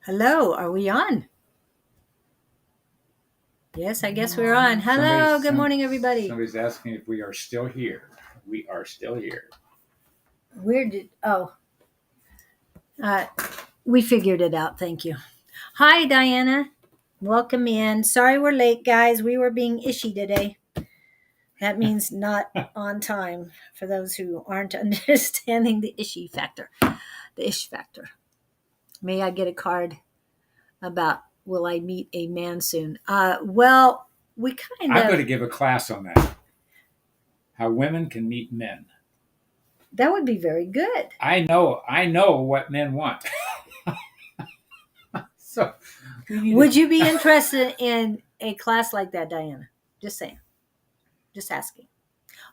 Hello, are we on? Yes, I guess we're on. Hello, good morning, everybody. Somebody's asking if we are still here. We are still here. We figured it out. Thank you. Hi, Diana. Welcome in. Sorry we're late, guys. We were being ishy today. That means not on time for those who aren't understanding the ishy factor, the ish factor. May I get a card about will I meet a man soon? Well, we kind I'm going of, to give a class on that. How women can meet men. that would be very good. I know what men want. So, Would you be interested in a class like that, Diana? Just saying. Just asking.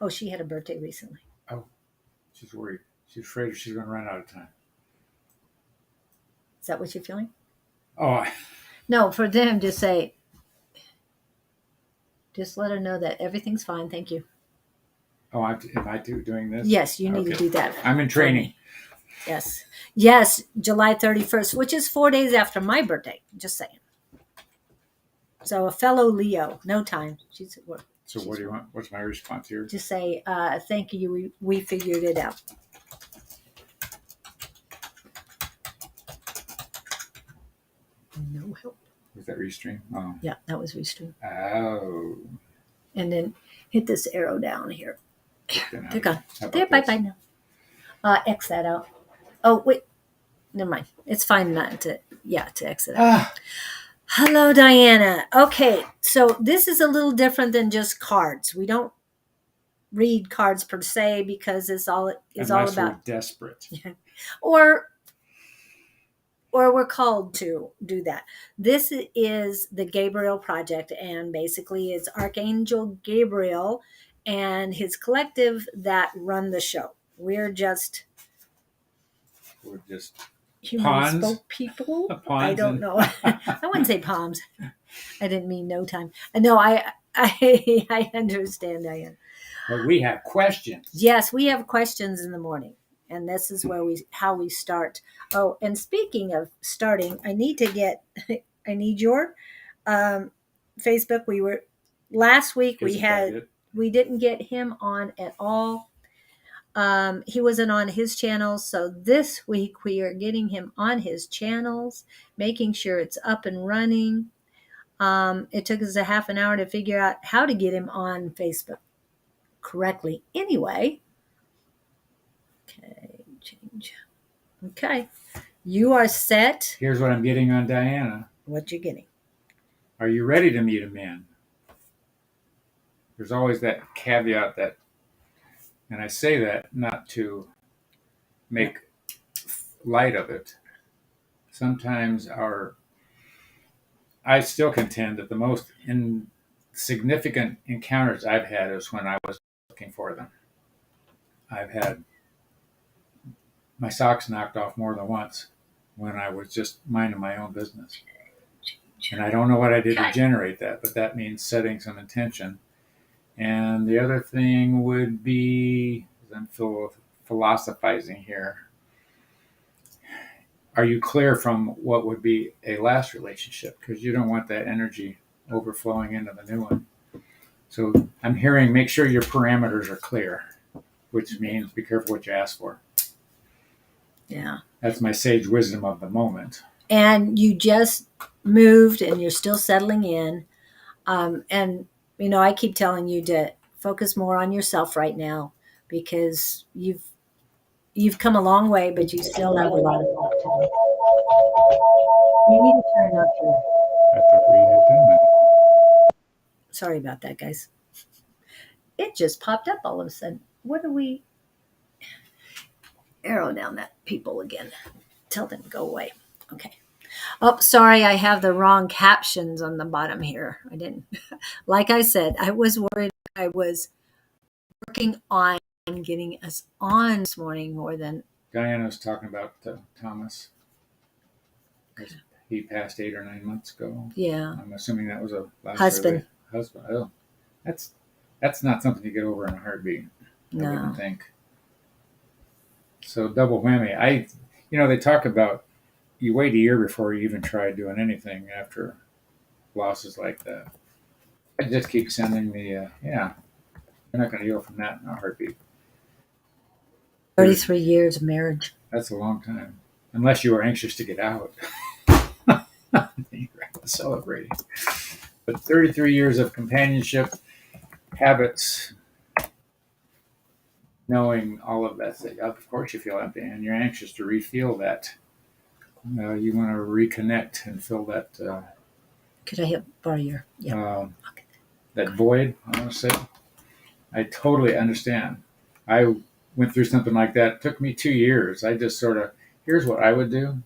Oh, she had a birthday recently. Oh, she's worried. She's afraid she's going to run out of time. Is that what you're feeling? Oh, No, for them, just say, just let her know that everything's fine. Thank you. am I doing this? Yes, you need to do that. I'm in training. Yes. Yes, July 31st, which is 4 days after my birthday. Just saying. So a fellow Leo, no time. She's at work. So what do you want? What's my response here? Just say, thank you. We figured it out. No help. Was that Restream? Oh. Yeah, that was Restream. Oh. And then hit this arrow down here. They're gone. They're bye now. X that out. Oh, wait. Never mind. It's fine not to, to exit out. Hello, Diana. Okay, so this is a little different than just cards. We don't read cards per se because it's all Unless about we're desperate. or we're called to do that. This is the Gabriel Project, and basically it's Archangel Gabriel and his collective that run the show. We're just human spoke people. I don't know. I wouldn't say palms. I didn't mean no time. No, I understand, Diane. But we have questions. Yes, we have questions in the morning, and this is how we start. Oh, and speaking of starting, I need need your Facebook. Last week we didn't get him on at all. He wasn't on his channel, so this week we are getting him on his channels, making sure it's up and running. It took us a half an hour to figure out how to get him on Facebook correctly. Anyway, okay, change. Okay, you are set. Here's what I'm getting on Diana. What you're getting? Are you ready to meet a man? There's always that caveat that, and I say that not to make light of it. Sometimes I still contend that the most insignificant encounters I've had is when I was looking for them. I've had my socks knocked off more than once when I was just minding my own business. And I don't know what I did to generate that, but that means setting some intention. And the other thing would be, I'm philosophizing here, are you clear from what would be a last relationship? Because you don't want that energy overflowing into the new one. So I'm hearing, make sure your parameters are clear, which means be careful what you ask for. Yeah. That's my sage wisdom of the moment. And you just moved and you're still settling in. And, I keep telling you to focus more on yourself right now because you've come a long way, but you still have a lot of work to do. You need to turn up your... I thought we had done that. Sorry about that, guys. It just popped up all of a sudden. What do we... Arrow down that people again. Tell them to go away. Okay. Oh, sorry, I have the wrong captions on the bottom here. I didn't. Like I said, I was worried. I was working on getting us on this morning more than... Diana was talking about Thomas. He passed 8 or 9 months ago. Yeah. I'm assuming that was a husband. Oh, that's not something you get over in a heartbeat. I wouldn't think. So double whammy. They talk about you wait a year before you even try doing anything after losses like that. I just keep sending the, yeah, you're not going to heal from that in a heartbeat. 33 years of marriage. That's a long time. Unless you are anxious to get out. You're celebrating. But 33 years of companionship, habits, knowing all of that, of course you feel empty and you're anxious to refill that. You want to reconnect and fill that. Could I borrow your? Yeah. That void, I want to say. I totally understand. I went through something like that. It took me 2 years. I just sort of, here's what I would do.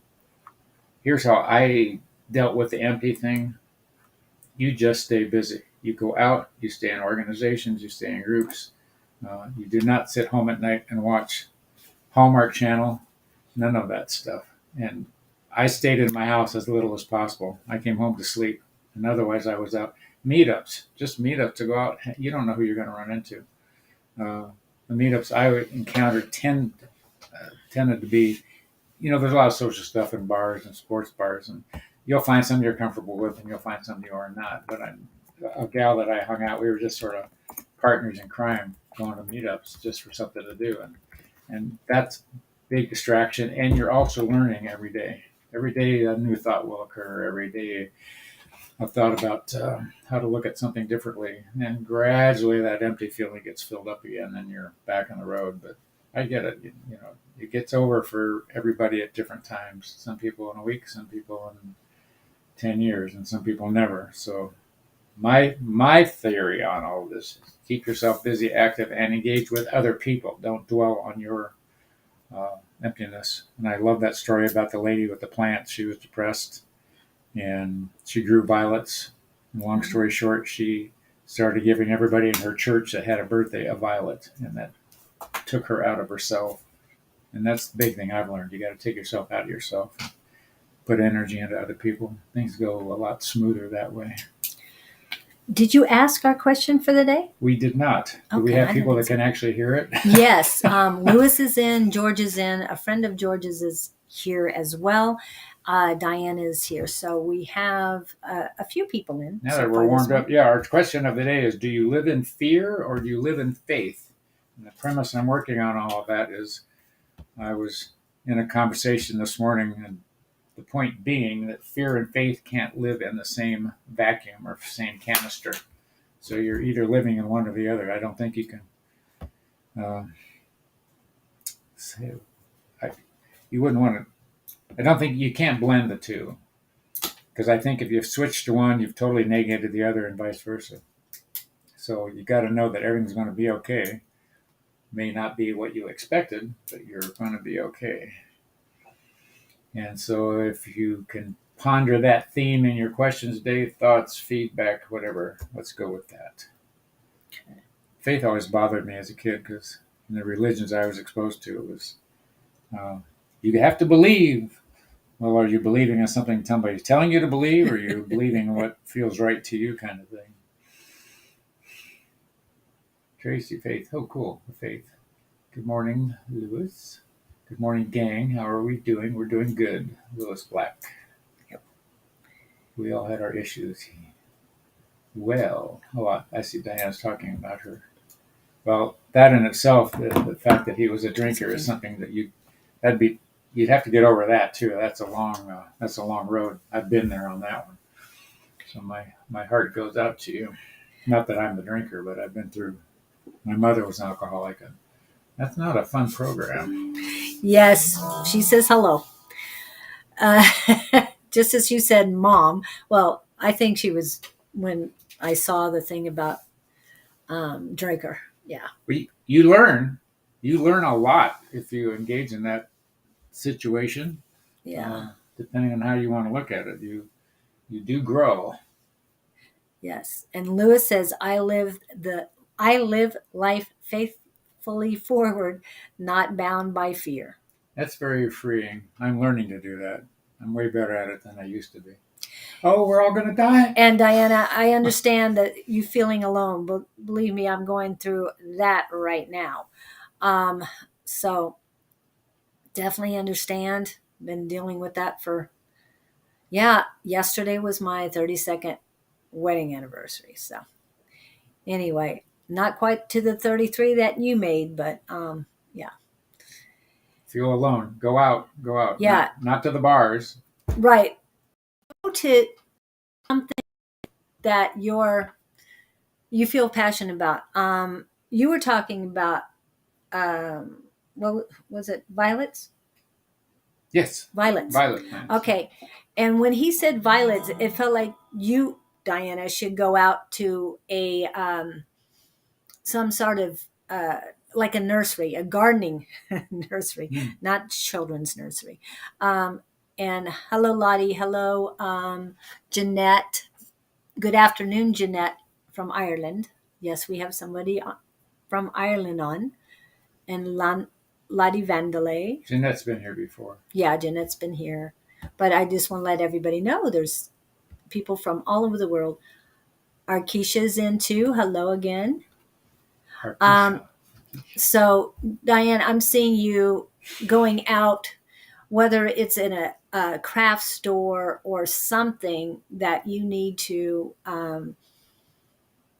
Here's how I dealt with the empty thing. You just stay busy. You go out, you stay in organizations, you stay in groups. You do not sit home at night and watch Hallmark Channel, none of that stuff. And I stayed in my house as little as possible. I came home to sleep. And otherwise, I was out. Meetups, just meetups to go out. You don't know who you're going to run into. The meetups I encountered tended to be, there's a lot of social stuff in bars and sports bars, and you'll find some you're comfortable with, and you'll find some you are not. But a gal that I hung out, we were just sort of partners in crime, going to meetups just for something to do, and that's big distraction. And you're also learning every day. Every day a new thought will occur. Every day I've thought about how to look at something differently, and gradually that empty feeling gets filled up again, and you're back on the road. But I get it. It gets over for everybody at different times. Some people in a week, some people in 10 years, and some people never. So my theory on all of this is keep yourself busy, active, and engage with other people. Don't dwell on your emptiness. And I love that story about the lady with the plants. She was depressed, and she grew violets. And long story short, she started giving everybody in her church that had a birthday a violet, and that took her out of herself. And that's the big thing I've learned. You got to take yourself out of yourself, put energy into other people. Things go a lot smoother that way. Did you ask our question for the day? We did not. Do we have people that can actually hear it? Yes. Lewis is in. George is in. A friend of George's is here as well. Diana is here. So we have a few people in. Now that we're warmed up, yeah, our question of the day is, do you live in fear or do you live in faith? And the premise I'm working on all of that is, I was in a conversation this morning, and the point being that fear and faith can't live in the same vacuum or same canister. So you're either living in one or the other. I don't think you can you wouldn't want to. I don't think you can't blend the two, because I think if you've switched to one, you've totally negated the other, and vice versa. So you got to know that everything's going to be okay. May not be what you expected, but you're going to be okay. And so if you can ponder that theme in your questions today, thoughts, feedback, whatever, let's go with that. Faith always bothered me as a kid, because in the religions I was exposed to, it was you have to believe. Well, are you believing in something somebody's telling you to believe, or are you believing in what feels right to you, kind of thing? Tracy, Faith. Oh, cool. Faith. Good morning, Lewis. Good morning, gang. How are we doing? We're doing good. Lewis Black. Yep. We all had our issues. Well, I see Diana's talking about her. Well, that in itself, the fact that he was a drinker is something that you'd have to get over that too. That's a long road. I've been there on that one. So my heart goes out to you. Not that I'm the drinker, but I've been through. My mother was an alcoholic, and that's not a fun program. Yes, she says hello. Just as you said, Mom. Well, I think she was when I saw the thing about drinker. Yeah. You learn a lot if you engage in that situation. Yeah. Depending on how you want to look at it, you do grow. Yes. And Lewis says, I live life faithfully forward, not bound by fear. That's very freeing. I'm learning to do that. I'm way better at it than I used to be. Oh, we're all going to die. And Diana, I understand that you feeling alone, but believe me, I'm going through that right now. So definitely understand, been dealing with that for, yeah, yesterday was my 32nd wedding anniversary. So anyway, not quite to the 33 that you made, but yeah. Feel alone. Go out. Go out. Yeah. Not to the bars. Right. Go to something that you feel passionate about. You were talking about what was it? Violets? Yes. Violets. Violet plants. Okay. And when he said violets, it felt like you, Diana, should go out to a some sort of like a nursery, a gardening nursery, not children's nursery. And hello, Lottie. Hello, Jeanette. Good afternoon, Jeanette from Ireland. Yes, we have somebody from Ireland on. And Lottie Vandalay. Jeanette's been here before. Yeah, Jeanette's been here. But I just want to let everybody know there's people from all over the world. Arkisha's in too. Hello again. So, Diane, I'm seeing you going out, whether it's in a craft store or something that you need to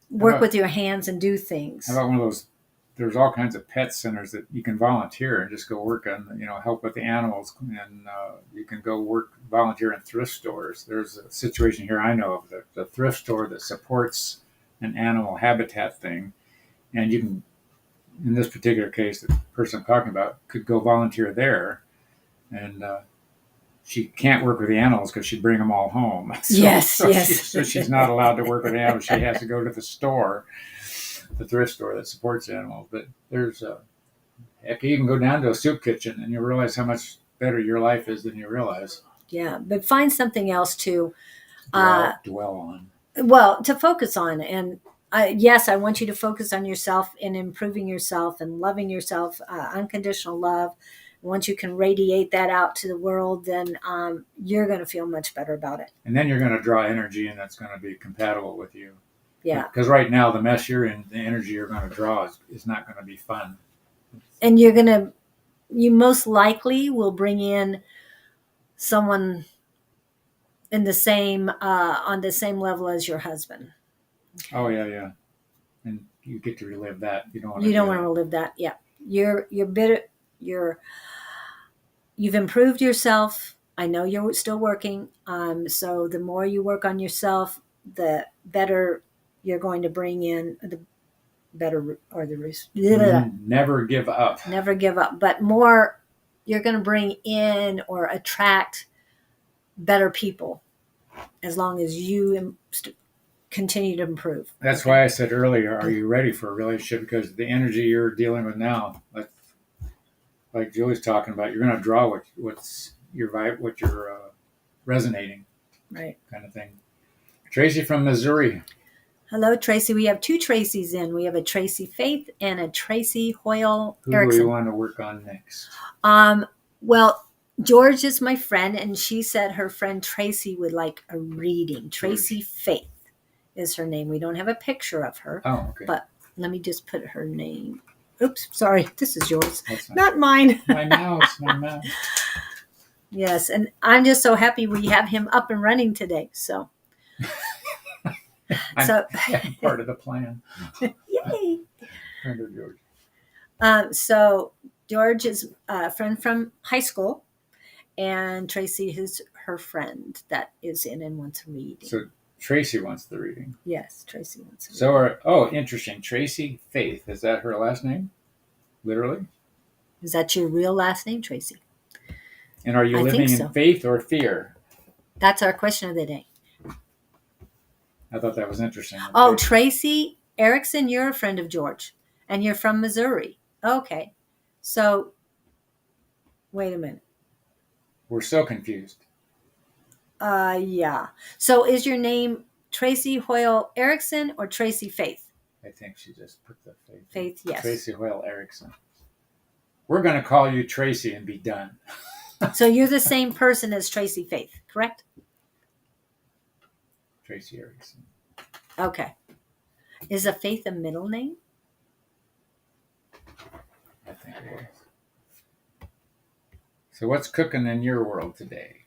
work with your hands and do things. How about one of those? There's all kinds of pet centers that you can volunteer and just go work on, help with the animals, and you can go volunteer in thrift stores. There's a situation here I know of, the thrift store that supports an animal habitat thing, and you can, in this particular case, the person I'm talking about could go volunteer there, and she can't work with the animals because she'd bring them all home. Yes. So she's not allowed to work with the animals. She has to go to the store, the thrift store that supports animals. But heck, you can go down to a soup kitchen and you'll realize how much better your life is than you realize. Yeah, but find something else to dwell on. Well, to focus on. And yes, I want you to focus on yourself and improving yourself and loving yourself, unconditional love. Once you can radiate that out to the world, then you're going to feel much better about it. And then you're going to draw energy, and that's going to be compatible with you. Yeah. Because right now, the mess you're in, the energy you're going to draw is not going to be fun. And you most likely will bring in someone in the same, on the same level as your husband. Okay. Oh, yeah. And you get to relive that. You don't want to relive that. Yeah. You're bitter. You've improved yourself. I know you're still working. So the more you work on yourself, the better you're going to bring in, the better, or never give up. Never give up. But more you're going to bring in or attract better people as long as you continue to improve. That's why I said earlier, are you ready for a relationship? Because the energy you're dealing with now, like Julie's talking about, you're going to draw what's your vibe, what you're resonating, right? Kind of thing. Tracy from Missouri. Hello, Tracy. We have two Tracys in. We have a Tracy Faith and a Tracy Hoyle Erickson. Who do you want to work on next? Well, George is my friend, and she said her friend Tracy would like a reading. Tracy Faith is her name. We don't have a picture of her. Oh, okay. But let me just put her name. Oops, sorry. This is yours, not mine. My mouse. Yes, and I'm just so happy we have him up and running today. So, I'm part of the plan. Yay! Friend of George. So George is a friend from high school, and Tracy is her friend that is in and wants a reading. So Tracy wants the reading. Yes, Tracy wants a reading. Interesting. Tracy Faith. Is that her last name? Literally? Is that your real last name, Tracy? And are you living in faith or fear? That's our question of the day. I thought that was interesting. Oh, Tracy Erickson, you're a friend of George, and you're from Missouri. Okay. So, wait a minute. We're so confused. Yeah. So is your name Tracy Hoyle Erickson or Tracy Faith? I think she just put the Faith. Faith, yes. Tracy Hoyle Erickson. We're going to call you Tracy and be done. So you're the same person as Tracy Faith, correct? Tracy Erickson. Okay. Is a Faith a middle name? I think it is. So what's cooking in your world today?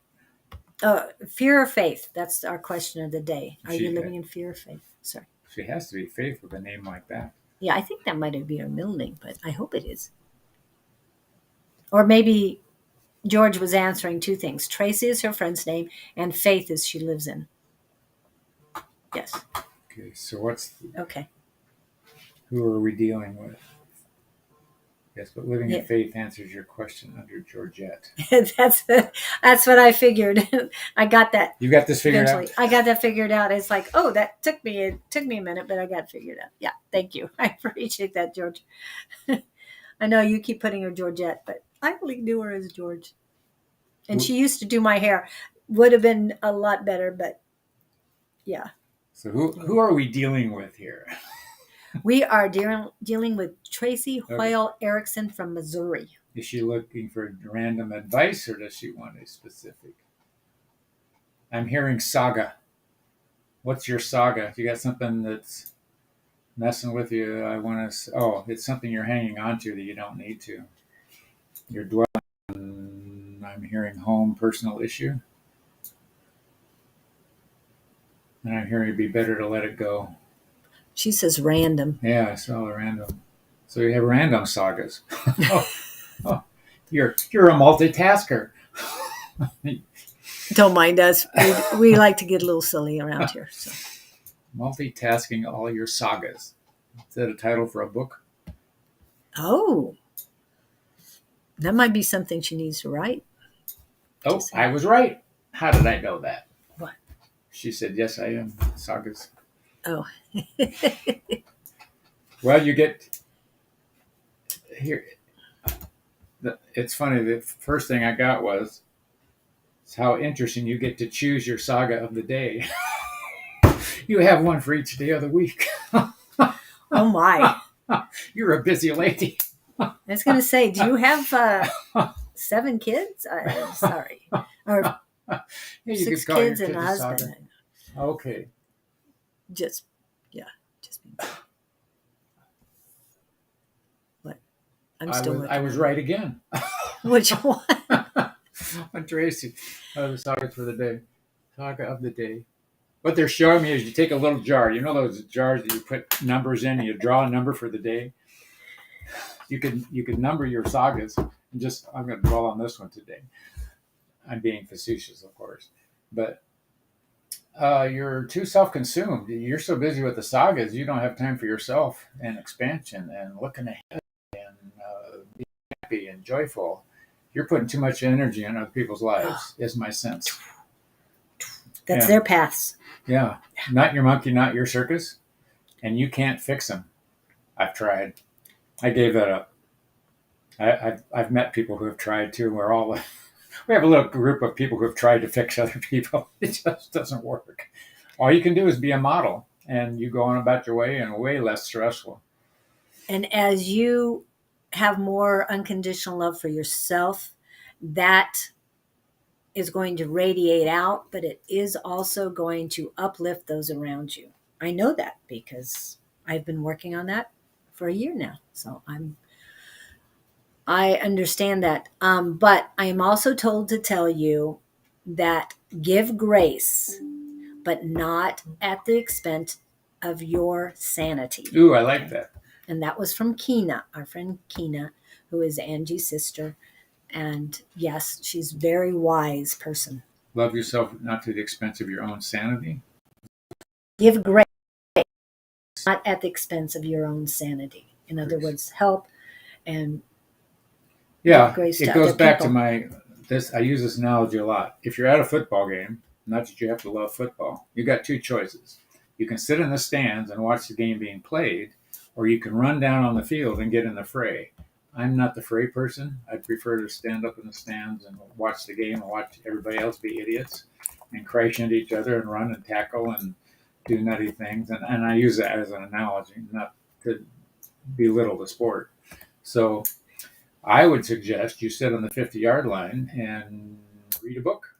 Fear or faith? That's our question of the day. Are you She living in fear or faith? Sorry. she has to be Faith with a name like that. Yeah, I think that might be her middle name, but I hope it is. Or maybe George was answering two things. Tracy is her friend's name, and Faith is she lives in. Yes. Okay, so Okay. who are we dealing with? Yes, but living in Yeah. faith answers your question under Georgette. that's what I figured. I got that You got this figured eventually. out? I got that figured out. It's like, oh, that took me a minute, but I got it figured out. Yeah, thank you. I appreciate that, George. I know you keep putting her Georgette, but I really knew her as George. And she used to do my hair. Would have been a lot better, but yeah. So who are we dealing with here? We are dealing with Tracy Okay. Hoyle Erickson from Missouri. Is she looking for random advice or does she want a specific? I'm hearing saga. What's your saga? You got something that's messing with you? I want to. Oh, it's something you're hanging on to that you don't need to. You're dwelling. I'm hearing home personal issue, and I'm hearing it'd be better to let it go. She says random. Yeah, I saw the random. So you have random sagas. oh, oh, you're a multitasker. Don't mind us. We like to get a little silly around here. So. Multitasking all your sagas. Is that a title for a book? Oh, that might be something she needs to write. Oh, I was right. How did I know that? What? She said, yes, I am. Sagas. Oh. Well, you get here. It's funny. The first thing I got was it's how interesting you get to choose your saga of the day. You have one for each day of the week. Oh, my. You're a busy lady. I was going to say, do you have 7 kids? Sorry. Or Yeah, you 6 could call your kids and a kids husband. saga. Okay. Just, yeah. Just what? I was right again. Which one? On Tracy. The saga for the day. Saga of the day. What they're showing me is you take a little jar. You know those jars that you put numbers in and you draw a number for the day? You can number your sagas and just I'm gonna dwell on this one today. I'm being facetious, of course. But you're too self-consumed. You're so busy with the sagas, you don't have time for yourself and expansion and looking ahead and being happy and joyful. You're putting too much energy in other people's lives, is my sense. That's their paths. Yeah. Not your monkey, not your circus. And you can't fix them. I've tried. I gave that up. I've met people who have tried too. We have a little group of people who have tried to fix other people. It just doesn't work. All you can do is be a model, and you go on about your way, and way less stressful. And as you have more unconditional love for yourself, that is going to radiate out, but it is also going to uplift those around you. I know that because I've been working on that for a year now. So I understand that. But I am also told to tell you that give grace, but not at the expense of your sanity. Ooh, I like that. And that was from Kina, our friend Kina, who is Angie's sister. And yes, she's a very wise person. Love yourself not to the expense of your own sanity. Give grace, not at the expense of your own sanity. In other words, help and Yeah, give grace it to goes other back people. to this. I use this analogy a lot. If you're at a football game, not that you have to love football, you got 2 choices. You can sit in the stands and watch the game being played, or you can run down on the field and get in the fray. I'm not the fray person. I prefer to stand up in the stands and watch the game and watch everybody else be idiots and crash into each other and run and tackle and do nutty things. And I use that as an analogy, not to belittle the sport. So I would suggest you sit on the 50-yard line and read a book.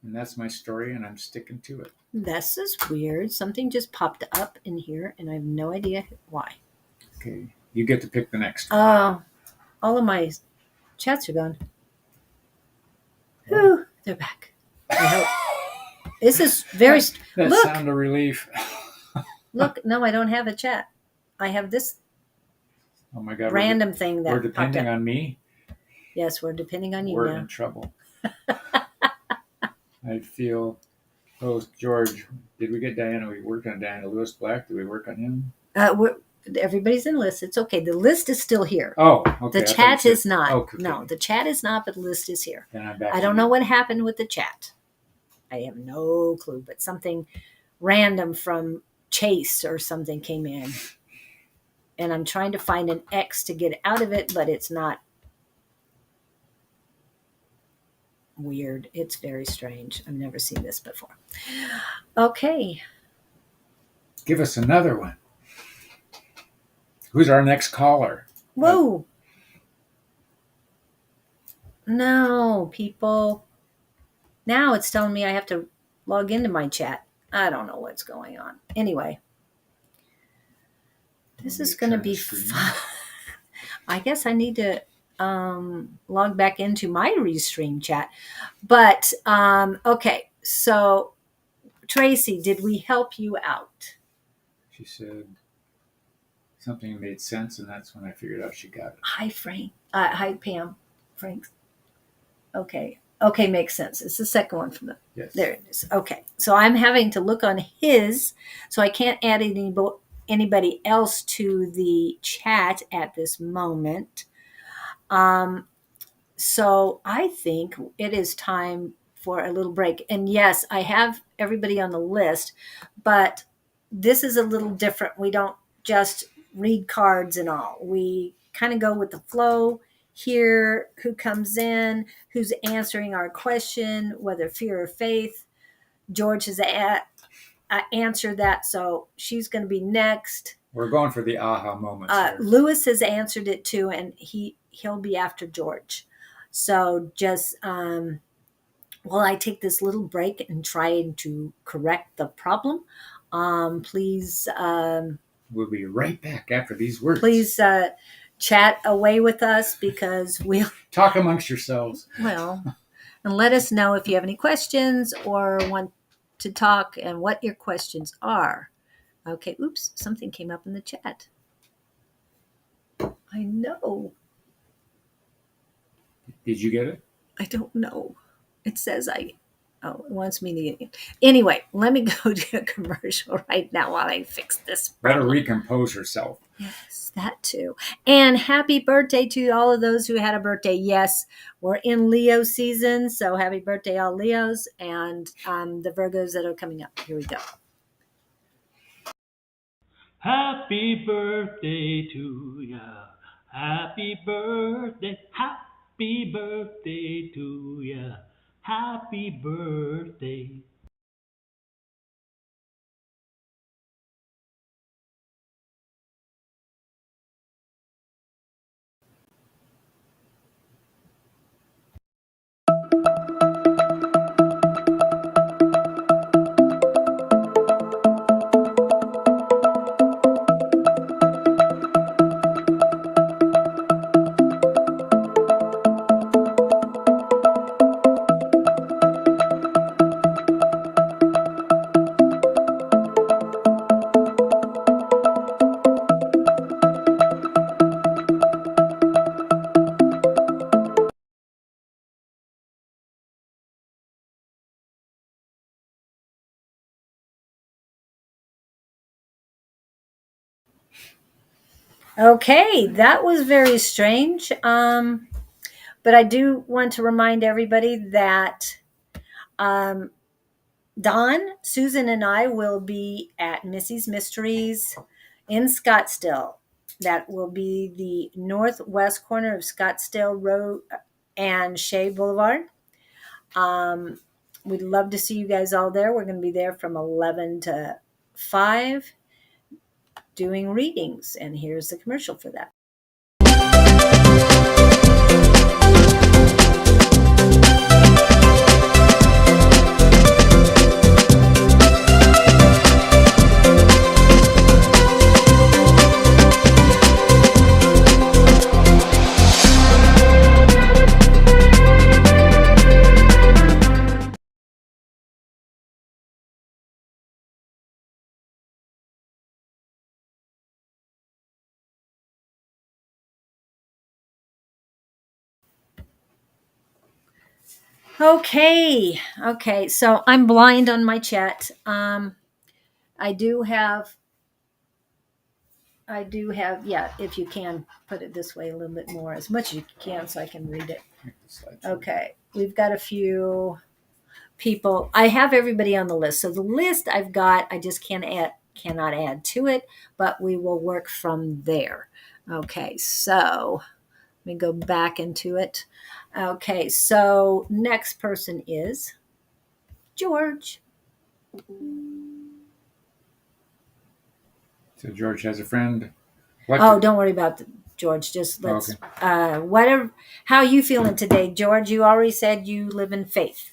And that's my story, and I'm sticking to it. This is weird. Something just popped up in here, and I have no idea why. Okay. You get to pick the next one. All of my chats are gone. Whew, they're back. I hope. This is very... That look, sound of relief. look, no, I don't have a chat. I have this Oh my God. random thing that we're depending popped up. on me. Yes, we're depending on you We're now. in trouble. I feel... Oh, George, did we get Diana? We worked on Diana Lewis Black. Did we work on him? Everybody's in list. It's okay. The list is still here. Oh, okay. The chat is not. Okay. No, the chat is not, but the list is here. Then I'm back. I don't know what happened with the chat. I have no clue, but something random from Chase or something came in. And I'm trying to find an X to get out of it, but it's not. Weird. It's very strange. I've never seen this before. Okay. Give us another one. Who's our next caller? Whoa. No, people. Now it's telling me I have to log into my chat. I don't know what's going on. Anyway. This is going to be fun. I guess I need to log back into my Restream chat. But, okay. So, Tracy, did we help you out? She said something made sense, and that's when I figured out she got it. Hi, Frank. Hi, Pam. Frank. Okay. Okay, makes sense. It's the second one from the... Yes. There it is. Okay. So I'm having to look on his, so I can't add anybody else to the chat at this moment. So I think it is time for a little break. And yes, I have everybody on the list, but this is a little different. We don't just read cards and all. We kind of go with the flow, hear who comes in, who's answering our question, whether fear or faith. George has answered that, so she's going to be next. We're going for the aha moments. Lewis has answered it too, and he'll be after George. So just while I take this little break and try to correct the problem, please... we'll be right back after these words. Please chat away with us because we'll... Talk amongst yourselves. Well, and let us know if you have any questions or want to talk and what your questions are. Okay, oops, something came up in the chat. I know. Did you get it? I don't know. It says it wants me to... Anyway, let me go to a commercial right now while I fix this problem. Better recompose herself. Yes, that too. And happy birthday to all of those who had a birthday. Yes, we're in Leo season, so happy birthday all Leos and the Virgos that are coming up. Here we go. Happy birthday to ya. Happy birthday to ya. Happy birthday. Okay, that was very strange. But I do want to remind everybody that Don, Susan, and I will be at Missy's Mysteries in Scottsdale. That will be the northwest corner of Scottsdale Road and Shea Boulevard. We'd love to see you guys all there. We're going to be there from 11 to 5 doing readings. And here's the commercial for that. Okay. Okay. So I'm blind on my chat. I do have, yeah, if you can put it this way a little bit more, as much as you can, so I can read it. Okay. We've got a few people. I have everybody on the list. So the list I've got, I just cannot add to it, but we will work from there. Okay. So let me go back into it. Okay. So next person is George. So George has a friend. Oh, don't worry about George. Just let's whatever. How you feeling today, George? You already said you live in faith.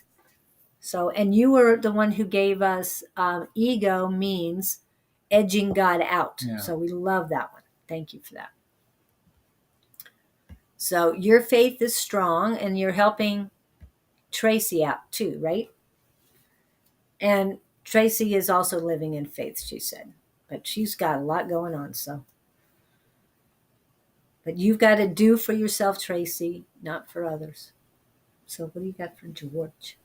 So, and you were the one who gave us ego means edging God out. Yeah. So we love that one. Thank you for that. So your faith is strong, and you're helping Tracy out too, right? And Tracy is also living in faith. She said, but she's got a lot going on. So. But you've got to do for yourself, Tracy, not for others. So what do you got for George?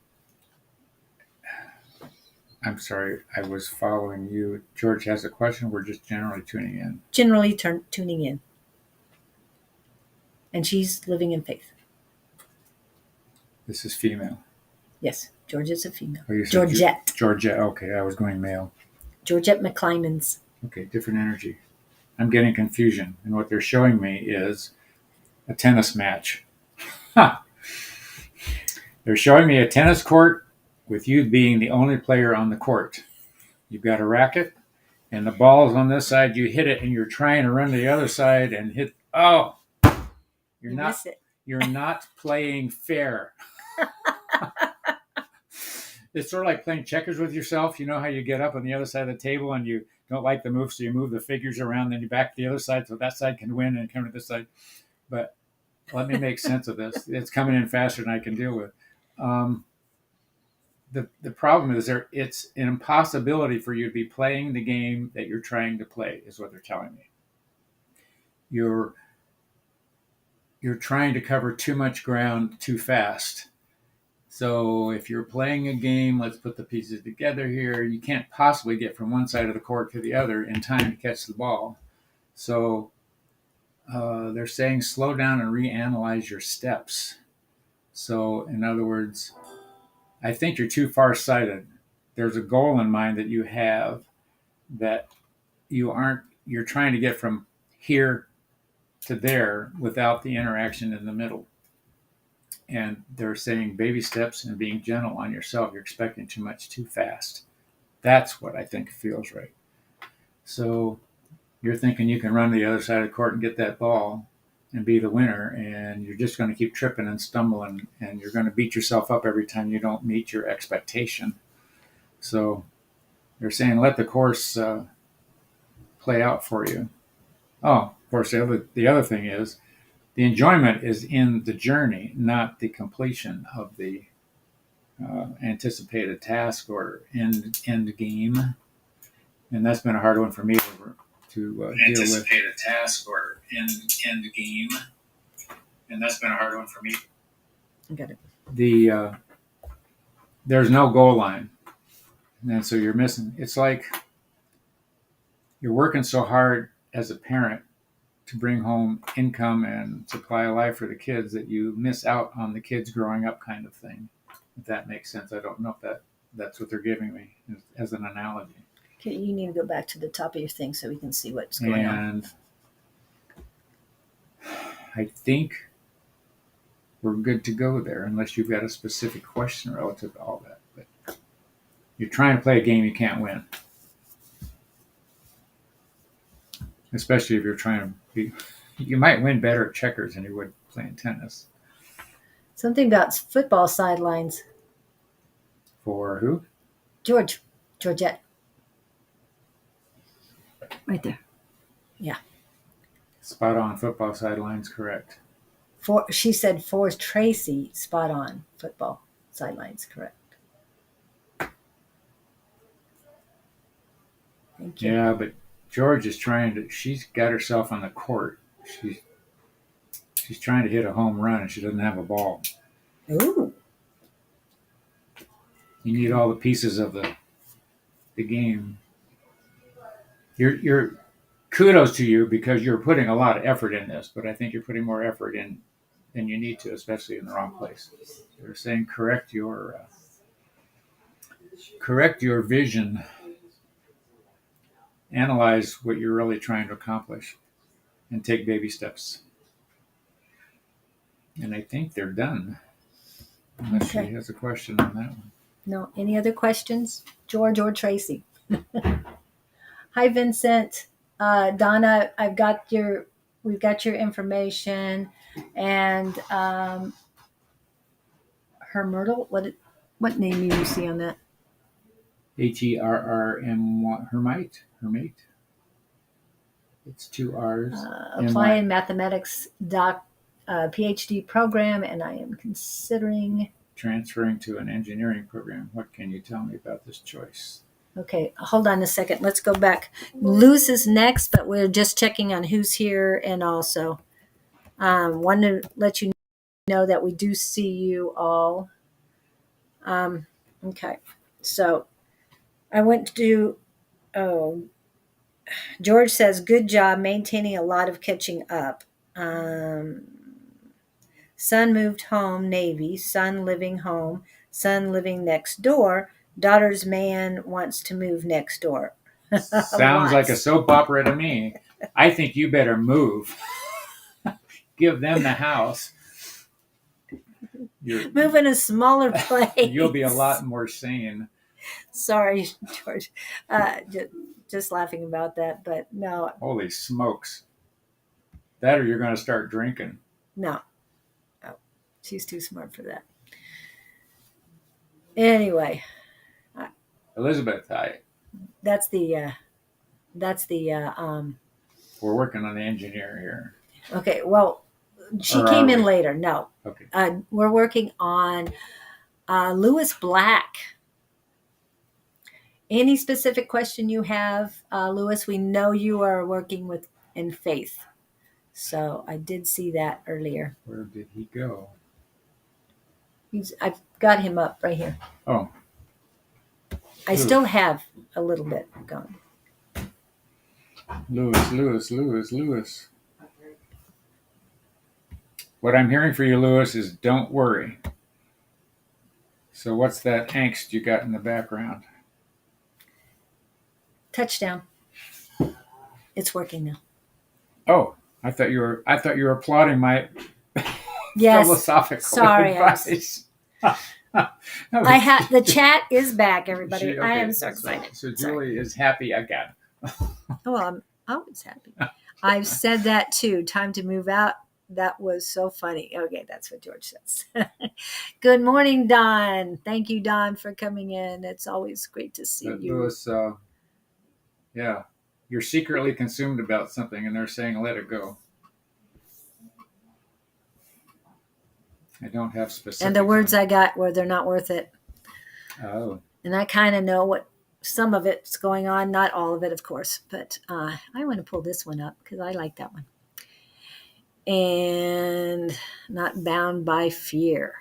I'm sorry, I was following you. George has a question. We're just generally tuning in. Generally tuning in. And she's living in faith. This is female. Yes, George is a female. Oh, you said Georgette. Georgette. Okay, I was going male. Georgette McClymans. Okay, different energy. I'm getting confusion. And what they're showing me is a tennis match. Huh. They're showing me a tennis court with you being the only player on the court. You've got a racket, and the ball's on this side. You hit it, and you're trying to run to the other side and hit. Oh, you're not. Miss it. You're not playing fair. It's sort of like playing checkers with yourself. You know how you get up on the other side of the table and you don't like the move, so you move the figures around, then you back to the other side so that side can win and come to this side. But let me make sense of this. It's coming in faster than I can deal with. The problem is it's an impossibility for you to be playing the game that you're trying to play, is what they're telling me. You're trying to cover too much ground too fast. So if you're playing a game, let's put the pieces together here. You can't possibly get from one side of the court to the other in time to catch the ball. So they're saying slow down and reanalyze your steps. So in other words, I think you're too far-sighted. There's a goal in mind that you have that you're trying to get from here to there without the interaction in the middle. And they're saying baby steps and being gentle on yourself. You're expecting too much too fast. That's what I think feels right. So you're thinking you can run to the other side of the court and get that ball and be the winner, and you're just going to keep tripping and stumbling, and you're going to beat yourself up every time you don't meet your expectation. So they're saying let the course play out for you. Oh, of course, the other thing is the enjoyment is in the journey, not the completion of the anticipated task or end game. And that's been a hard one for me to deal with. Anticipated task or end game. And that's been a hard one for me. Got it. There's no goal line. And so you're missing. It's like you're working so hard as a parent to bring home income and supply a life for the kids that you miss out on the kids growing up kind of thing. If that makes sense. I don't know if that's what they're giving me as an analogy. Okay, you need to go back to the top of your thing so we can see what's going on. And I think we're good to go there unless you've got a specific question relative to all that. But you're trying to play a game you can't win. Especially if you're trying to be, you might win better at checkers than you would playing tennis. Something about football sidelines. For who? Georgette. Right there. Yeah. Spot on football sidelines, correct. She said for Tracy, spot on football sidelines, correct. Thank you. Yeah, but George is she's got herself on the court. She's trying to hit a home run and she doesn't have a ball. Ooh. You need all the pieces of the game. You're kudos to you because you're putting a lot of effort in this, but I think you're putting more effort in than you need to, especially in the wrong place. They're saying correct your vision, analyze what you're really trying to accomplish, and take baby steps. And I think they're done. Unless she has a question on that one. No. Any other questions? George or Tracy? Hi, Vincent. Donna, we've got your information, and her Myrtle. What name do you see on that? HERRM Hermite. It's 2 R's. Applied Mathematics PhD program, and I am considering transferring to an engineering program. What can you tell me about this choice? Okay, hold on a second. Let's go back. Luz is next, but we're just checking on who's here, and also want to let you know that we do see you all. Okay, so I went to do. Oh, George says, "Good job maintaining a lot of catching up." Son moved home, Navy. Son living home. Son living next door. Daughter's man wants to move next door. Sounds like a soap opera to me. I think you better move. Give them the house. Move in a smaller place. You'll be a lot more sane. Sorry, George. Just laughing about that, but no. Holy smokes. That or you're going to start drinking. No. Oh, she's too smart for that. Anyway. Elizabeth, That's the we're working on the engineer here. Okay, well, she came in later. No. Okay. We're working on Lewis Black. Any specific question you have, Lewis? We know you are working in faith. So I did see that earlier. Where did he go? I've got him up right here. Oh. I still have a little bit going. Lewis. What I'm hearing for you, Lewis, is don't worry. So what's that angst you got in the background? Touchdown. It's working now. Oh, I thought you were applauding my philosophical advice. The chat is back, everybody. I am so excited. So Julie is happy again. Oh, I'm always happy. I've said that too. Time to move out. That was so funny. Okay, that's what George says. Good morning, Don. Thank you, Don, for coming in. It's always great to see you. Lewis, yeah, you're secretly consumed about something, and they're saying let it go. I don't have specific. And the words I got were they're not worth it. Oh. And I kind of know what some of it's going on. Not all of it, of course. But I want to pull this one up because I like that one. And not bound by fear.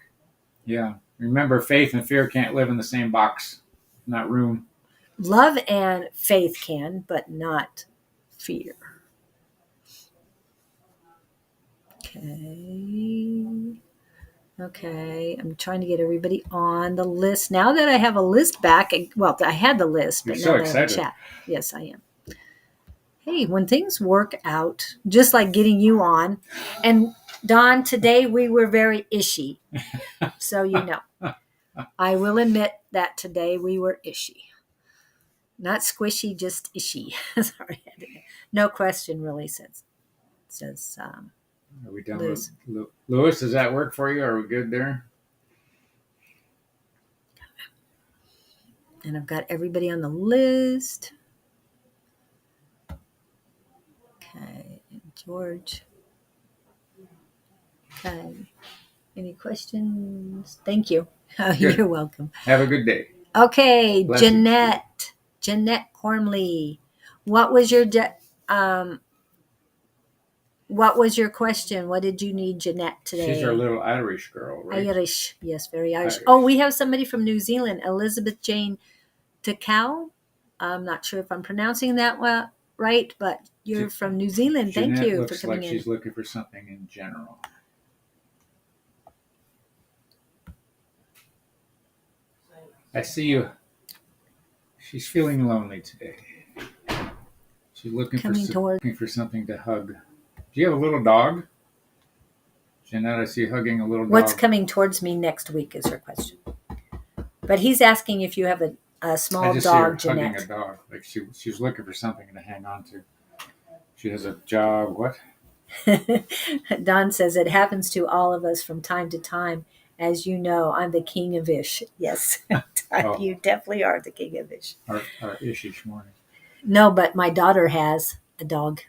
Yeah. Remember, faith and fear can't live in the same box, not room. Love and faith can, but not fear. Okay, I'm trying to get everybody on the list. Now that I have a list back, well, I had the list, but You're now so I have a chat. Yes, I am. Hey, when things work out, just like getting you on, and Don, today we were very ishy. So, I will admit that today we were ishy. Not squishy, just ishy. Sorry. No question really says. Are we done with Lewis? Does that work for you? Are we good there? And I've got everybody on the list. Okay, and George. Okay. Any questions? Thank you. Oh, you're welcome. Have a good day. Okay, bless Jeanette. You. Jeanette Cormley. What was your What was your question? What did you need, Jeanette, today? She's our little Irish girl, right? Irish. Yes, very Irish. Irish. Oh, we have somebody from New Zealand, Elizabeth Jane Takau. I'm not sure if I'm pronouncing that well, right, but you're from New Zealand. Thank Jeanette you looks for coming like in. she's looking for something in general. I see you. She's feeling lonely today. She's looking for something to hug. Do you have a little dog? Jeanette, I see you hugging a little dog. What's coming towards me next week is her question. But he's asking if you have a small I just dog, see her Jeanette. hugging a dog. Like she's looking for something to hang on to. She has a job. What? Don says it happens to all of us from time to time. As you know, I'm the king of Ish. Yes, Oh. You definitely are the king of Ish. Our Ish morning. No, but my daughter has a dog.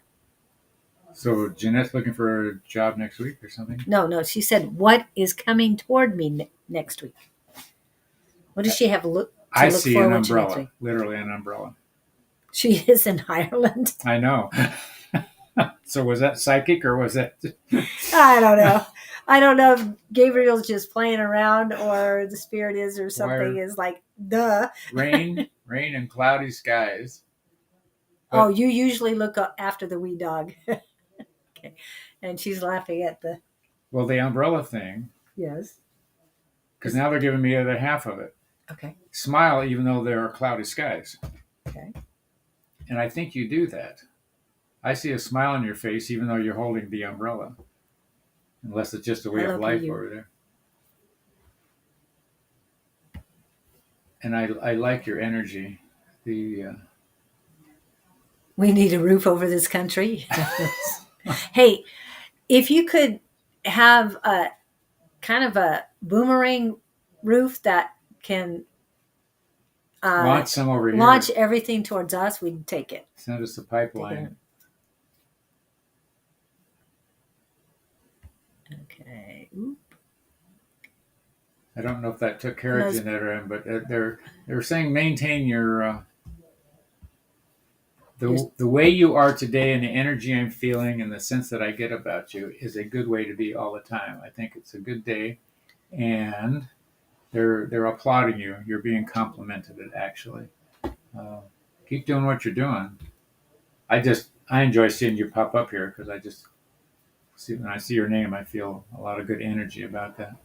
So Jeanette's looking for a job next week or something? No. She said, what is coming toward me next week? What does she have to look see an forward to next umbrella. week? Literally an umbrella. She is in Ireland. I know. So was that psychic or was that? I don't know. I don't know if Gabriel's just playing around or the spirit is or something is like, duh. Rain and cloudy skies. But, you usually look up after the wee dog. Okay. And she's laughing at the... Well, the umbrella thing. Yes. Because now they're giving me the other half of it. Okay. Smile even though there are cloudy skies. Okay. And I think you do that. I see a smile on your face even though you're holding the umbrella. Unless it's just a way of life over there. And I like your energy. We need a roof over this country. Hey, if you could have a kind of a boomerang roof that can launch some over here. Launch everything towards us, we'd take it. Send us a pipeline. Okay. Oop. I don't know if that took care of Jeanette or him, but they're saying maintain your the way you are today and the energy I'm feeling and the sense that I get about you is a good way to be all the time. I think it's a good day, and they're applauding you. You're being complimented. Actually, keep doing what you're doing. I enjoy seeing you pop up here because when I see your name, I feel a lot of good energy about that.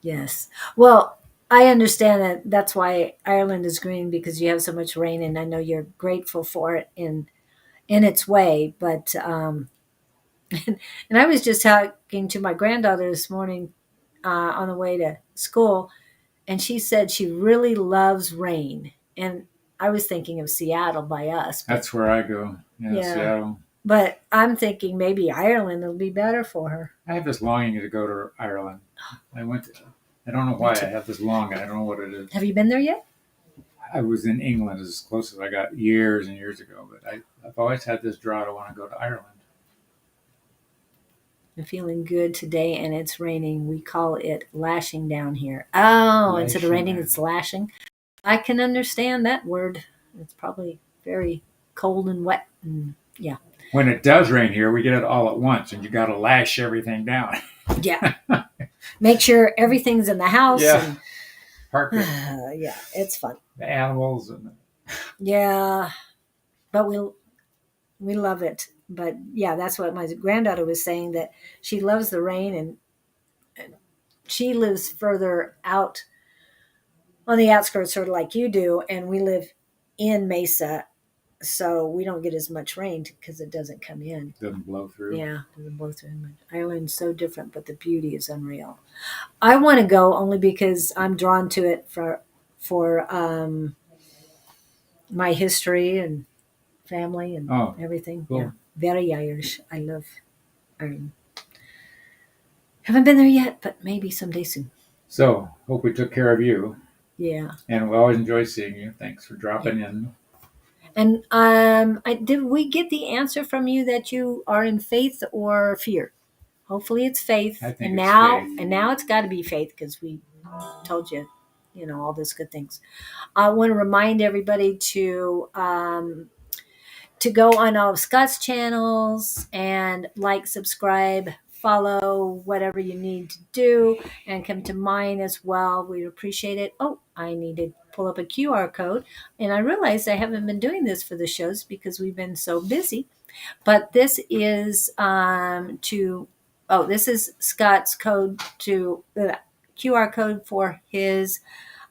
Yes. Well, I understand that that's why Ireland is green, because you have so much rain, and I know you're grateful for it in its way. But and I was just talking to my granddaughter this morning on the way to school, and she said she really loves rain. And I was thinking of Seattle by us. That's where I go. Yeah, Seattle. But I'm thinking maybe Ireland will be better for her. I have this longing to go to Ireland. I don't know why I have this longing. I don't know what it is. Have you been there yet? I was in England as close as I got years and years ago, but I've always had this draw to want to go to Ireland. I'm feeling good today, and it's raining. We call it lashing down here. Oh, instead of raining, it's lashing. I can understand that word. It's probably very cold and wet. And yeah. When it does rain here, we get it all at once, and you got to lash everything down. Yeah. Make sure everything's in the house. Yeah. And, Park it. Yeah, it's fun. The animals. Yeah. But we love it. But yeah, that's what my granddaughter was saying, that she loves the rain, and she lives further out on the outskirts, sort of like you do, and we live in Mesa, so we don't get as much rain because it doesn't come in. Doesn't blow through. Yeah, doesn't blow through. Ireland's so different, but the beauty is unreal. I want to go only because I'm drawn to it for my history and family and everything. Cool. Yeah, very Irish. I love Ireland. Haven't been there yet, but maybe someday soon. So, hope we took care of you. Yeah. And we always enjoy seeing you. Thanks for dropping in. And did we get the answer from you that you are in faith or fear? Hopefully it's faith. I think and it's now faith. And now it's got to be faith, because we told you, all those good things. I want to remind everybody to to go on all of Scott's channels and like, subscribe, follow, whatever you need to do, and come to mine as well. We appreciate it. Oh, I need to pull up a QR code. And I realized I haven't been doing this for the shows because we've been so busy. But this is this is Scott's code to QR code for his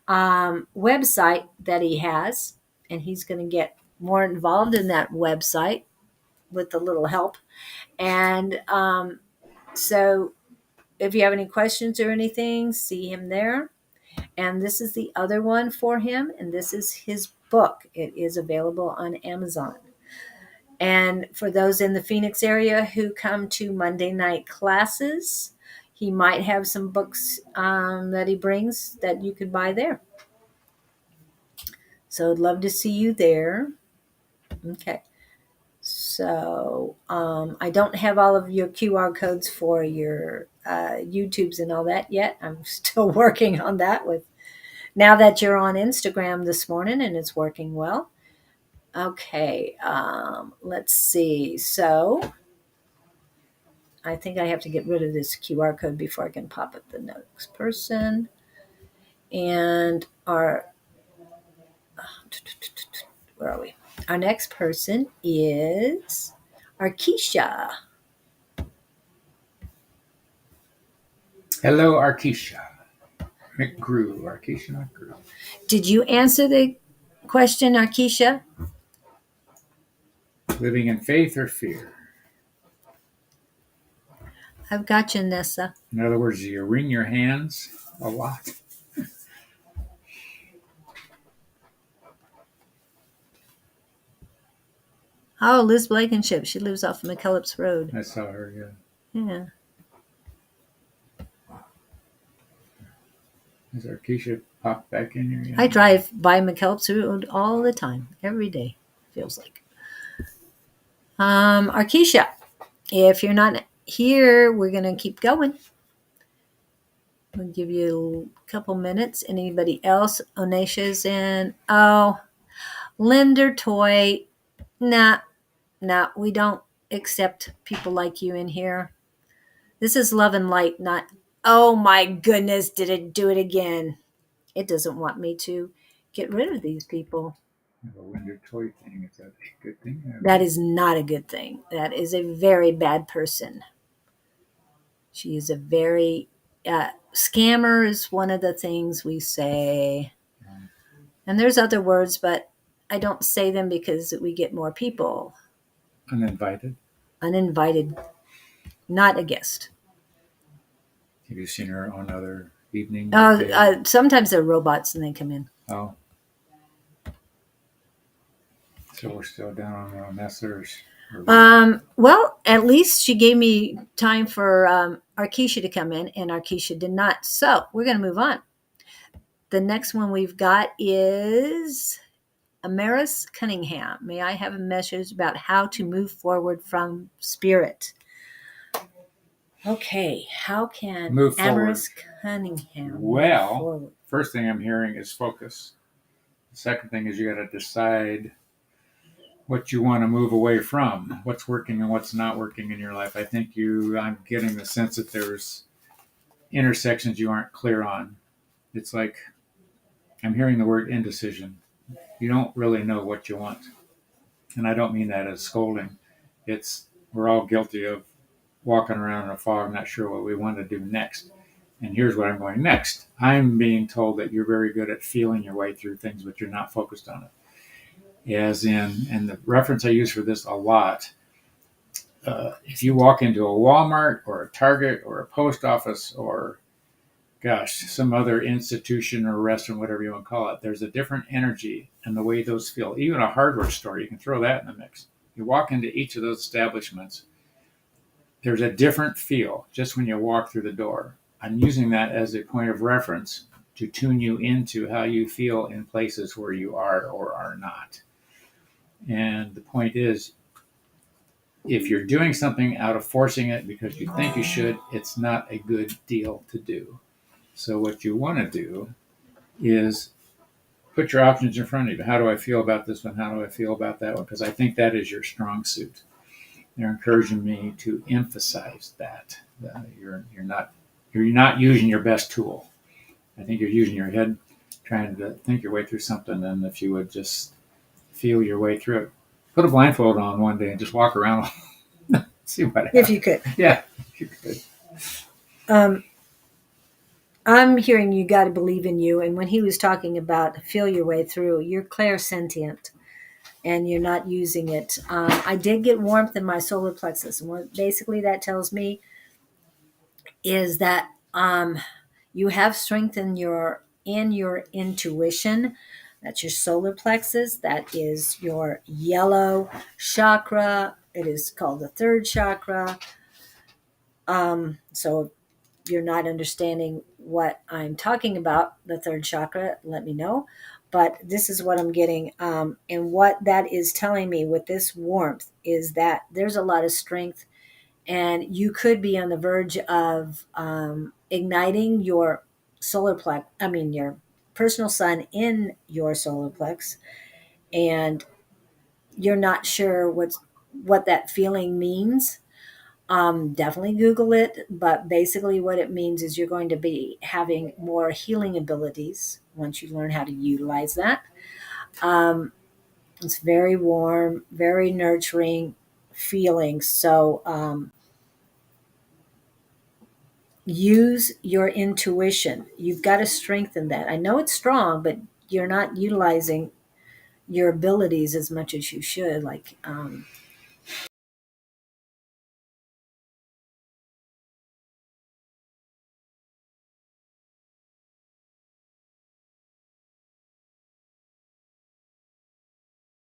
website that he has. And he's going to get more involved in that website with a little help. And so if you have any questions or anything, see him there. And this is the other one for him. And this is his book. It is available on Amazon. And for those in the Phoenix area who come to Monday night classes, he might have some books that he brings that you could buy there. So I'd love to see you there. Okay. So I don't have all of your QR codes for your YouTubes and all that yet. I'm still working on that with now that you're on Instagram this morning and it's working well. Okay, let's see. So I think I have to get rid of this QR code before I can pop up the next person. And where are we? Our next person is Arkisha. Hello, Arkisha. Arkisha McGrew. Did you answer the question, Arkisha? Living in faith or fear? I've got you, Nessa. In other words, do you wring your hands a lot? Oh, Liz Blankenship. She lives off of McKellips Road. I saw her, yeah. Yeah. Has Arkisha popped back in here yet? I drive by McKellips Road all the time, every day, feels like. Arkisha, if you're not here, we're going to keep going. We'll give you a couple minutes. Anybody else? Onasia's in. Oh, Linder Toy. Nah, we don't accept people like you in here. This is love and light, not, oh my goodness, did it do it again? It doesn't want me to get rid of these people. A Winder toy thing. Is that a good thing? That is not a good thing. That is a very bad person. She is a very scammer is one of the things we say. And there's other words, but I don't say them because we get more people. Uninvited. Uninvited, not a guest. Have you seen her on other evenings? Sometimes they're robots and they come in. Oh. So we're still down on Nessers. Well, at least she gave me time for Arkisha to come in, and Arkisha did not. So we're going to move on. The next one we've got is Amaris Cunningham. May I have a message about how to move forward from spirit? Okay, how can Move forward. Amaris Cunningham Well, move forward? First thing I'm hearing is focus. The second thing is you got to decide what you want to move away from, what's working and what's not working in your life. I think I'm getting the sense that there's intersections you aren't clear on. It's like I'm hearing the word indecision. You don't really know what you want. And I don't mean that as scolding. We're all guilty of walking around in a fog, not sure what we want to do next. And here's what I'm going next. I'm being told that you're very good at feeling your way through things, but you're not focused on it. As in, and the reference I use for this a lot, if you walk into a Walmart or a Target or a post office or, some other institution or restaurant, whatever you want to call it, there's a different energy and the way those feel. Even a hardware store, you can throw that in the mix. You walk into each of those establishments, there's a different feel just when you walk through the door. I'm using that as a point of reference to tune you into how you feel in places where you are or are not. And the point is, if you're doing something out of forcing it because you think you should, it's not a good deal to do. So what you want to do is put your options in front of you. How do I feel about this one? How do I feel about that one? Because I think that is your strong suit. They're encouraging me to emphasize that you're not using your best tool. I think you're using your head, trying to think your way through something. And if you would just feel your way through it, put a blindfold on one day and just walk around, see what happens. If you could. Yeah, if you could. I'm hearing you got to believe in you. And when he was talking about feel your way through, you're clairsentient and you're not using it. I did get warmth in my solar plexus. And what basically that tells me is that you have strength in your intuition. That's your solar plexus. That is your yellow chakra. It is called the third chakra. So if you're not understanding what I'm talking about, the third chakra, let me know. But this is what I'm getting. And what that is telling me with this warmth is that there's a lot of strength, and you could be on the verge of igniting your your personal sun in your solar plex, and you're not sure what that feeling means. Definitely Google it, but basically what it means is you're going to be having more healing abilities once you learn how to utilize that. Um, it's very warm, very nurturing feeling. So use your intuition. You've got to strengthen that. I know it's strong, but you're not utilizing your abilities as much as you should.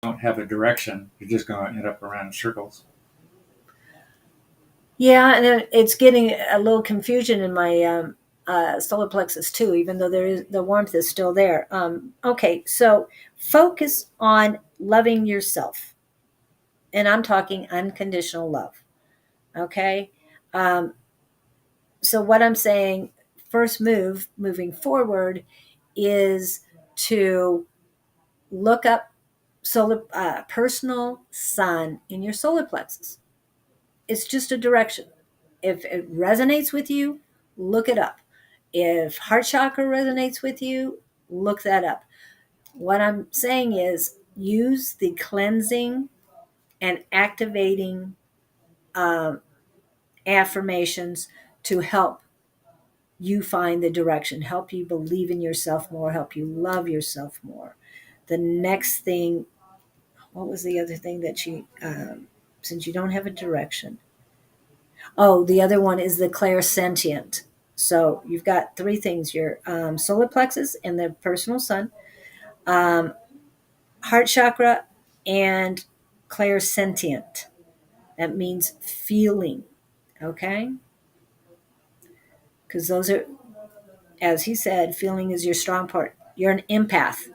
Don't have a direction. You're just going to end up around in circles. Yeah, and it's getting a little confusion in my solar plexus too, even though the warmth is still there. Okay, so focus on loving yourself, and I'm talking unconditional love. Okay, um, so what I'm saying, first moving forward, is to look up solar personal sun in your solar plexus. It's just a direction. If it resonates with you, look it up. If heart chakra resonates with you, look that up. What I'm saying is use the cleansing and activating um, affirmations to help you find the direction, help you believe in yourself more, help you love yourself more. The next thing, what was the other thing that since you don't have a direction? Oh, the other one is the clairsentient. So you've got three things: your solar plexus and the personal sun, um, heart chakra, and clairsentient. That means feeling. Okay, because those are, as he said, feeling is your strong part. You're an empath,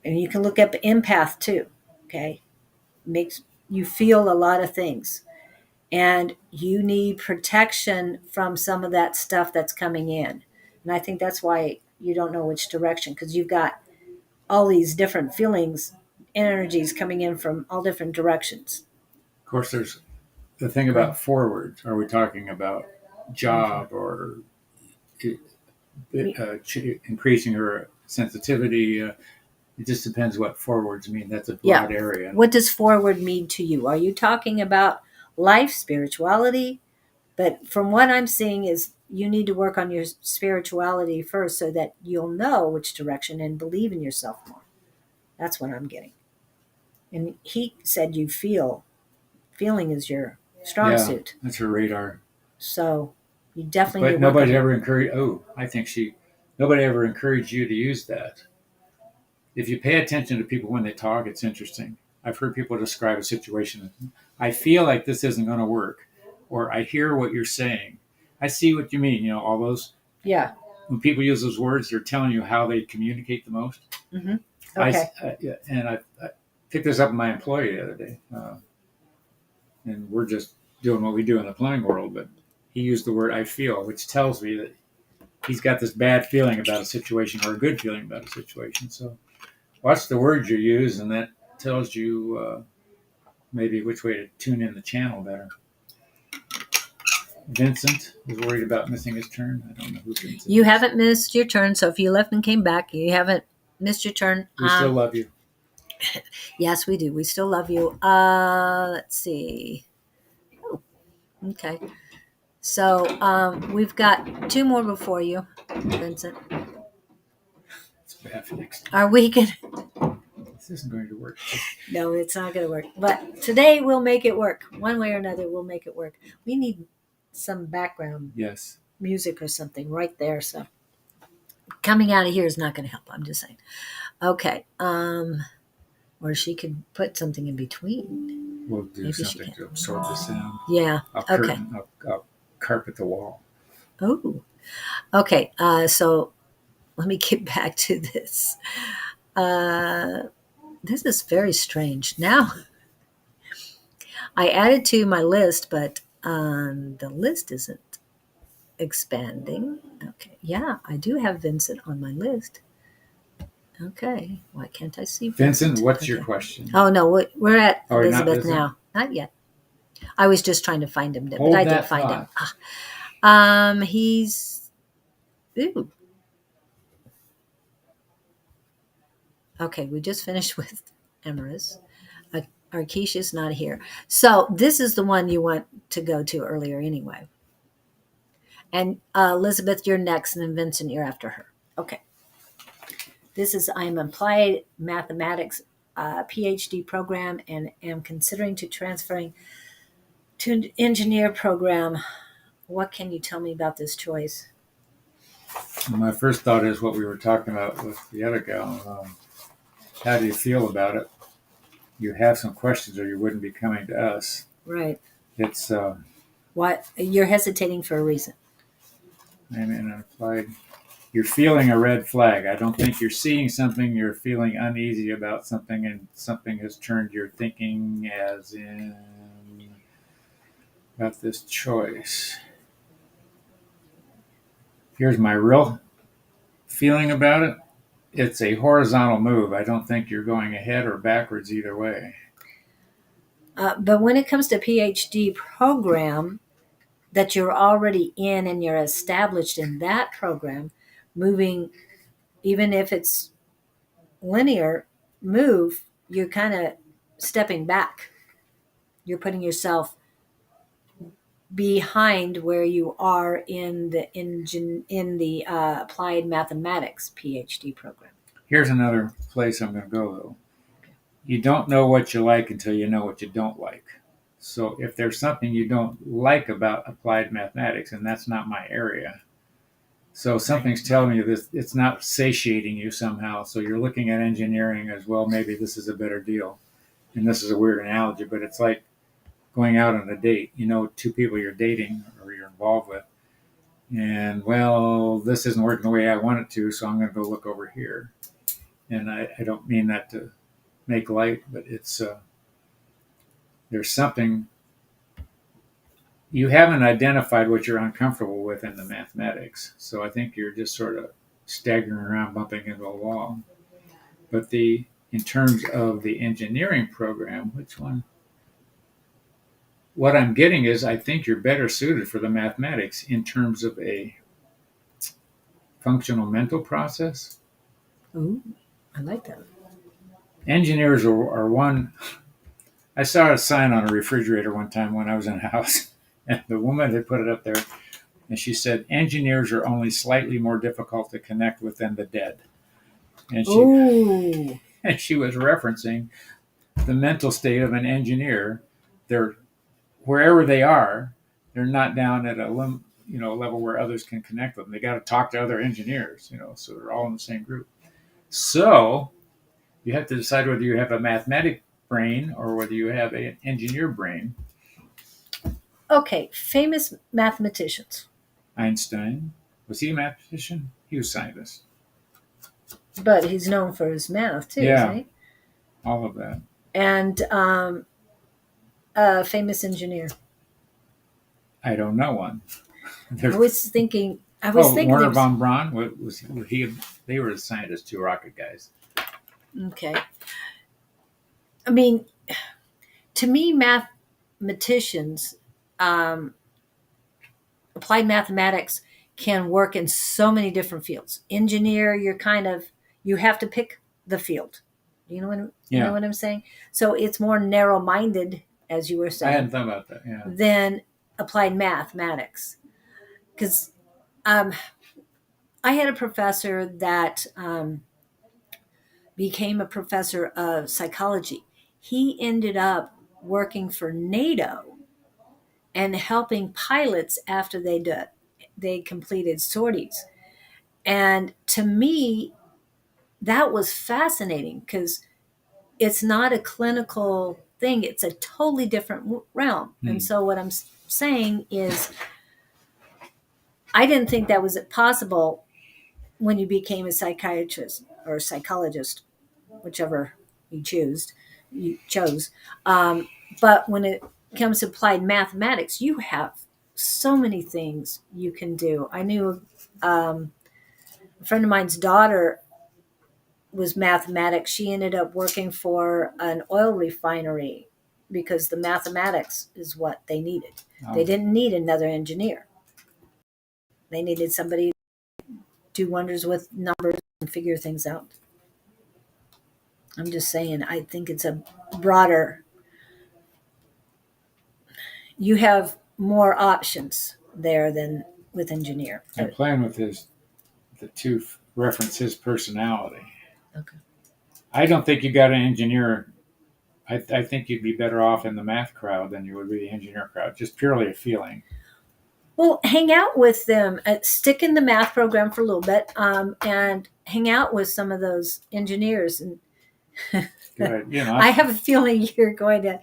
and you can look up empath too. Okay, makes you feel a lot of things, and you need protection from some of that stuff that's coming in. And I think that's why you don't know which direction, because you've got all these different feelings, energies coming in from all different directions. Of course, there's the thing about forwards. Are we talking about job or increasing her sensitivity? It just depends what forwards mean. That's a Yeah. broad area. What does forward mean to you? Are you talking about life, spirituality? But from what I'm seeing is you need to work on your spirituality first so that you'll know which direction and believe in yourself more. That's what I'm getting. And he said you feel. Feeling is your strong Yeah, suit. that's her radar. So you definitely But need to work nobody on ever encouraged. Oh, I think nobody ever encouraged you to use that. If you pay attention to people when they talk, it's interesting. I've heard people describe a situation. I feel like this isn't going to work, or I hear what you're saying. I see what you mean. All those. Yeah. When people use those words, they're telling you how they communicate the most. Mm-hmm. Okay. Yeah, and I picked this up with my employee the other day, and we're just doing what we do in the plumbing world. But he used the word "I feel," which tells me that he's got this bad feeling about a situation or a good feeling about a situation. So watch the words you use, and that tells you maybe which way to tune in the channel better. Vincent is worried about missing his turn. I don't know who Vincent You is. haven't missed your turn, so if you left and came back, you haven't missed your turn. We still love you. Yes, we do. We still love you. Let's see. Oh, okay. So we've got 2 more before you, Vincent. It's bad for next time. Are we gonna? This isn't going to work. No, it's not gonna work. But today we'll make it work. One way or another, we'll make it work. We need some background Yes. music or something right there. So coming out of here is not going to help. I'm just saying. Okay. Or she could put something in between. We'll do Maybe she something can. to absorb the sound. Yeah. I'll Okay. I'll carpet the wall. Oh. Okay. So let me get back to this. This is very strange. Now I added to my list, but the list isn't expanding. Okay. Yeah, I do have Vincent on my list. Okay. Why can't I see Vincent, what's Okay. your question? Oh, no. We're at Oh, you're not Elizabeth Vincent? now. Not yet. I was just trying to find him, but Hold I did that find him. thought. He's. Ooh. Okay, we just finished with Emrys. Arkisha's not here. So this is the one you want to go to earlier anyway. And Elizabeth, you're next, and then Vincent, you're after her. Okay. This is I'm applied mathematics PhD program and am considering to transferring to an engineer program. What can you tell me about this choice? My first thought is what we were talking about with the other gal. How do you feel about it? You have some questions, or you wouldn't be coming to us. Right. It's What you're hesitating for a reason. and applied. You're feeling a red flag. I don't think you're seeing something. You're feeling uneasy about something, and something has turned your thinking as in about this choice. Here's my real feeling about it. It's a horizontal move. I don't think you're going ahead or backwards either way. But when it comes to PhD program that you're already in and you're established in that program, moving, even if it's linear move, you're kind of stepping back. You're putting yourself behind where you are in the applied mathematics PhD program. Here's another place I'm going to go, though. You don't know what you like until you know what you don't like. So if there's something you don't like about applied mathematics, and that's not my area, so something's telling you this, it's not satiating you somehow. So you're looking at engineering as well. Maybe this is a better deal. And this is a weird analogy, but it's like going out on a date. You know, 2 people you're dating or you're involved with, and well, this isn't working the way I want it to, so I'm going to go look over here. And I don't mean that to make light, but it's there's something you haven't identified what you're uncomfortable with in the mathematics. So I think you're just sort of staggering around, bumping into a wall. But in terms of the engineering program, which one? What I'm getting is I think you're better suited for the mathematics in terms of a functional mental process. Ooh, I like that. Engineers are one. I saw a sign on a refrigerator one time when I was in a house, and the woman had put it up there, and she said, "Engineers are only slightly more difficult to connect with than the dead." And Ooh. and she was referencing the mental state of an engineer. They're wherever they are, they're not down at a level where others can connect with them. They got to talk to other engineers, so they're all in the same group. So you have to decide whether you have a mathematic brain or whether you have an engineer brain. Okay, famous mathematicians. Einstein, was he a mathematician? He was a scientist. But he's known for his math too, Yeah. isn't he? All of that. And a famous engineer. I don't know one. I was thinking I was Oh, thinking Werner there was, von Braun was he? They were the scientists, two rocket guys. okay. I mean, to me, mathematicians, um, applied mathematics can work in so many different fields. Engineer, you're kind of, you have to pick the field. You know Yeah, what I'm saying? So it's more narrow minded, as you were I hadn't saying, thought about that. Yeah, than applied mathematics. Because um, I had a professor that became a professor of psychology. He ended up working for NATO and helping pilots after they completed sorties. And to me, that was fascinating because it's not a clinical thing, it's a totally different realm. And hmm. so, what I'm saying is, I didn't think that was possible when you became a psychiatrist or a psychologist, whichever you chose. Um, but when it comes to applied mathematics, you have so many things you can do. I knew a friend of mine's daughter was mathematics. She ended up working for an oil refinery because the mathematics is what they needed. They Um, didn't need another engineer. They needed somebody to do wonders with numbers and figure things out. I'm just saying, I think it's a broader, you have more options there than with engineer. I'm playing with the two reference his personality. Okay. I don't think you got an engineer. I think you'd be better off in the math crowd than you would be the engineer crowd. Just purely a feeling. Well, hang out with them, stick in the math program for a little bit, and hang out with some of those engineers. And Good. You know, I have a feeling you're going to,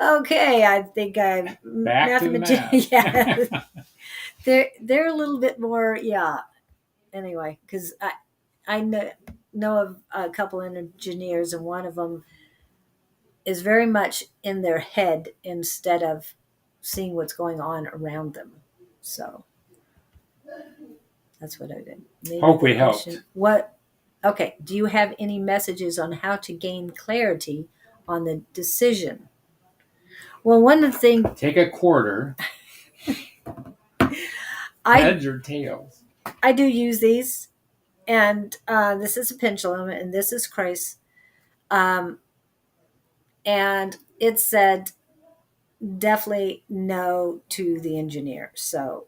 okay, I think I'm back to the mathematician. math. Yeah, they're a little bit more, yeah. Anyway, because I know of a couple of engineers, and one of them is very much in their head instead of seeing what's going on around them. So that's what I did. Maybe Hope the we question, helped. what, okay, do you have any messages on how to gain clarity on the decision? Well, one of the things Take a quarter, I heads or tails. I do use these, and this is a pendulum, and this is Christ, um, and it said definitely no to the engineer. So,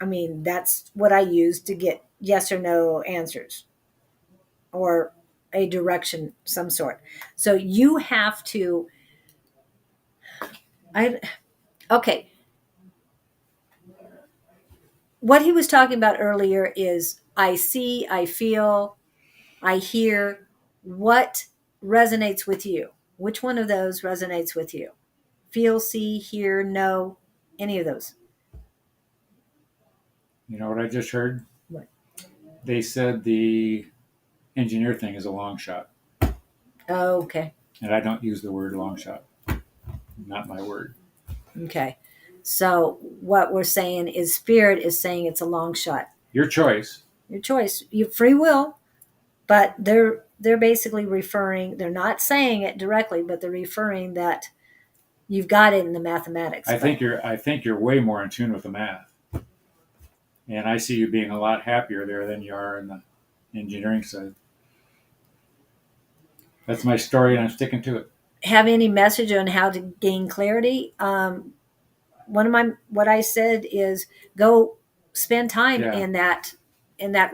I mean, that's what I use to get yes or no answers or a direction, some sort. So you have to, I, okay. What he was talking about earlier is I see, I feel, I hear. What resonates with you? Which one of those resonates with you? Feel, see, hear, know, any of those? You know what I just heard? What? They said the engineer thing is a long shot. Oh, okay. And I don't use the word long shot. Not my word. Okay. So what we're saying is spirit is saying it's a long shot. Your choice. Your choice. Your free will, but they're basically referring, they're not saying it directly, but they're referring that you've got it in the mathematics. I think you're way more in tune with the math. And I see you being a lot happier there than you are in the engineering side. That's my story and I'm sticking to it. Have any message on how to gain clarity? What I said is go spend time Yeah. in that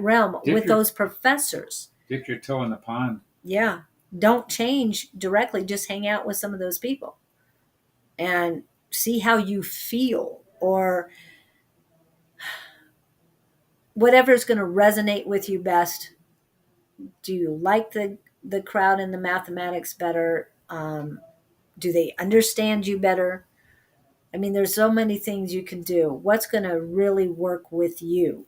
realm with Your those professors. dip your toe in the pond. Yeah. Don't change directly, just hang out with some of those people and see how you feel, or whatever's going to resonate with you best. Do you like the crowd in the mathematics better? Do they understand you better? I mean, there's so many things you can do. What's going to really work with you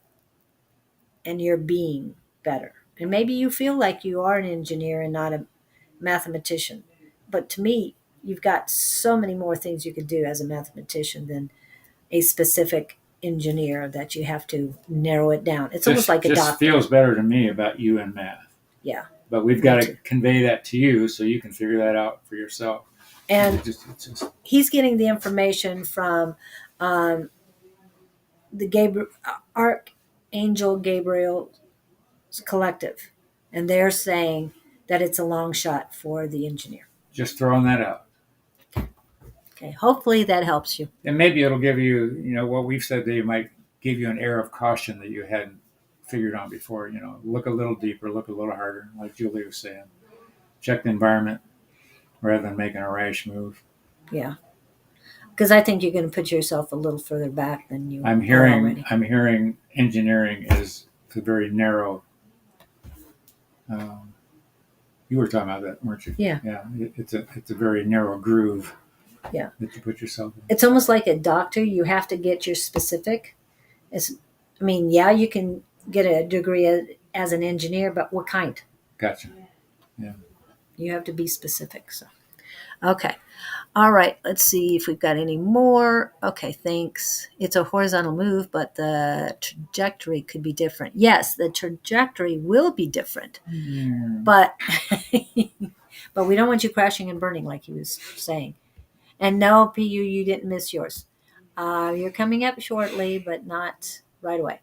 and your being better? And maybe you feel like you are an engineer and not a mathematician. But to me, you've got so many more things you could do as a mathematician than a specific engineer that you have to narrow it down. It's almost like a just doctor. feels better to me about you and math. Yeah. But we've got to convey that to you so you can figure that out for yourself. And it's just, he's getting the information from the Archangel Gabriel's Collective, and they're saying that it's a long shot for the engineer. just throwing that out. Okay, hopefully that helps you. And maybe it'll give you, what we've said, they might give you an air of caution that you hadn't figured out before. Look a little deeper, look a little harder, like Julie was saying. Check the environment rather than making a rash move. Yeah, because I think you're going to put yourself a little further back than you I'm are already. hearing engineering is a very narrow. You were talking about that, weren't you? Yeah. Yeah. It's a very narrow groove. Yeah. That you put yourself in. It's almost like a doctor. You have to get your specific. You can get a degree as an engineer, but what kind? Gotcha. Yeah. You have to be specific. So, okay. All right. Let's see if we've got any more. Okay. Thanks. It's a horizontal move, but the trajectory could be different. Yes, the trajectory will be different, but but we don't want you crashing and burning, like he was saying. And no, PU, you didn't miss yours. You're coming up shortly, but not right away.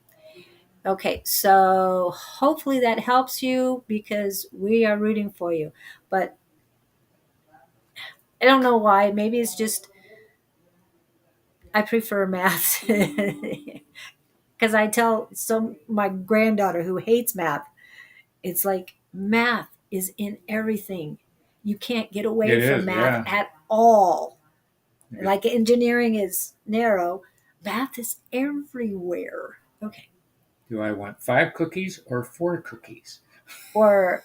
Okay, so hopefully that helps you because we are rooting for you. But I don't know why. Maybe it's just I prefer math because I tell my granddaughter who hates math, it's like math is in everything. You can't get away from math at all. Yeah. Like engineering is narrow, math is everywhere. Okay. Do I want 5 cookies or 4 cookies? Or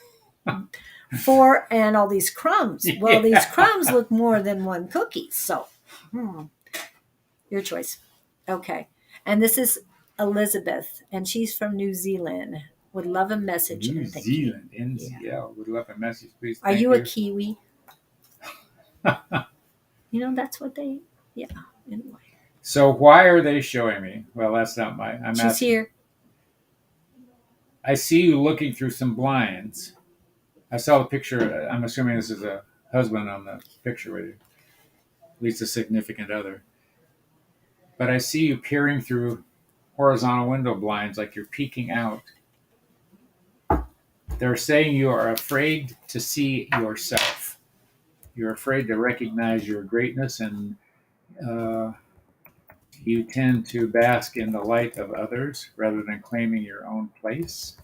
4 and all these crumbs. Yeah. Well, these crumbs look more than 1 cookie. So, your choice. Okay. And this is Elizabeth, and she's from New Zealand. Would love a message. New Zealand, NZL. Would love a message, please. Are you a Kiwi? That's what they, yeah. Anyway. So why are they showing me? Well, that's not she's asking. Here. I see you looking through some blinds. I saw the picture. I'm assuming this is a husband on the picture with you. At least a significant other. But I see you peering through horizontal window blinds like you're peeking out. They're saying you are afraid to see yourself. You're afraid to recognize your greatness, and you tend to bask in the light of others rather than claiming your own place.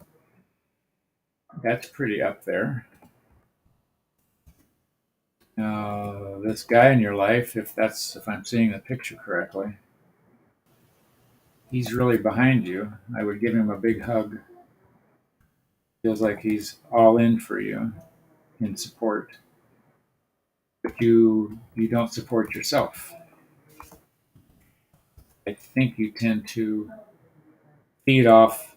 That's pretty up there. This guy in your life, if I'm seeing the picture correctly, he's really behind you. I would give him a big hug. Feels like he's all in for you in support. But you don't support yourself. I think you tend to feed off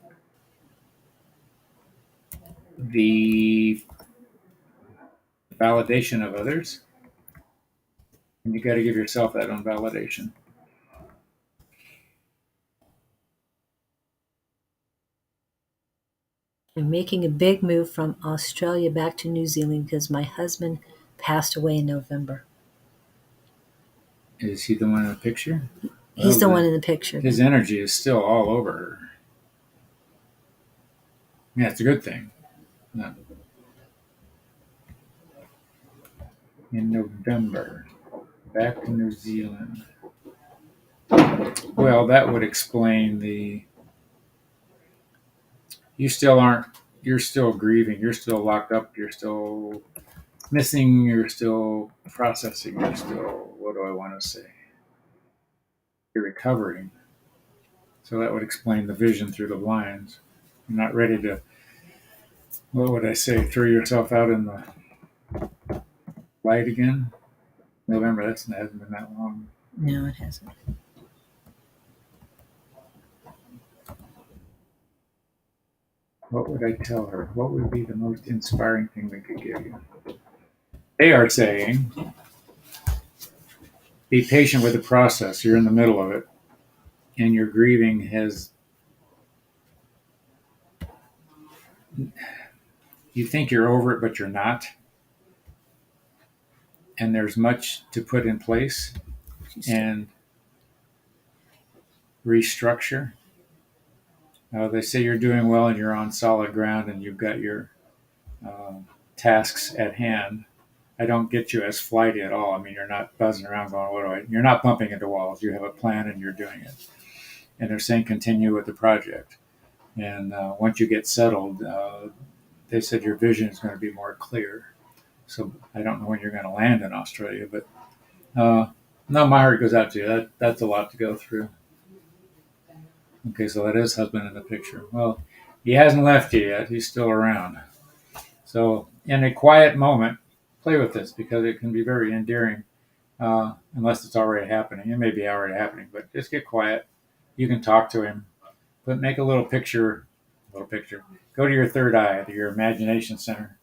the validation of others, and you got to give yourself that own validation. I'm making a big move from Australia back to New Zealand because my husband passed away in November. Is he the one in the picture? He's the one in the picture. His energy is still all over her. Yeah, it's a good thing. No. In November, back to New Zealand. Well, that would explain you're still grieving, you're still locked up, you're still missing, you're still processing, what do I want to say? You're recovering. So that would explain the vision through the blinds. You're not ready to, what would I say, throw yourself out in the light again? November, that hasn't been that long. No, it hasn't. What would I tell her? What would be the most inspiring thing we could give you? They are saying, be patient with the process. You're in the middle of it. and your grieving has, you think you're over it, but you're not. And there's much to put in place and restructure. They say you're doing well and you're on solid ground and you've got your uh, tasks at hand. I don't get you as flighty at all. I mean, you're not buzzing around going, what do I? You're not bumping into walls. You have a plan and you're doing it. And they're saying continue with the project. And once you get settled, they said your vision is going to be more clear. So I don't know when you're going to land in Australia, but no, my heart goes out to you. That's a lot to go through. Okay, so that is husband in the picture. Well, he hasn't left you yet. He's still around. So in a quiet moment, play with this because it can be very endearing, unless it's already happening. It may be already happening, but just get quiet. You can talk to him, but make a little picture. Go to your third eye, to your imagination center.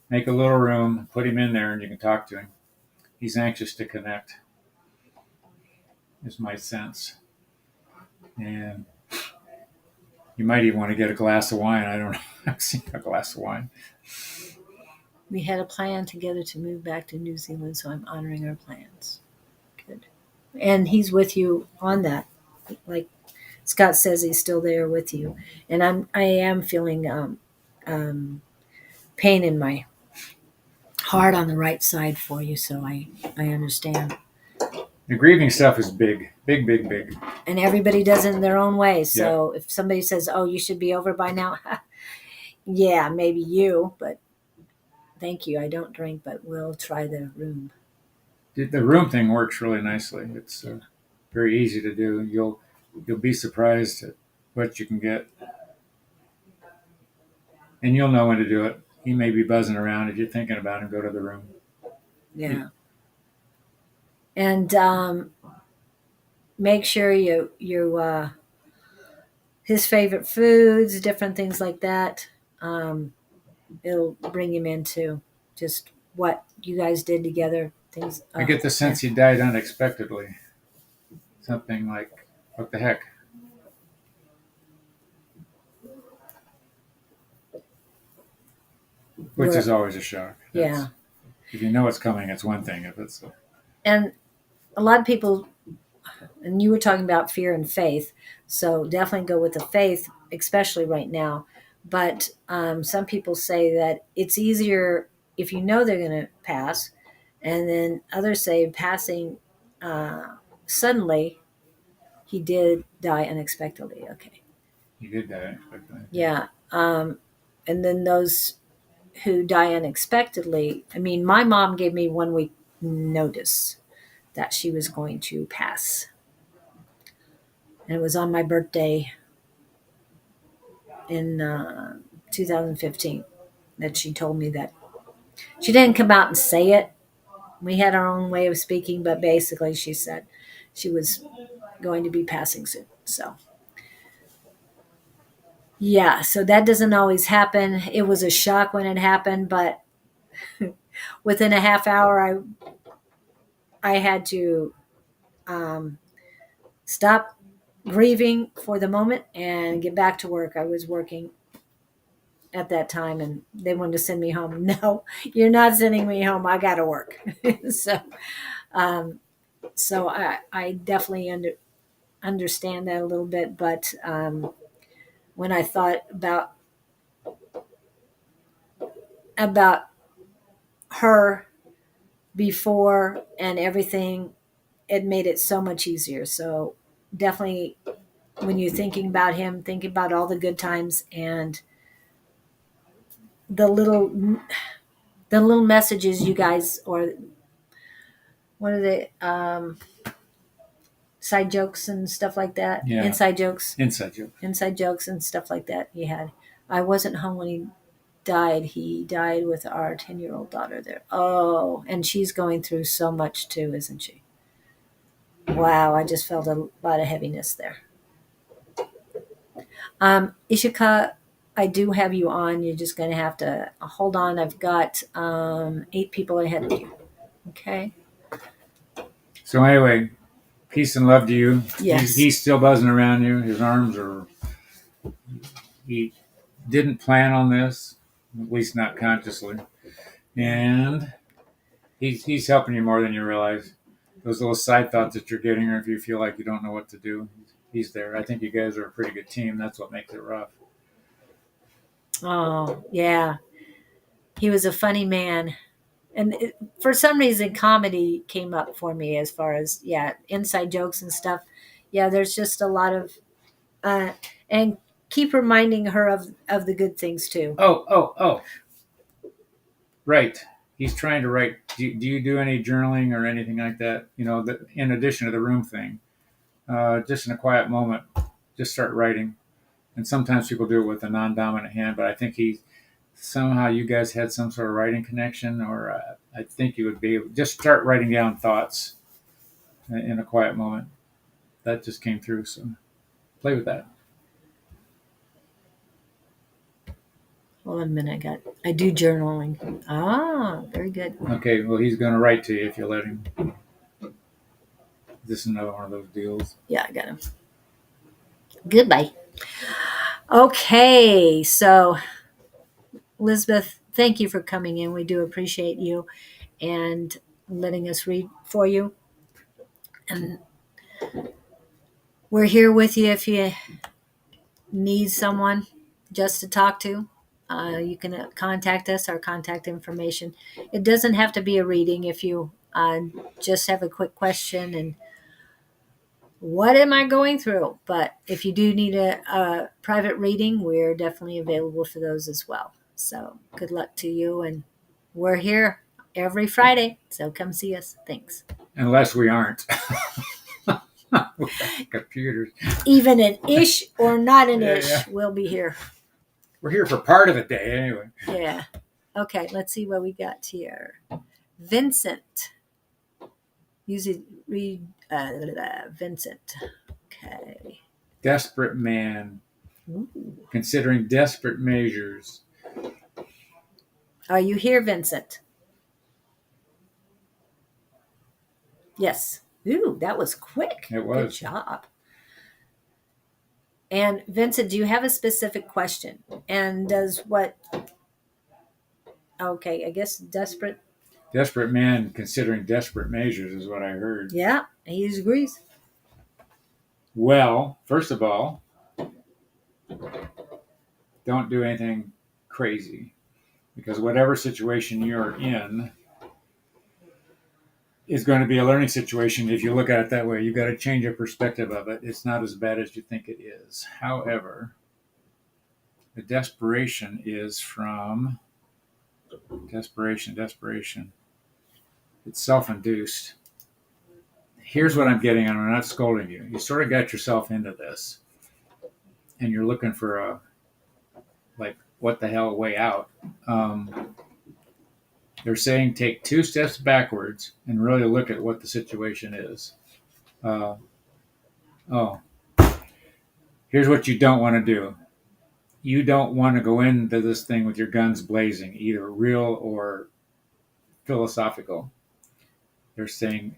Make a little room, put him in there, and you can talk to him. He's anxious to connect, is my sense. And you might even want to get a glass of wine. I don't know. I've seen a glass of wine. We had a plan together to move back to New Zealand, so I'm honoring our plans. Good. And he's with you on that. Like Scott says, he's still there with you. And I am feeling pain in my heart on the right side for you, so I understand. The grieving stuff is big, big, big, big. And everybody does it in their own way. So if somebody says, "Oh, you should be over by now," yeah, maybe you, but thank you. I don't drink, but we'll try the room. The room thing works really nicely. It's very easy to do. You'll be surprised at what you can get, and you'll know when to do it. He may be buzzing around. If you're thinking about him, go to the room. Yeah. And make sure you his favorite foods, different things like that. It'll bring him into just what you guys did together. Things. I get the sense he died unexpectedly. Something like, what the heck? Which is always a shock. Yeah. If you know it's coming, it's one thing. If it's and a lot of people, and you were talking about fear and faith, so definitely go with the faith, especially right now. But some people say that it's easier if you know they're going to pass, and then others say passing suddenly. He did die unexpectedly. Okay. He did die unexpectedly. Yeah. And then those who die unexpectedly, I mean, my mom gave me 1 week notice that she was going to pass. And it was on my birthday in 2015 that she told me that. She didn't come out and say it. We had our own way of speaking, but basically she said she was going to be passing soon. So, yeah, so that doesn't always happen. It was a shock when it happened, but within a half hour, I had to stop grieving for the moment and get back to work. I was working at that time and they wanted to send me home. No, you're not sending me home. I got to work. so, so I definitely understand that a little bit. But when I thought about her before and everything, it made it so much easier. So definitely when you're thinking about him, think about all the good times and the little messages you guys, or what are they, side jokes and stuff like that. Yeah. Inside jokes inside jokes and stuff like that he had. I wasn't home when he died. He died with our 10-year-old daughter there. Oh, and she's going through so much too, isn't she? Wow, I just felt a lot of heaviness there. Ishika, I do have you on. You're just going to have to hold on. I've got 8 people ahead of you. Okay. So anyway, Peace and love to you. Yes. He's still buzzing around you. His arms are. He didn't plan on this, at least not consciously, and he's helping you more than you realize. Those little side thoughts that you're getting, or if you feel like you don't know what to do, he's there. I think you guys are a pretty good team. That's what makes it rough. Oh, yeah. He was a funny man. And for some reason, comedy came up for me as far as, yeah, inside jokes and stuff. Yeah, there's just a lot of, uh, and keep reminding her of the good things too. Oh. Right. He's trying to write. Do you do any journaling or anything like that? In addition to the room thing, just in a quiet moment, just start writing. And sometimes people do it with a non-dominant hand, but I think somehow you guys had some sort of writing connection, or I think you would be able just start writing down thoughts in a quiet moment. That just came through, so play with that. Hold on a minute, I do journaling. Ah, very good. Okay, well, he's going to write to you if you let him. This is another one of those deals. Yeah, I got him. Goodbye. Okay, so Elizabeth, thank you for coming in. We do appreciate you and letting us read for you. And we're here with you if you need someone just to talk to. You can contact us, our contact information. It doesn't have to be a reading if you just have a quick question and what am I going through? But if you do need a private reading, we're definitely available for those as well. So good luck to you. And we're here every Friday. So come see us. Thanks. Unless we aren't. Computers. Even an ish or not an ish, we'll be here. We're here for part of the day anyway. Yeah. Okay, let's see what we got here. Vincent. Read Vincent. Okay. Desperate man. Ooh. Considering desperate measures. Are you here, Vincent? Yes. Ooh, that was quick. It was. Good job. And Vincent, do you have a specific question? And does what? Okay, I guess desperate. Desperate man considering desperate measures is what I heard. Yeah, he agrees. Well, first of all, don't do anything crazy, because whatever situation you're in is going to be a learning situation. If you look at it that way, you've got to change your perspective of it. It's not as bad as you think it is. However, the desperation is from desperation. It's self-induced. Here's what I'm getting at. I'm not scolding you. You sort of got yourself into this, and you're looking for a, like, what the hell way out. They're saying take 2 steps backwards and really look at what the situation is. Here's what you don't want to do. You don't want to go into this thing with your guns blazing, either real or philosophical. They're saying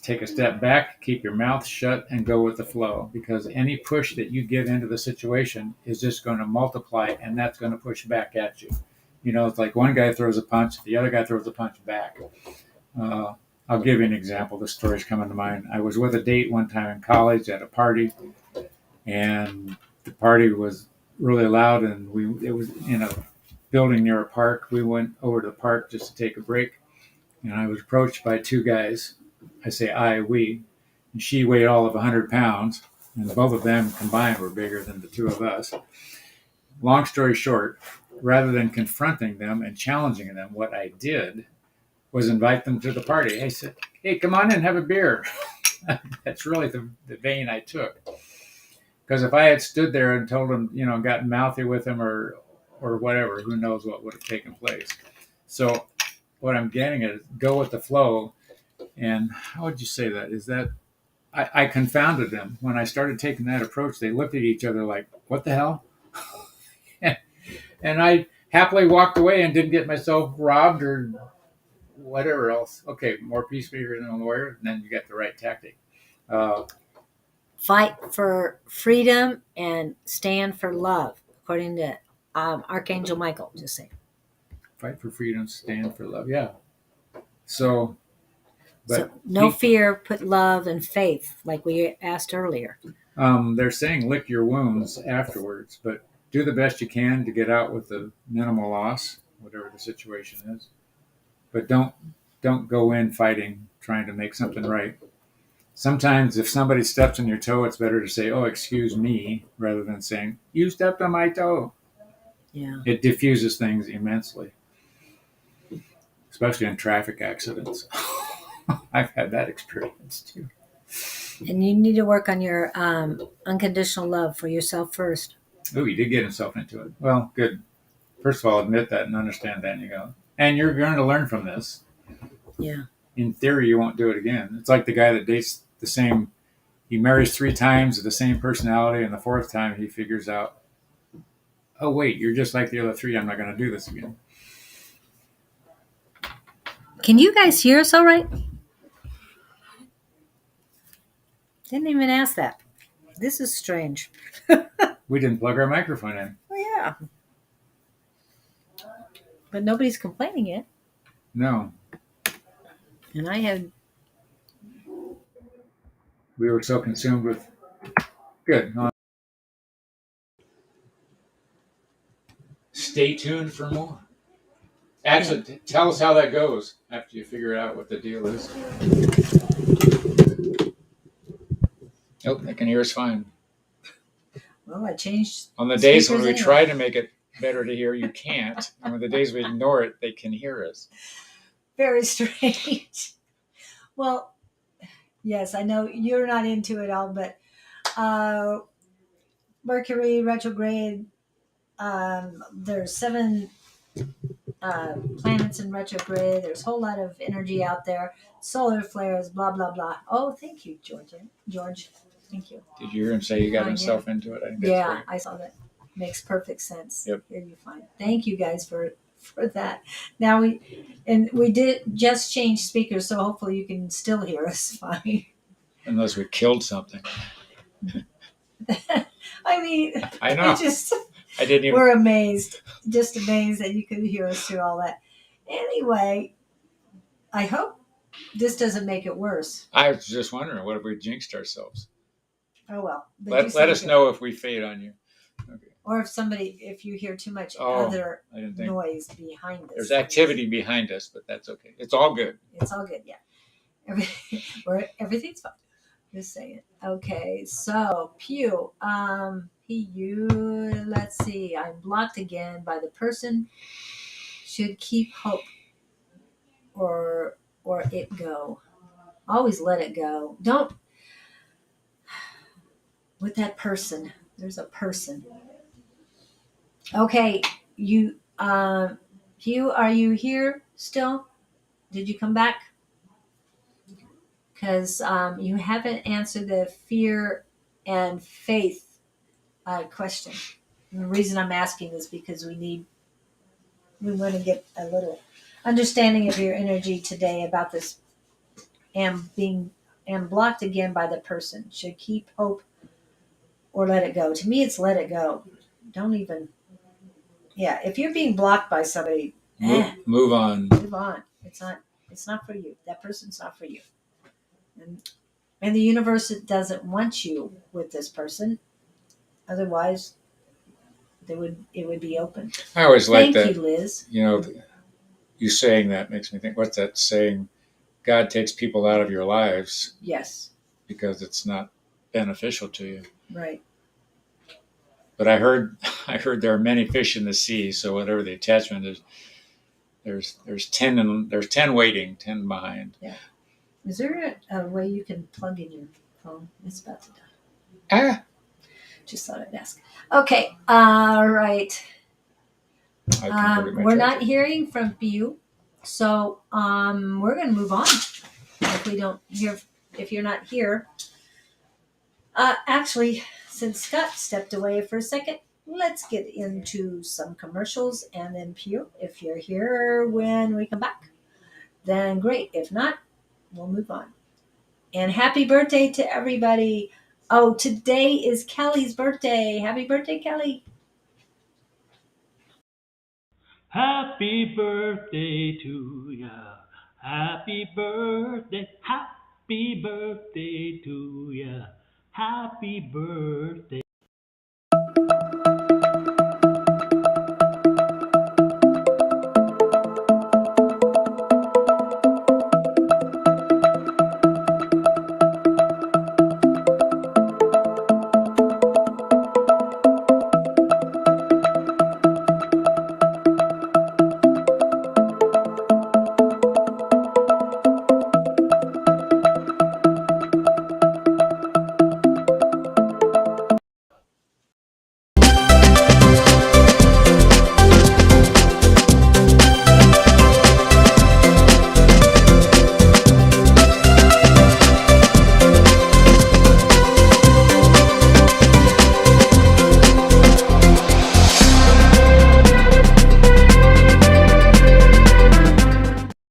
take a step back, keep your mouth shut, and go with the flow, because any push that you give into the situation is just going to multiply, and that's going to push back at you. It's like one guy throws a punch, the other guy throws a punch back. I'll give you an example. This story's coming to mind. I was with a date one time in college at a party, and the party was really loud, and it was in a building near a park. We went over to the park just to take a break, and I was approached by 2 guys. I say we, and she weighed all of 100 pounds, and both of them combined were bigger than the 2 of us. Long story short, rather than confronting them and challenging them, what I did was invite them to the party. I said, hey, come on in, have a beer. That's really the vein I took. Because if I had stood there and told them, gotten mouthy with them or whatever, who knows what would have taken place. So what I'm getting at is go with the flow. And how would you say that? Is that I confounded them. When I started taking that approach, they looked at each other like, what the hell? And I happily walked away and didn't get myself robbed or whatever else. Okay, more peace speaker than a lawyer, and then you got the right tactic. Uh, Fight for freedom and stand for love, according to Archangel Michael. Just saying. fight for freedom, stand for love. Yeah. So, So but no fear, put love and faith, like we asked earlier. they're saying lick your wounds afterwards, but do the best you can to get out with the minimal loss, whatever the situation is. But don't go in fighting, trying to make something right. Sometimes if somebody steps on your toe, it's better to say, "Oh, excuse me," rather than saying, "You stepped on my toe." Yeah. It diffuses things immensely, especially in traffic accidents. I've had that experience too. And you need to work on your unconditional love for yourself first. Oh, he did get himself into it. Well, good. First of all, admit that and understand that, and you go, and you're going to learn from this. Yeah. In theory, you won't do it again. It's like the guy that dates the same, he marries 3 times with the same personality, and the 4th time he figures out, oh, wait, you're just like the other 3. I'm not going to do this again. Can you guys hear us all right? Didn't even ask that. This is strange. We didn't plug our microphone in. Oh, yeah. But nobody's complaining yet. No, And I had. we were so consumed with, good. Stay tuned for more. Actually, tell us how that goes after you figure out what the deal is. Oh, they can hear us fine. Well, I changed. On the days when we anyway. try to make it better to hear, you can't. And on the days we ignore it, they can hear us. Very strange. Well, yes, I know you're not into it all, but Mercury retrograde, there's 7 planets in retrograde. There's a whole lot of energy out there. Solar flares, blah, blah, blah. Oh, thank you, George. Thank you. Did you hear him say he got himself into it? I think that's great. I saw that. Makes perfect sense. Yep. Here you find. Thank you guys for that. Now we did just change speakers, so hopefully you can still hear us fine. Unless we killed something. I mean, I know. I didn't even. We're amazed, just amazed that you could hear us through all that. Anyway, I hope this doesn't make it worse. I was just wondering, what if we jinxed ourselves? Oh well. Let us know if we fade on you. Okay. Or if you hear too much other noise behind us. There's activity behind us, but that's okay. It's all good. It's all good, yeah. Everything's fine. Just saying. Okay, so Pew. Let's see. I'm blocked again by the person. Should keep hope or it go. Always let it go. Don't with that person. There's a person. Okay, you Pew, are you here still? Did you come back? Because you haven't answered the fear and faith question. And the reason I'm asking is because we want to get a little understanding of your energy today about this and blocked again by the person. Should keep hope or let it go. To me, it's let it go. Don't even. Yeah, if you're being blocked by somebody, move on. Move on. It's not for you. That person's not for you. And the universe doesn't want you with this person. Otherwise, it would be open. I always like that. Thank you, Liz. You know, you saying that makes me think, what's that saying? God takes people out of your lives. Yes. Because it's not beneficial to you. Right. But I heard there are many fish in the sea, so whatever the attachment is, there's 10 and there's 10 waiting, 10 behind. Yeah. Is there a way you can plug in your phone? It's about to die. Just thought I'd ask. Okay. All right. We're not hearing from you, so we're going to move on. If you're not here. Actually, since Scott stepped away for a second, let's get into some commercials, and then Pew, if you're here when we come back, then great. If not, we'll move on. And happy birthday to everybody. Oh, today is Kelly's birthday. Happy birthday, Kelly. Happy birthday to ya. Happy birthday. Happy birthday to ya. Happy birthday.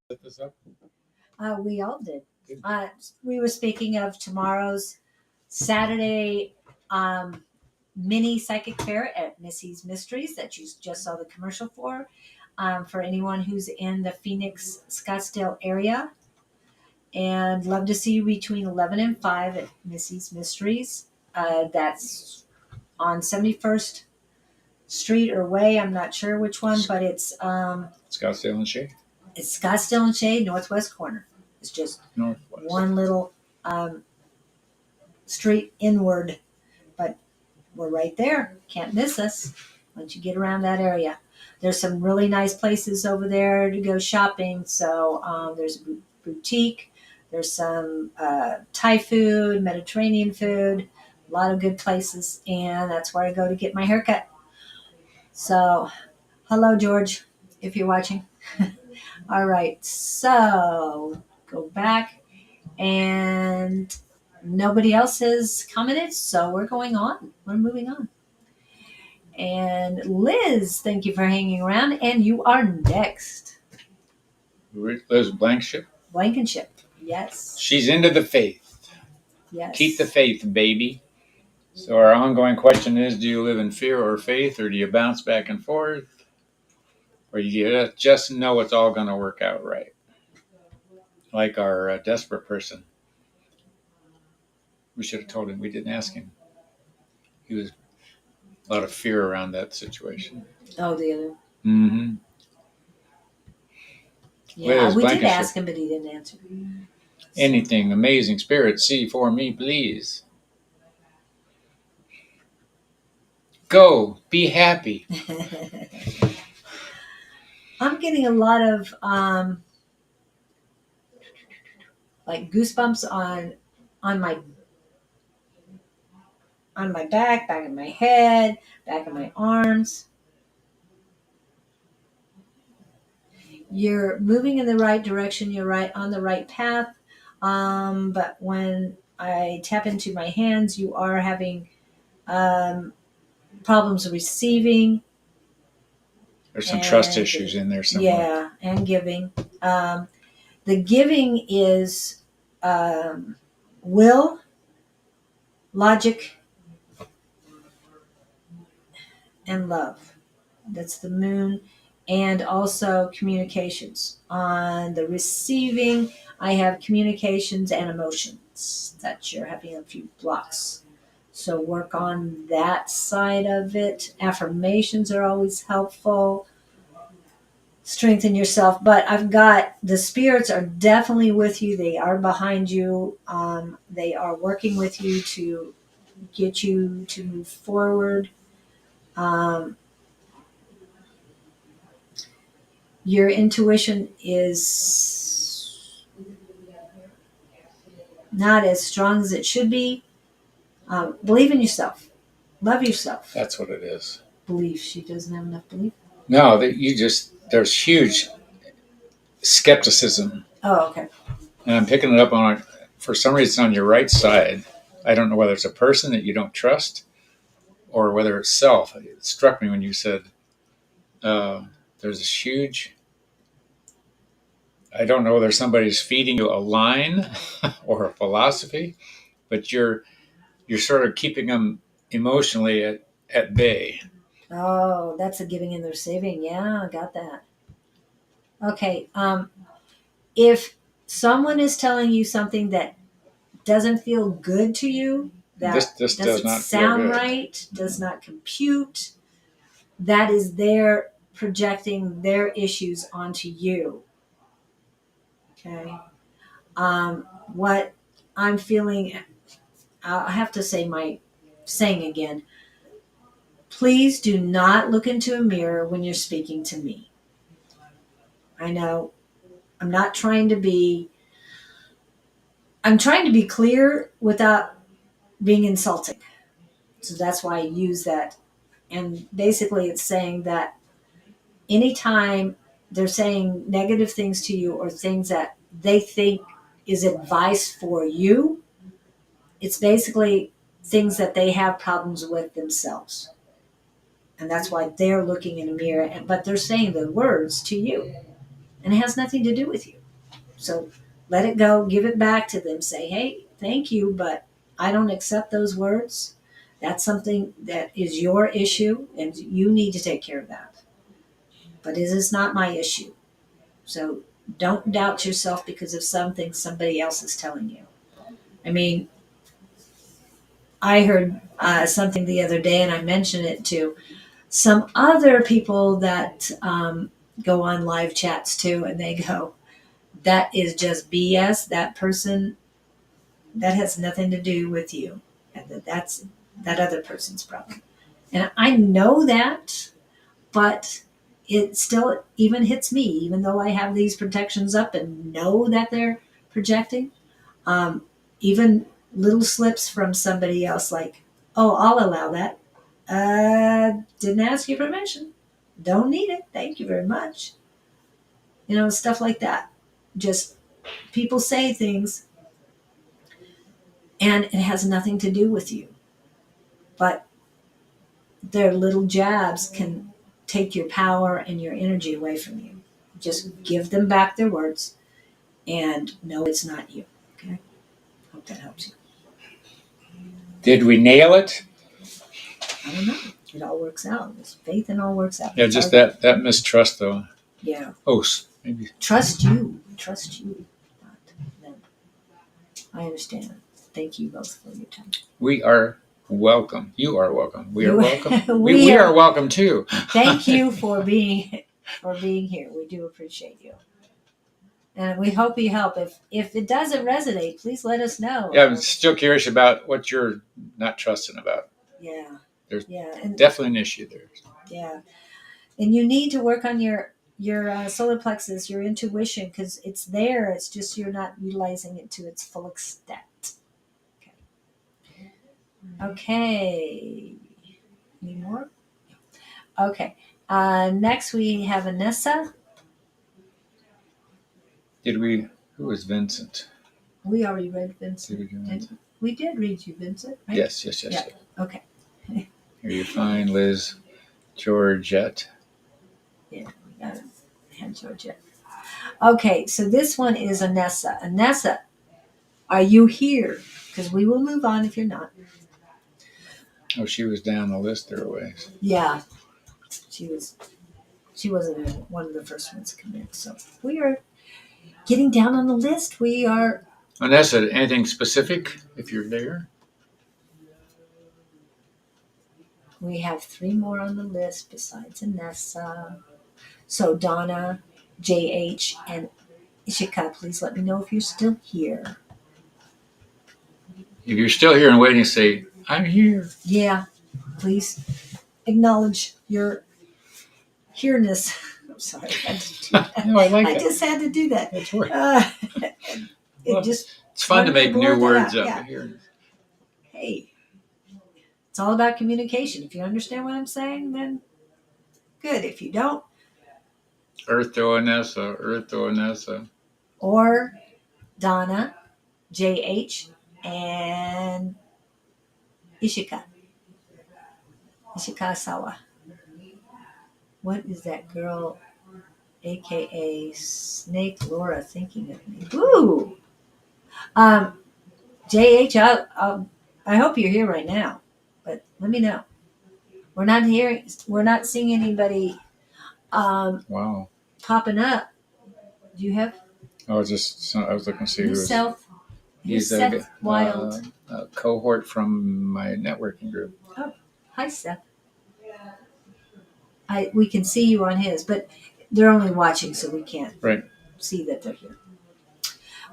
Set this up. We all did. We were speaking of tomorrow's Saturday mini psychic fair at Missy's Mysteries that you just saw the commercial for anyone who's in the Phoenix Scottsdale area. And love to see you between 11 and 5 at Missy's Mysteries. That's on 71st Street or Way. I'm not sure which one, but it's Scottsdale and Shea. it's Scottsdale and Shea, northwest corner. It's just Northwest. one little street inward, but we're right there. Can't miss us once you get around that area. There's some really nice places over there to go shopping. So there's a boutique. There's some Thai food, Mediterranean food, a lot of good places, and that's where I go to get my haircut. So, hello, George, if you're watching. All right, so go back, and nobody else has commented, so we're going on. We're moving on. And Liz, thank you for hanging around, and you are next. Liz Blankenship. Blankenship, yes. She's into the faith. Yes. Keep the faith, baby. So our ongoing question is, do you live in fear or faith, or do you bounce back and forth? Or you just know it's all going to work out right? Like our desperate person. We should have told him. We didn't ask him. He was a lot of fear around that situation. Oh, the other. Mm-hmm. Yeah, Liz we did Blankenship. ask him, but he didn't answer. Anything amazing spirit see for me, please. Go, be happy. I'm getting a lot of like goosebumps on my back of my head, back of my arms. You're moving in the right direction. You're right on the right path. But when I tap into my hands, you are having problems receiving. There's some trust issues in there somewhere. Yeah, and giving. The giving is will, logic, and love. That's the moon. And also communications. On the receiving, I have communications and emotions that you're having a few blocks. So work on that side of it. Affirmations are always helpful. Strengthen yourself. But I've got the spirits are definitely with you. They are behind you. They are working with you to get you to move forward. Your intuition is not as strong as it should be. Believe in yourself. Love yourself. That's what it is. Belief. She doesn't have enough belief. No, there's huge skepticism. Oh, okay. And I'm picking it up on, for some reason, on your right side. I don't know whether it's a person that you don't trust or whether it's self. It struck me when you said there's this huge I don't know whether somebody's feeding you a line or a philosophy, but you're sort of keeping them emotionally at bay. Oh, that's a giving and the receiving. Yeah, I got that. Okay. If someone is telling you something that doesn't feel good to you, that This does doesn't not feel sound good. right, does not compute, that is their projecting their issues onto you. Okay. What I'm feeling, I have to say my saying again. Please do not look into a mirror when you're speaking to me. I know I'm not trying to be, I'm trying to be clear without being insulting. So that's why I use that. And basically, it's saying that anytime they're saying negative things to you or things that they think is advice for you, it's basically things that they have problems with themselves. And that's why they're looking in a mirror, but they're saying the words to you. And it has nothing to do with you. So let it go, give it back to them. Say, hey, thank you, but I don't accept those words. That's something that is your issue, and you need to take care of that. But it is not my issue. So don't doubt yourself because of something somebody else is telling you. I mean, I heard something the other day, and I mentioned it to some other people that go on live chats too, and they go, that is just BS. That person, that has nothing to do with you. And that's that other person's problem. And I know that, but it still even hits me, even though I have these protections up and know that they're projecting. Um, Even little slips from somebody else, like, oh, I'll allow that. Didn't ask your permission. Don't need it. Thank you very much. You know, stuff like that. Just people say things and it has nothing to do with you. But their little jabs can take your power and your energy away from you. Just give them back their words and know it's not you. Okay? Hope that helps you. Did we nail it? I don't know. It all works out. There's faith and all works out. Yeah, That's just all. that mistrust though. Yeah. Oh, maybe Trust you. Trust you, not them. I understand. Thank you both for your time. we are welcome. You are welcome. We are You- welcome. we We are- are welcome too. Thank you for being here. We do appreciate you. And we hope you help. If it doesn't resonate, please let us know. Yeah, I'm still curious about what you're not trusting about. Yeah. There's and definitely an issue there. yeah. And you need to work on your solar plexus, your intuition, because it's there. It's just you're not utilizing it to its full extent. Okay. Any more? Okay. Next we have Anessa. Did we? Who was Vincent? We already read Did Vincent. we do Vincent? We did read you, Vincent, right? Yes. Yeah. Okay. Here you find Liz Georgette. Yeah, we got it. I had Georgia. Okay, so this one is Anessa. Anessa, are you here? Because we will move on if you're not. Oh, she was down the list there a ways. Yeah, she was. She wasn't one of the first ones to come in. So we are getting down on the list. We are. Vanessa, anything specific if you're there? We have 3 more on the list besides Anessa. So Donna, JH, and Ishika, please let me know if you're still here. If you're still here and waiting, say, I'm here. Yeah, please acknowledge your here-ness. I'm sorry, I had to do that. No, I like I that. just had to do that. That's right. It Well, just it's fun to make new words up yeah. here. Hey, it's all about communication. If you understand what I'm saying, then good. If you don't, Eartho-Anessa. or Donna, JH, and Ishika. Ishikasawa. What is that girl aka Snake Laura, thinking of me. Ooh. JH, I hope you're here right now, but let me know. We're not seeing anybody Wow. popping up. Do you have I was looking to see who's who's. Seth? Who's He's Seth Wild? a cohort from my networking group. Oh, hi Seth. We can see you on his, but they're only watching, so we can't Right. see that they're here.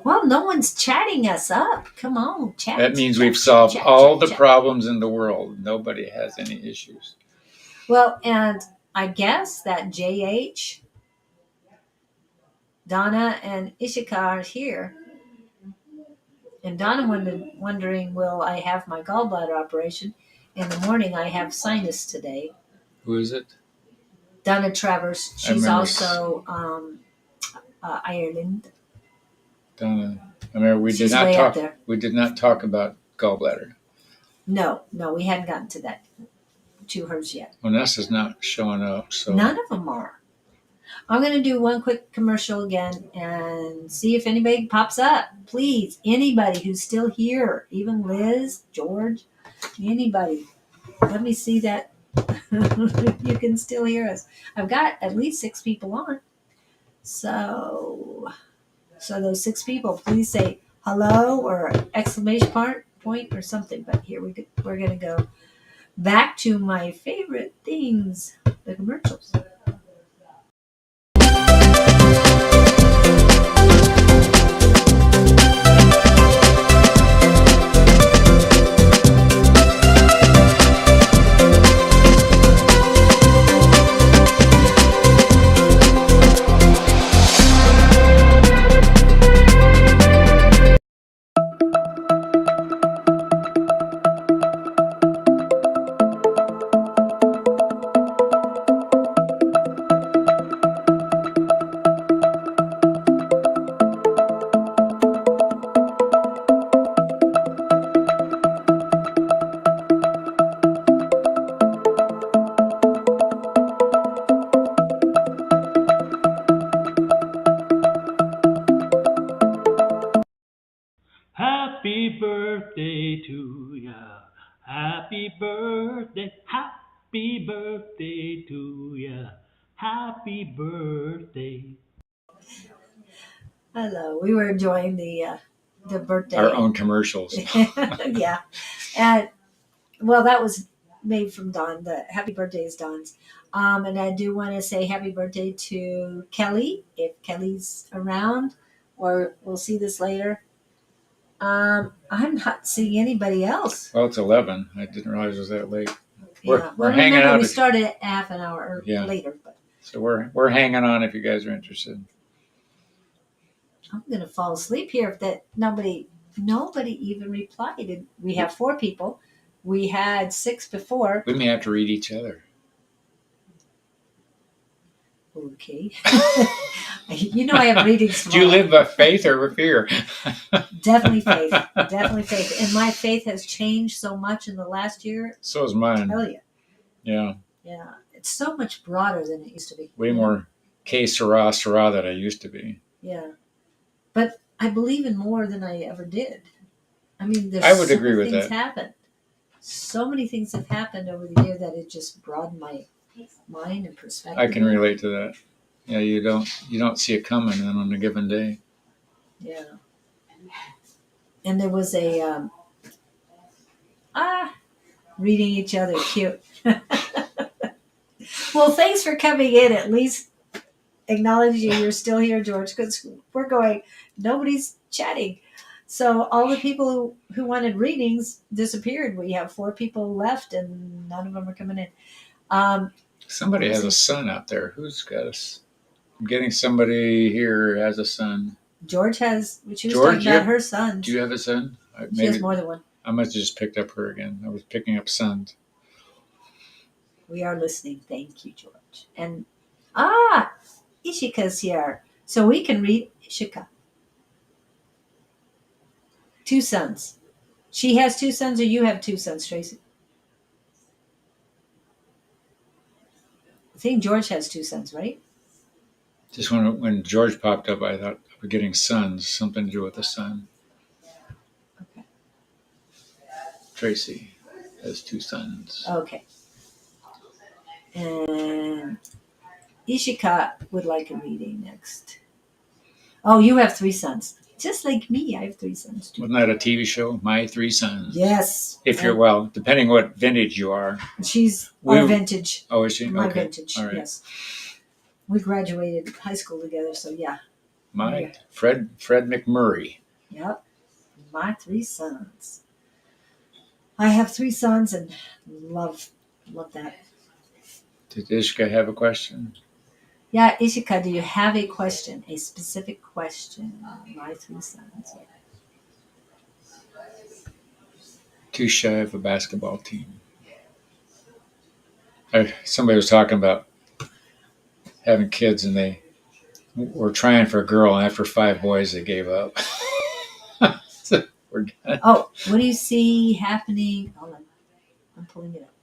Well, no one's chatting us up. Come on, chat. That means chat, we've solved chat, all chat, the problems in the world. Nobody has any issues. Well, and I guess that JH, Donna, and Ishika are here. And Donna wondering, will I have my gallbladder operation? In the morning, I have sinus today. Who is it? Donna Travers. She's also Ireland. Donna. I remember we She's did not way talk. up there. We did not talk about gallbladder. No, we hadn't gotten to hers yet. Vanessa's not showing up, so None of them are. I'm going to do one quick commercial again and see if anybody pops up. Please, anybody who's still here, even Liz, George, anybody, let me see that you can still hear us. I've got at least 6 people on. So those 6 people, please say hello or exclamation point or something. But here we're going to go back to my favorite things, the commercials. Happy birthday to ya. Happy birthday. Happy birthday to ya. Happy birthday. Hello. We were enjoying the birthday. our own commercials. Yeah. And well, that was made from Dawn. The happy birthday is Dawn's. And I do want to say happy birthday to Kelly, if Kelly's around, or we'll see this later. I'm not seeing anybody else. Well, it's 11. I didn't realize it was that late. Yeah. We're hanging remember, out. we started half an hour Yeah. later, but So we're hanging on if you guys are interested. I'm gonna fall asleep here if that nobody even replied. And we have 4 people. We had 6 before. We may have to read each other. Okay. You know I have readings Do you tomorrow. live by faith or fear? Definitely faith. Definitely faith. And my faith has changed so much in the last year. So is mine. I tell you. Yeah. Yeah. It's so much broader than it used to be. Way more que sera than I used to be. Yeah. But I believe in more than I ever did. I mean, there's I would so agree many with things that. happened. So many things have happened over the year that it just broadened my mind and perspective. I can relate to that. Yeah, you don't see it coming then on a given day. Yeah. And there was a reading each other cute. Well, thanks for coming in. At least acknowledging you're still here, George, because we're going, nobody's chatting. So all the people who wanted readings disappeared. We have 4 people left and none of them are coming in. Somebody has a son out there. Who's got us? I'm getting somebody here has a son. George has, she was George, talking about her sons. Do you have a son? She has more than one. I must have just picked up her again. I was picking up sons. We are listening. Thank you, George. And Ishika's here. So we can read Ishika. 2 sons. She has 2 sons, or you have 2 sons, Tracy? I think George has 2 sons, right? Just when George popped up, I thought we're getting sons, something to do with the sun. Okay. Tracy has 2 sons. Okay. And Ishika would like a reading next. Oh, you have 3 sons. Just like me, I have 3 sons too. Wasn't that a TV show? My 3 Sons. Yes. If you're, well, depending what vintage you are. She's our vintage. Oh, is she? My Okay. vintage, All right. yes. We graduated high school together, so yeah. My Fred McMurray. Yep. My 3 sons. I have 3 sons and love that. Did Ishka have a question? Yeah, Ishika, do you have a question? A specific question? My 3 sons. Too shy of a basketball team. Somebody was talking about having kids and they were trying for a girl, and after 5 boys, they gave up. So we're done. Oh, what do you see happening? Hold on. I'm pulling it up.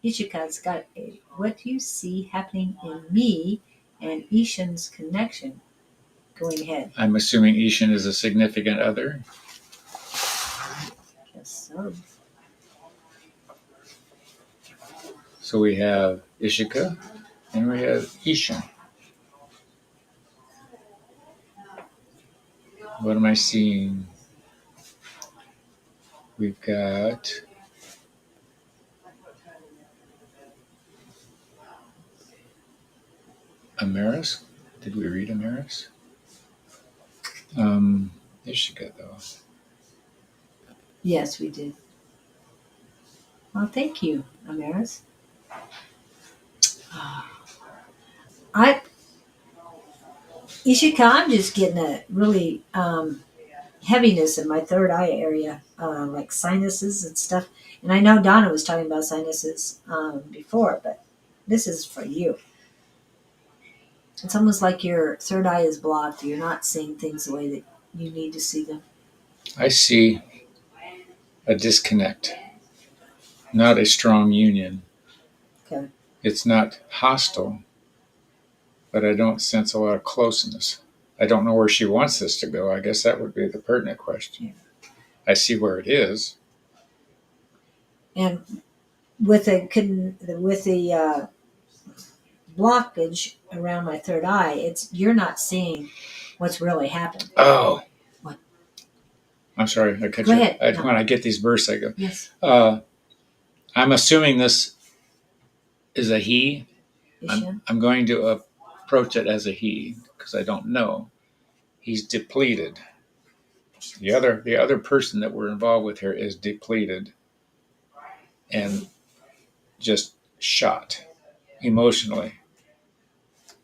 Ishika's got a what do you see happening in me and Ishan's connection going ahead? I'm assuming Ishan is a significant other. Guess so. So we have Ishika and we have Ishan. What am I seeing? We've got Amaris. Did we read Amaris? Ishika, though. Yes, we did. Well, thank you, Amaris. Ishika, I'm just getting a really heaviness in my third eye area, like sinuses and stuff. And I know Donna was talking about sinuses before, but this is for you. It's almost like your third eye is blocked. You're not seeing things the way that you need to see them. I see a disconnect, not a strong union. Okay. It's not hostile, but I don't sense a lot of closeness. I don't know where she wants this to go. I guess that would be the pertinent question. I see where it is. And with the blockage around my third eye, you're not seeing what's really happening. Oh. What? I'm sorry. I cut Go you. ahead. When I get these bursts, I go. Yes. I'm assuming this is a he. Ishan? I'm going to approach it as a he because I don't know. He's depleted. The other person that we're involved with here is depleted and just shot emotionally.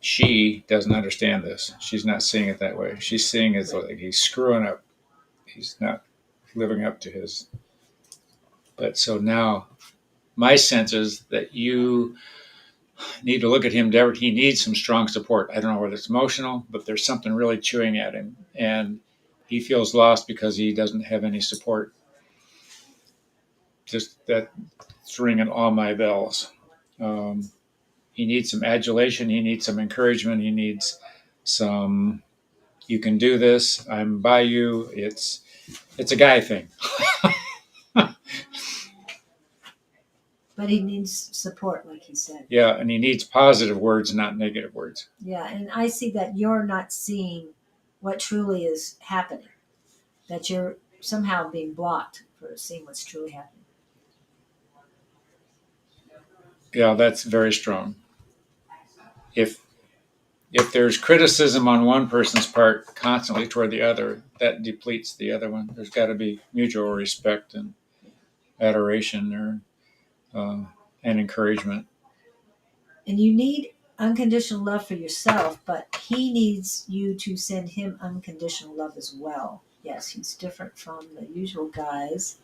She doesn't understand this. She's not seeing it that way. She's seeing it like he's screwing up. He's not living up to his. But so now my sense is that you need to look at him. He needs some strong support. I don't know whether it's emotional, but there's something really chewing at him. And he feels lost because he doesn't have any support. Just that's ringing all my bells. He needs some adulation. He needs some encouragement. He needs some, you can do this. I'm by you. It's a guy thing. But he needs support, like you said. Yeah, and he needs positive words, not negative words. Yeah, and I see that you're not seeing what truly is happening. That you're somehow being blocked for seeing what's truly happening. Yeah, that's very strong. If there's criticism on one person's part constantly toward the other, that depletes the other one. There's got to be mutual respect and adoration or and encouragement. And you need unconditional love for yourself, but he needs you to send him unconditional love as well. Yes, he's different from the usual guys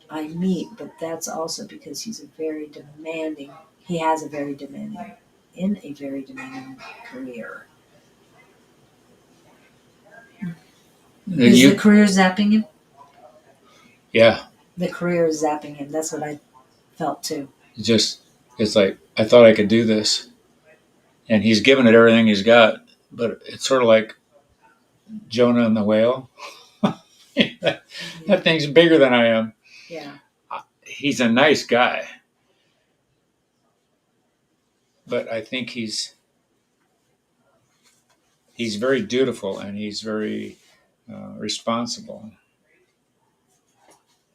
I meet, but that's also because he has a very demanding career. Is the career zapping him? Yeah. The career is zapping him. That's what I felt too. It's like, I thought I could do this. and he's given it everything he's got. But it's sort of like Jonah and the whale. That thing's bigger than I am. Yeah. He's a nice guy, but I think he's very dutiful and he's very responsible.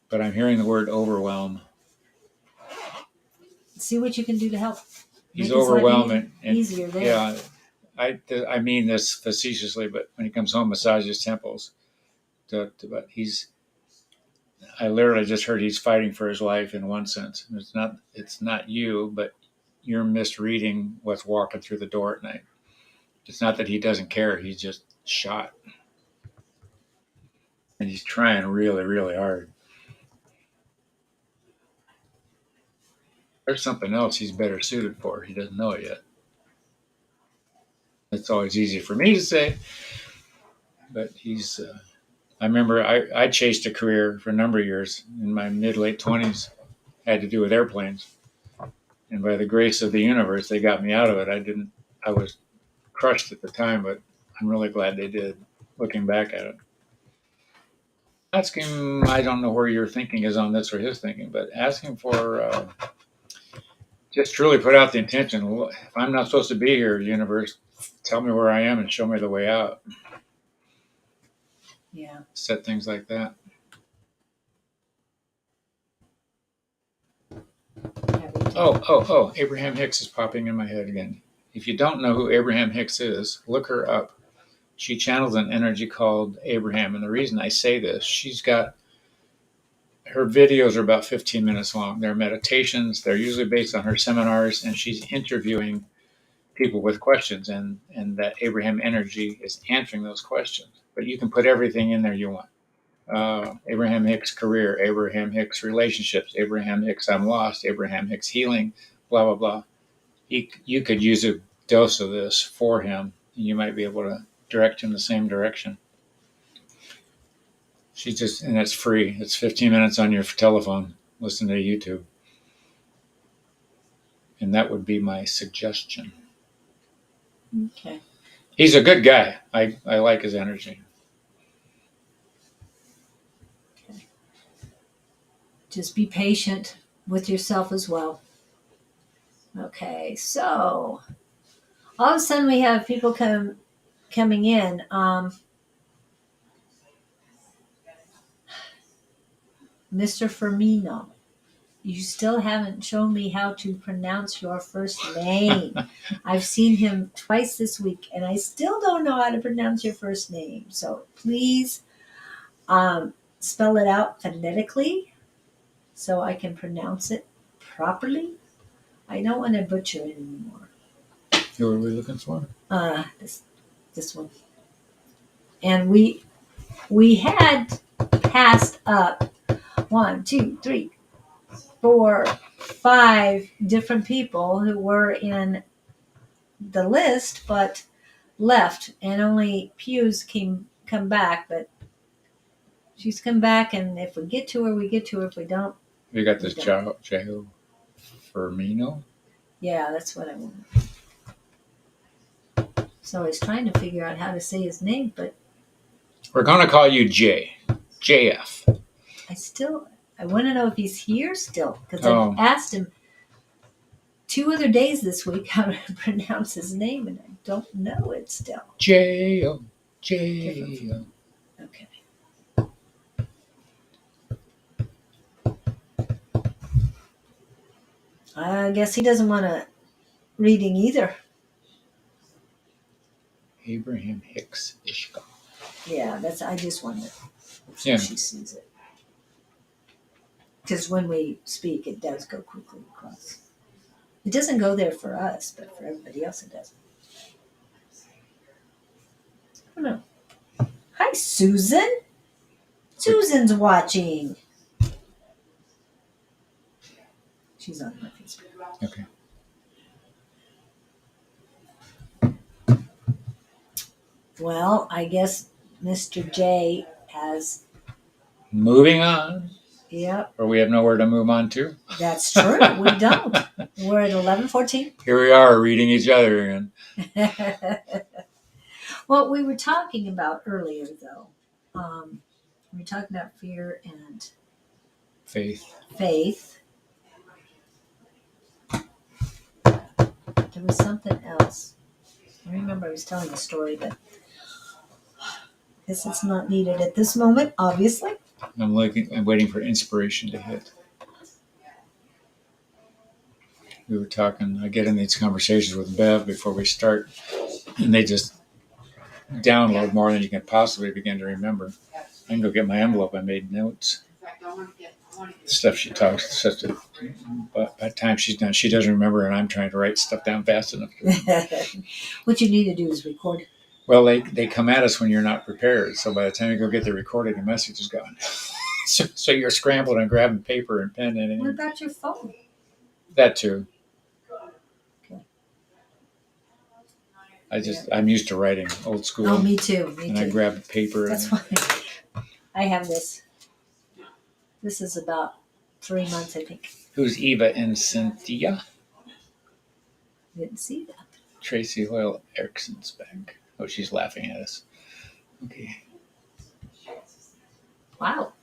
But I'm hearing the word overwhelm. See what you can do to help. He's Make his life overwhelming. easier there. Yeah, I mean this facetiously, but when he comes home, massages temples. But I literally just heard he's fighting for his life in one sense. It's not you, but you're misreading what's walking through the door at night. It's not that he doesn't care; he's just shot, and he's trying really, really hard. There's something else he's better suited for. He doesn't know it yet. It's always easy for me to say, but he's. I remember I chased a career for a number of years in my mid-late 20s, had to do with airplanes. And by the grace of the universe, they got me out of it. I was crushed at the time, but I'm really glad they did, looking back at it. Ask him, I don't know where your thinking is on this or his thinking, but ask him for, just truly put out the intention. If I'm not supposed to be here, universe, tell me where I am and show me the way out. Yeah. Set things like that. Oh, Abraham Hicks is popping in my head again. If you don't know who Abraham Hicks is, look her up. She channels an energy called Abraham. And the reason I say this, her videos are about 15 minutes long. They're meditations. They're usually based on her seminars, and she's interviewing people with questions, and that Abraham energy is answering those questions. But you can put everything in there you want. Abraham Hicks career, Abraham Hicks relationships, Abraham Hicks I'm lost, Abraham Hicks healing, blah, blah, blah. You could use a dose of this for him, and you might be able to direct him the same direction. And it's free. It's 15 minutes on your telephone. Listen to YouTube. And that would be my suggestion. Okay. He's a good guy. I like his energy. Okay. Just be patient with yourself as well. Okay, so all of a sudden we have people coming in. Mr. Firmino, you still haven't shown me how to pronounce your first name. I've seen him twice this week, and I still don't know how to pronounce your first name. So please spell it out phonetically so I can pronounce it properly. I don't want to butcher it anymore. Who are we looking for? This one. And we had passed up 1, 2, 3, 4, 5 different people who were in the list but left, and only Pew's come back. But she's come back, and if we get to her, we get to her. If we don't, We got this Joe Firmino. Yeah, that's what I want. So I was trying to figure out how to say his name, but We're going to call you JF. I want to know if he's here still, because I've asked him 2 other days this week how to pronounce his name, and I don't know it still. J-O. Okay. I guess he doesn't want a reading either. Abraham Hicks Ishgal. Yeah, I just wonder if Yeah. she sees it. Because when we speak, it does go quickly across. It doesn't go there for us, but for everybody else, it does. I don't know. Hi, Susan. Susan's watching. She's on my Facebook. Okay. Well, I guess Mr. J has... Moving on. Yep, or we have nowhere to move on to. that's true. We don't. We're at 11:14. Here we are reading each other again. What we were talking about earlier, though, we were talking about fear and Faith. faith. There was something else. I remember I was telling a story, but I guess it's not needed at this moment, obviously. I'm waiting for inspiration to hit. We were talking, I get in these conversations with Bev before we start, and they just download more than you can possibly begin to remember. I can go get my envelope. I made notes. Stuff she talks, such that but by the time she's done, she doesn't remember, and I'm trying to write stuff down fast enough. What you need to do is record. Well, they come at us when you're not prepared. So by the time you go get the recording, the message is gone. so you're scrambling and grabbing paper and pen and What about your phone? that too. Okay. I'm used to writing old school. Oh, me too. Me and too. I grab paper. That's why I have this. This is about 3 months, I think. Who's Eva and Cynthia? Didn't see that. Tracy Hoyle Erickson's back. Oh, she's laughing at us. Okay. Wow.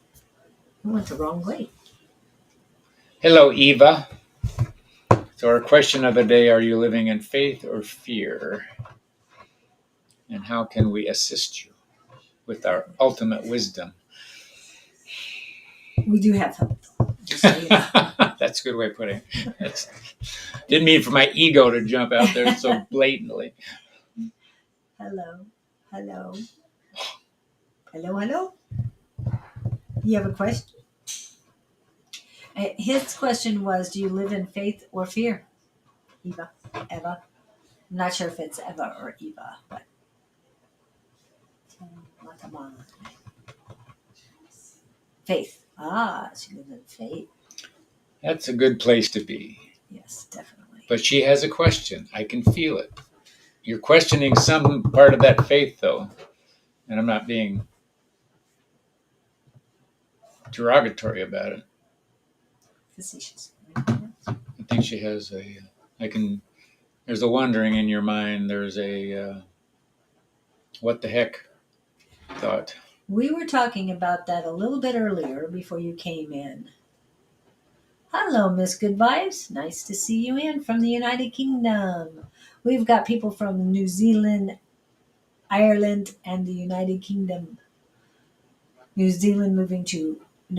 We went the wrong way. Hello, Eva. So our question of the day, are you living in faith or fear? And how can we assist you with our ultimate wisdom? We do have help. Just so you know. That's a good way of putting it. Didn't mean for my ego to jump out there so blatantly. Hello. Hello. Hello, hello. You have a question? His question was, do you live in faith or fear? Eva. Eva. I'm not sure if it's Eva or Eva, but. Faith. Ah, she lives in faith. That's a good place to be. Yes, definitely. But she has a question. I can feel it. You're questioning some part of that faith, though. And I'm not being derogatory about it. Facetious. I think she has there's a wondering in your mind. There's a, what the heck thought. We were talking about that a little bit earlier before you came in. Hello, Miss Good Vibes. Nice to see you in from the United Kingdom. We've got people from New Zealand, Ireland, and the United Kingdom.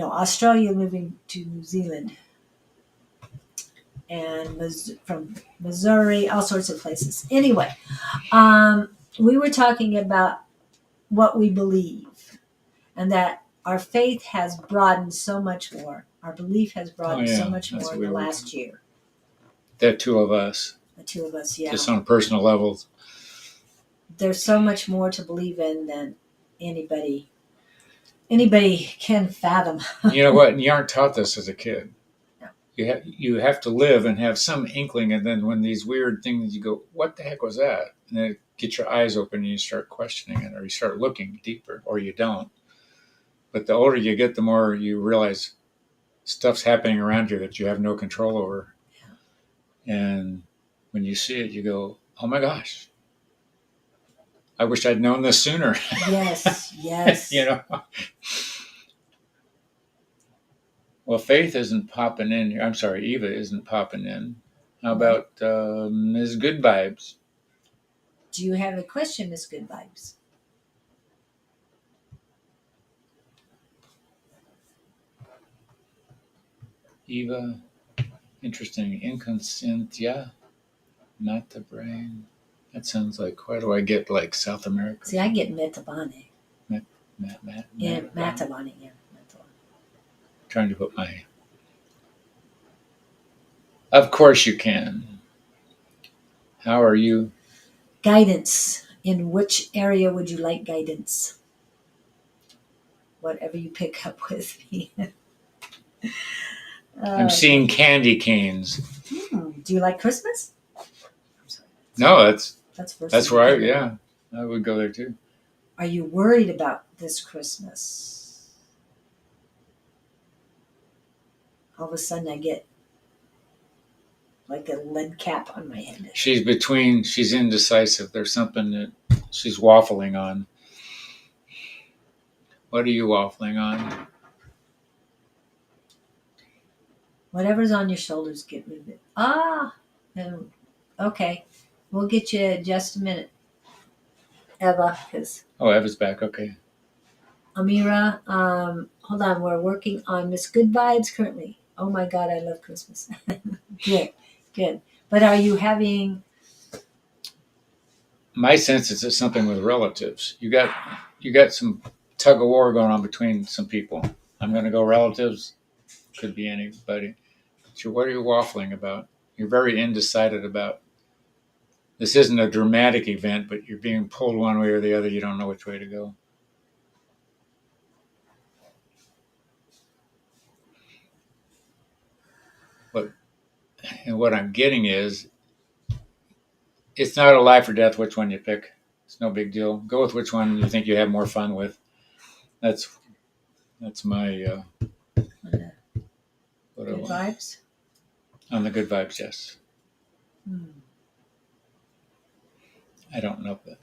Australia moving to New Zealand. And from Missouri, all sorts of places. Anyway, we were talking about what we believe and that our faith has broadened so much more. Our belief has broadened so much more in the last year. The two of us. The two of us, yeah. Just on a personal level. There's so much more to believe in than anybody can fathom. You know what? You aren't taught this as a kid. No. You have to live and have some inkling, and then when these weird things, you go, what the heck was that? And then get your eyes open and you start questioning it, or you start looking deeper, or you don't. But the older you get, the more you realize stuff's happening around you that you have no control over. Yeah. And when you see it, you go, oh my gosh, I wish I'd known this sooner. Yes, yes. You know? Well, Faith isn't popping in here. I'm sorry, Eva isn't popping in. How about Ms. Good Vibes? Do you have a question, Ms. Good Vibes? Eva, interesting. Inconsciencia, not the brain. That sounds like, why do I get like South America? See, I get metabane. Metabane, yeah. Metabane. Trying to put my... Of course you can. How are you? Guidance. In which area would you like guidance? Whatever you pick up with me. I'm seeing candy canes. Do you like Christmas? No, that's where I would go there too. Are you worried about this Christmas? all of a sudden I get like a lead cap on my head. She's indecisive. There's something that she's waffling on. What are you waffling on? Whatever's on your shoulders, get rid of it. Okay. We'll get you in just a minute, Eva, because Eva's back. Okay. Amira, hold on. We're working on Miss Good Vibes currently. Oh my God, I love Christmas. Good. But are you having... My sense is it's something with relatives. You got some tug of war going on between some people. I'm going to go relatives. Could be anybody. So what are you waffling about? You're very undecided about. This isn't a dramatic event, but you're being pulled one way or the other. You don't know which way to go. And what I'm getting is, it's not a life or death which one you pick. It's no big deal. Go with which one you think you have more fun with. That's my what Good vibes? on the good vibes. Yes. Hmm. I don't know that.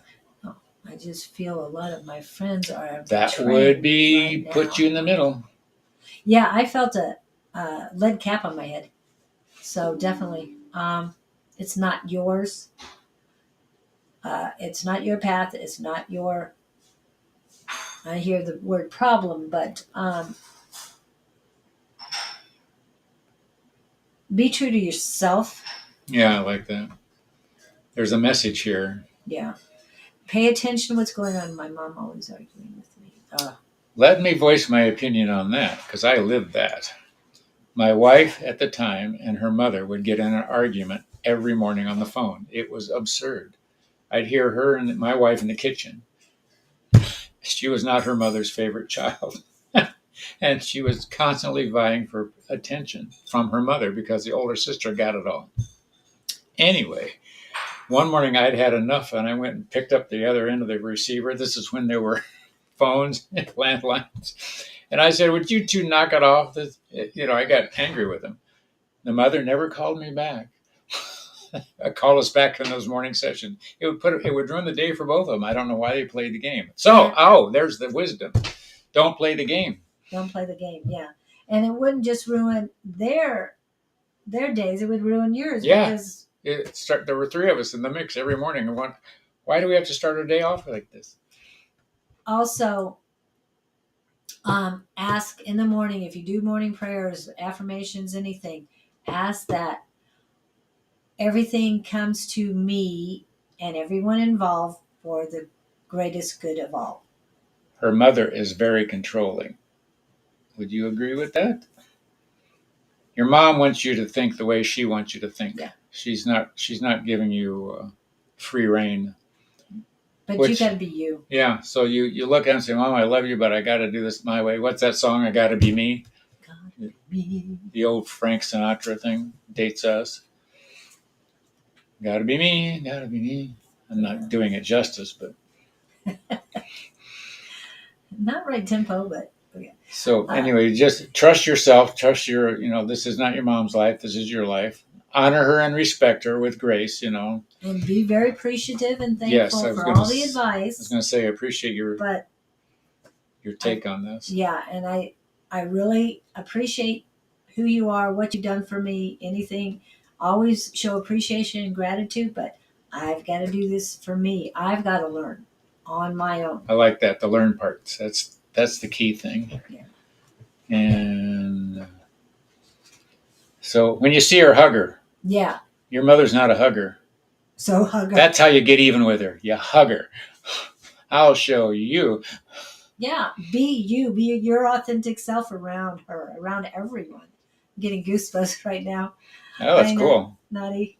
Oh, I just feel a lot of my friends are... That would be right put you in the middle. Yeah, I felt a lead cap on my head. So definitely, it's not yours. It's not your path. It's not your... I hear the word problem, but be true to yourself. Yeah, I like that. There's a message here. Yeah. Pay attention to what's going on. My mom always arguing with me. Let me voice my opinion on that, because I lived that. My wife at the time and her mother would get in an argument every morning on the phone. It was absurd. I'd hear her and my wife in the kitchen. She was not her mother's favorite child. And she was constantly vying for attention from her mother because the older sister got it all. Anyway, one morning I'd had enough and I went and picked up the other end of the receiver. This is when there were phones and landlines. And I said, would you two knock it off? I got angry with them. The mother never called me back. Call us back in those morning sessions. It would ruin the day for both of them. I don't know why they played the game. So, there's the wisdom. Don't play the game. Don't play the game, yeah. And it wouldn't just ruin their days; it would ruin yours. Yeah. Because there were three of us in the mix every morning. And why do we have to start our day off like this? Also, ask in the morning if you do morning prayers, affirmations, anything. Ask that everything comes to me and everyone involved for the greatest good of all. Her mother is very controlling. Would you agree with that? Your mom wants you to think the way she wants you to think. Yeah. She's not giving you free reign. But you got to be you. Yeah. So you look at her and say, Mom, I love you, but I got to do this my way. What's that song? I got to be me. Gotta be me. The old Frank Sinatra thing dates us. Gotta be me. Gotta be me. I'm not doing it justice, but not right tempo, but okay. So anyway, just trust yourself. Trust this is not your mom's life. This is your life. Honor her and respect her with grace, And be very appreciative and thankful for all the advice. I was going to say, I appreciate your take on this. Yeah, and I really appreciate who you are, what you've done for me, anything. Always show appreciation and gratitude, but I've got to do this for me. I've got to learn on my own. I like that, the learn part. That's the key thing. Yeah. And so when you see her, hug her. Yeah. Your mother's not a hugger. So hug her. That's how you get even with her. You hug her. I'll show you. Yeah, be you. Be your authentic self around her, around everyone. I'm getting goosebumps right now. Oh, that's cool. Nutty.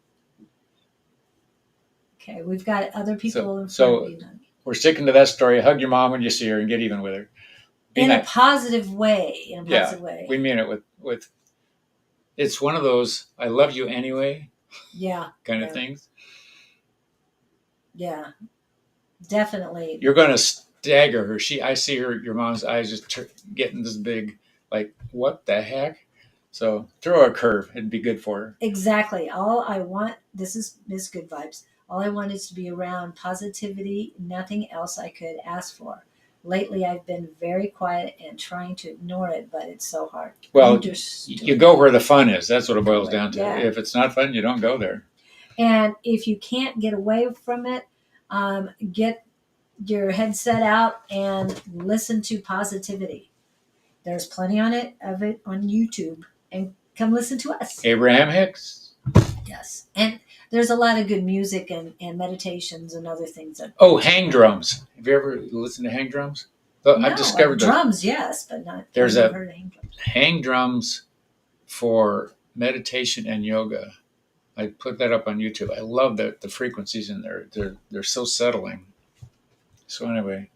Okay, we've got other people in front of you. We're sticking to that story. Hug your mom when you see her and get even with her. In a positive way. We mean it with it's one of those I love you anyway. Yeah. Kind of things. Yeah. Definitely. You're going to stagger her. I see her, your mom's eyes just getting this big, like, what the heck? So throw a curve. It'd be good for her. Exactly. All I want, this is Miss Good Vibes. All I want is to be around positivity, nothing else I could ask for. Lately, I've been very quiet and trying to ignore it, but it's so hard. Well, Understood. you go where the fun is. That's what it boils down to. Yeah. If it's not fun, you don't go there. And if you can't get away from it, get your headset out and listen to positivity. There's plenty of it on YouTube, and come listen to us. Abraham Hicks. Yes, and there's a lot of good music and meditations and other things. Oh, hang drums. Have you ever listened to hang drums? I've discovered drums, yes, but not. There's I've never heard of hang drums. Hang drums for meditation and yoga. I put that up on YouTube. I love the frequencies in there. They're so settling. So anyway,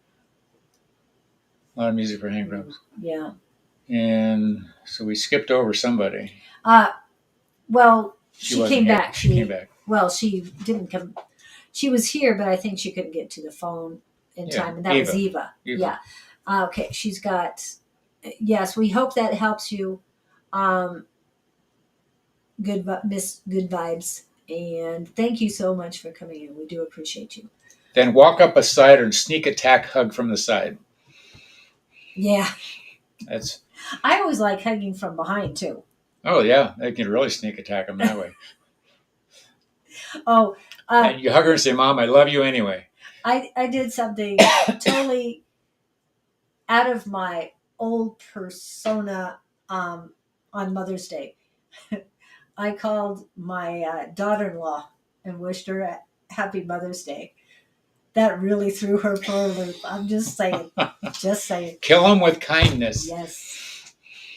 a lot of music for hang drums. Yeah. And so we skipped over somebody. Well, she came back. She came back. Well, she didn't come. She was here, but I think she couldn't get to the phone in time, and that was Eva. Yeah. Okay, she's got. Yes, we hope that helps you. Miss Good Vibes, and thank you so much for coming in. We do appreciate you. Then walk up a side and sneak attack hug from the side. Yeah. That's. I always like hugging from behind too. Oh yeah, they can really sneak attack them that way. Oh. And you hug her and say, "Mom, I love you anyway." I did something totally out of my old persona on Mother's Day. I called my daughter-in-law and wished her a happy Mother's Day. That really threw her for a loop. I'm just saying. Just saying. Kill them with kindness. Yes.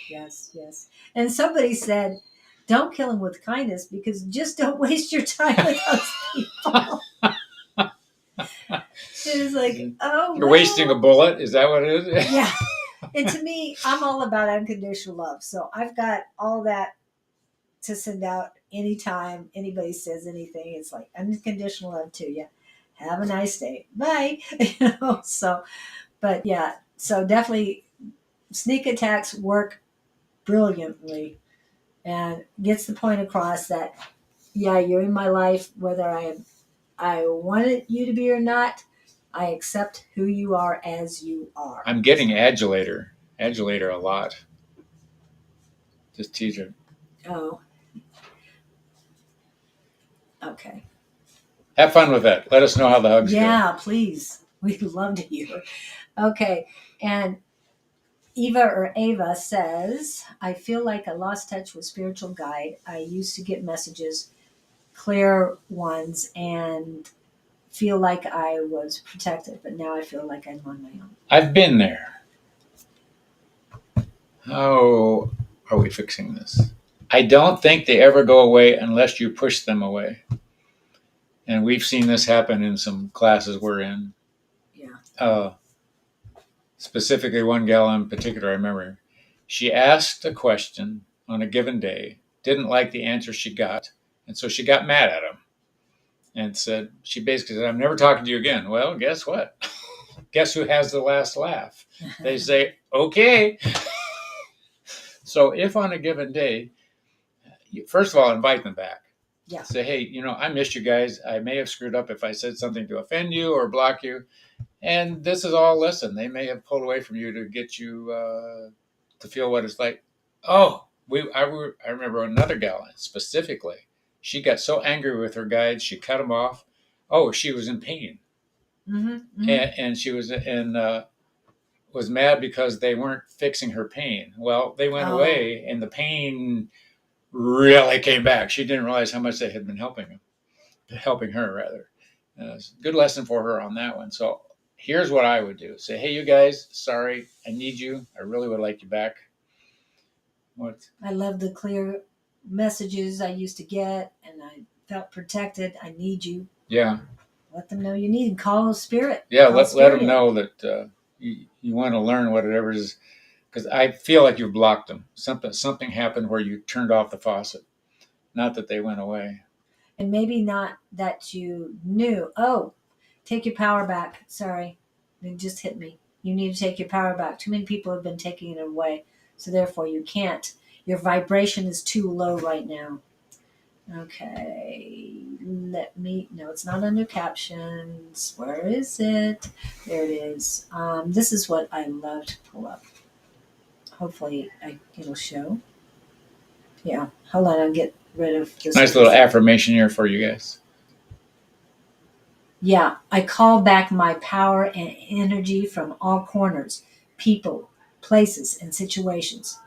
Yes, yes. And somebody said, don't kill them with kindness because just don't waste your time with those people. It was like, oh, you're wasting a bullet. Is that what it is? Yeah. And to me, I'm all about unconditional love. So I've got all that to send out anytime anybody says anything. It's like unconditional love to you. Have a nice day. Bye. So, but yeah, so definitely sneak attacks work brilliantly and gets the point across that, yeah, you're in my life, whether I wanted you to be or not. I accept who you are as you are. I'm getting adulator a lot. Just teaser. Oh. Okay. Have fun with that. Let us know how the hugs go. Yeah, please. We'd love to hear. Okay. And Ava says, I feel like I lost touch with spiritual guide. I used to get messages, clear ones, and feel like I was protected, but now I feel like I'm on my own. I've been there. How are we fixing this? I don't think they ever go away unless you push them away. And we've seen this happen in some classes we're in. Yeah. Specifically, one gal in particular, I remember, she asked a question on a given day, didn't like the answer she got, and so she got mad at him and said, she basically said, I'm never talking to you again. Well, guess what? Guess who has the last laugh? They say, okay. So if on a given day, first of all, invite them back. Yeah. Say, hey, I missed you guys. I may have screwed up if I said something to offend you or block you. And this is all lesson. They may have pulled away from you to get you to feel what it's like. Oh, I remember another gal specifically. She got so angry with her guides, she cut them off. Oh, she was in pain. Mm-hmm, mm-hmm. And she was was mad because they weren't fixing her pain. Well, they went away and the pain really came back. She didn't realize how much they had been helping her. Good lesson for her on that one. So here's what I would do. Say, hey, you guys, sorry, I need you. I really would like you back. What? I love the clear messages I used to get, and I felt protected. I need you. Yeah. Let them know you need and call spirit. Yeah, let them know that you want to learn whatever it is. Because I feel like you've blocked them. Something happened where you turned off the faucet. Not that they went away. And maybe not that you knew. Oh, take your power back. Sorry. It just hit me. You need to take your power back. Too many people have been taking it away. So therefore you can't. Your vibration is too low right now. Okay, no, it's not under captions. Where is it? There it is. This is what I love to pull up. Hopefully it'll show. Yeah, hold on, I'll get rid of this. Nice little affirmation here for you guys. Yeah, I call back my power and energy from all corners, people, places, and situations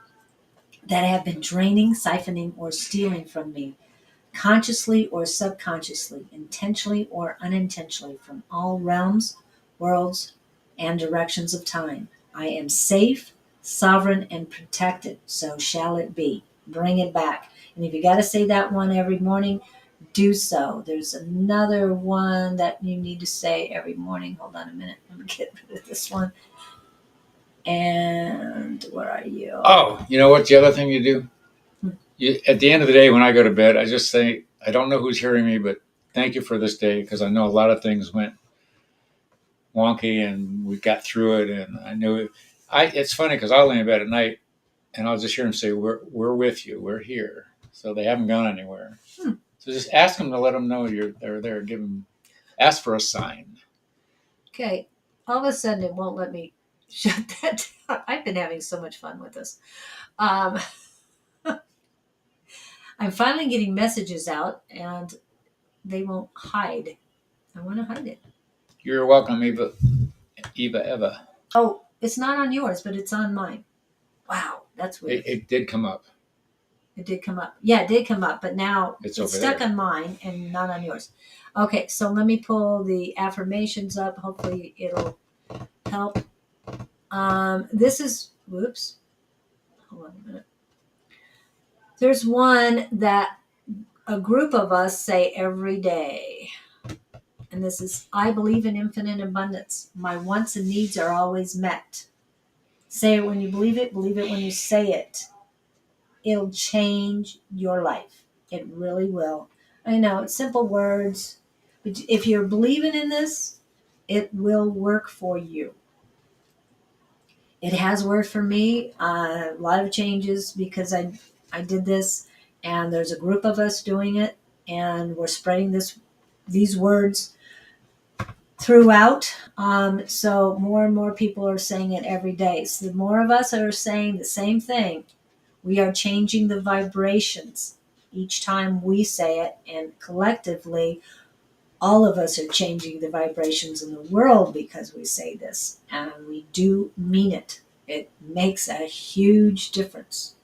that have been draining, siphoning, or stealing from me, consciously or subconsciously, intentionally or unintentionally, from all realms, worlds, and directions of time. I am safe, sovereign, and protected, so shall it be. Bring it back. And if you got to say that one every morning, do so. There's another one that you need to say every morning. Hold on a minute. Let me get rid of this one. And where are you? Oh, you know what? The other thing you do? At the end of the day, when I go to bed, I just say, I don't know who's hearing me, but thank you for this day, because I know a lot of things went wonky and we got through it. And I knew it. It's funny because I'll lay in bed at night and I'll just hear them say, we're with you. We're here. So they haven't gone anywhere. So just ask them to let them know they're there. Ask for a sign. Okay. All of a sudden, it won't let me shut that down. I've been having so much fun with this. I'm finally getting messages out, and they won't hide. I want to hide it. You're welcome, Eva. Oh, it's not on yours, but it's on mine. Wow, that's weird. It did come up. It did come up. Yeah, it did come up, but now It's it's over stuck there. on mine and not on yours. Okay, so let me pull the affirmations up. Hopefully it'll help. This is, whoops. Hold on a minute. There's one that a group of us say every day. And this is, I believe in infinite abundance. My wants and needs are always met. Say it when you believe it when you say it. It'll change your life. It really will. I know it's simple words, but if you're believing in this, it will work for you. It has worked for me. A lot of changes because I did this, and there's a group of us doing it, and we're spreading these words throughout. So more and more people are saying it every day. So the more of us are saying the same thing, we are changing the vibrations each time we say it, and collectively, all of us are changing the vibrations in the world because we say this, and we do mean it. It makes a huge difference.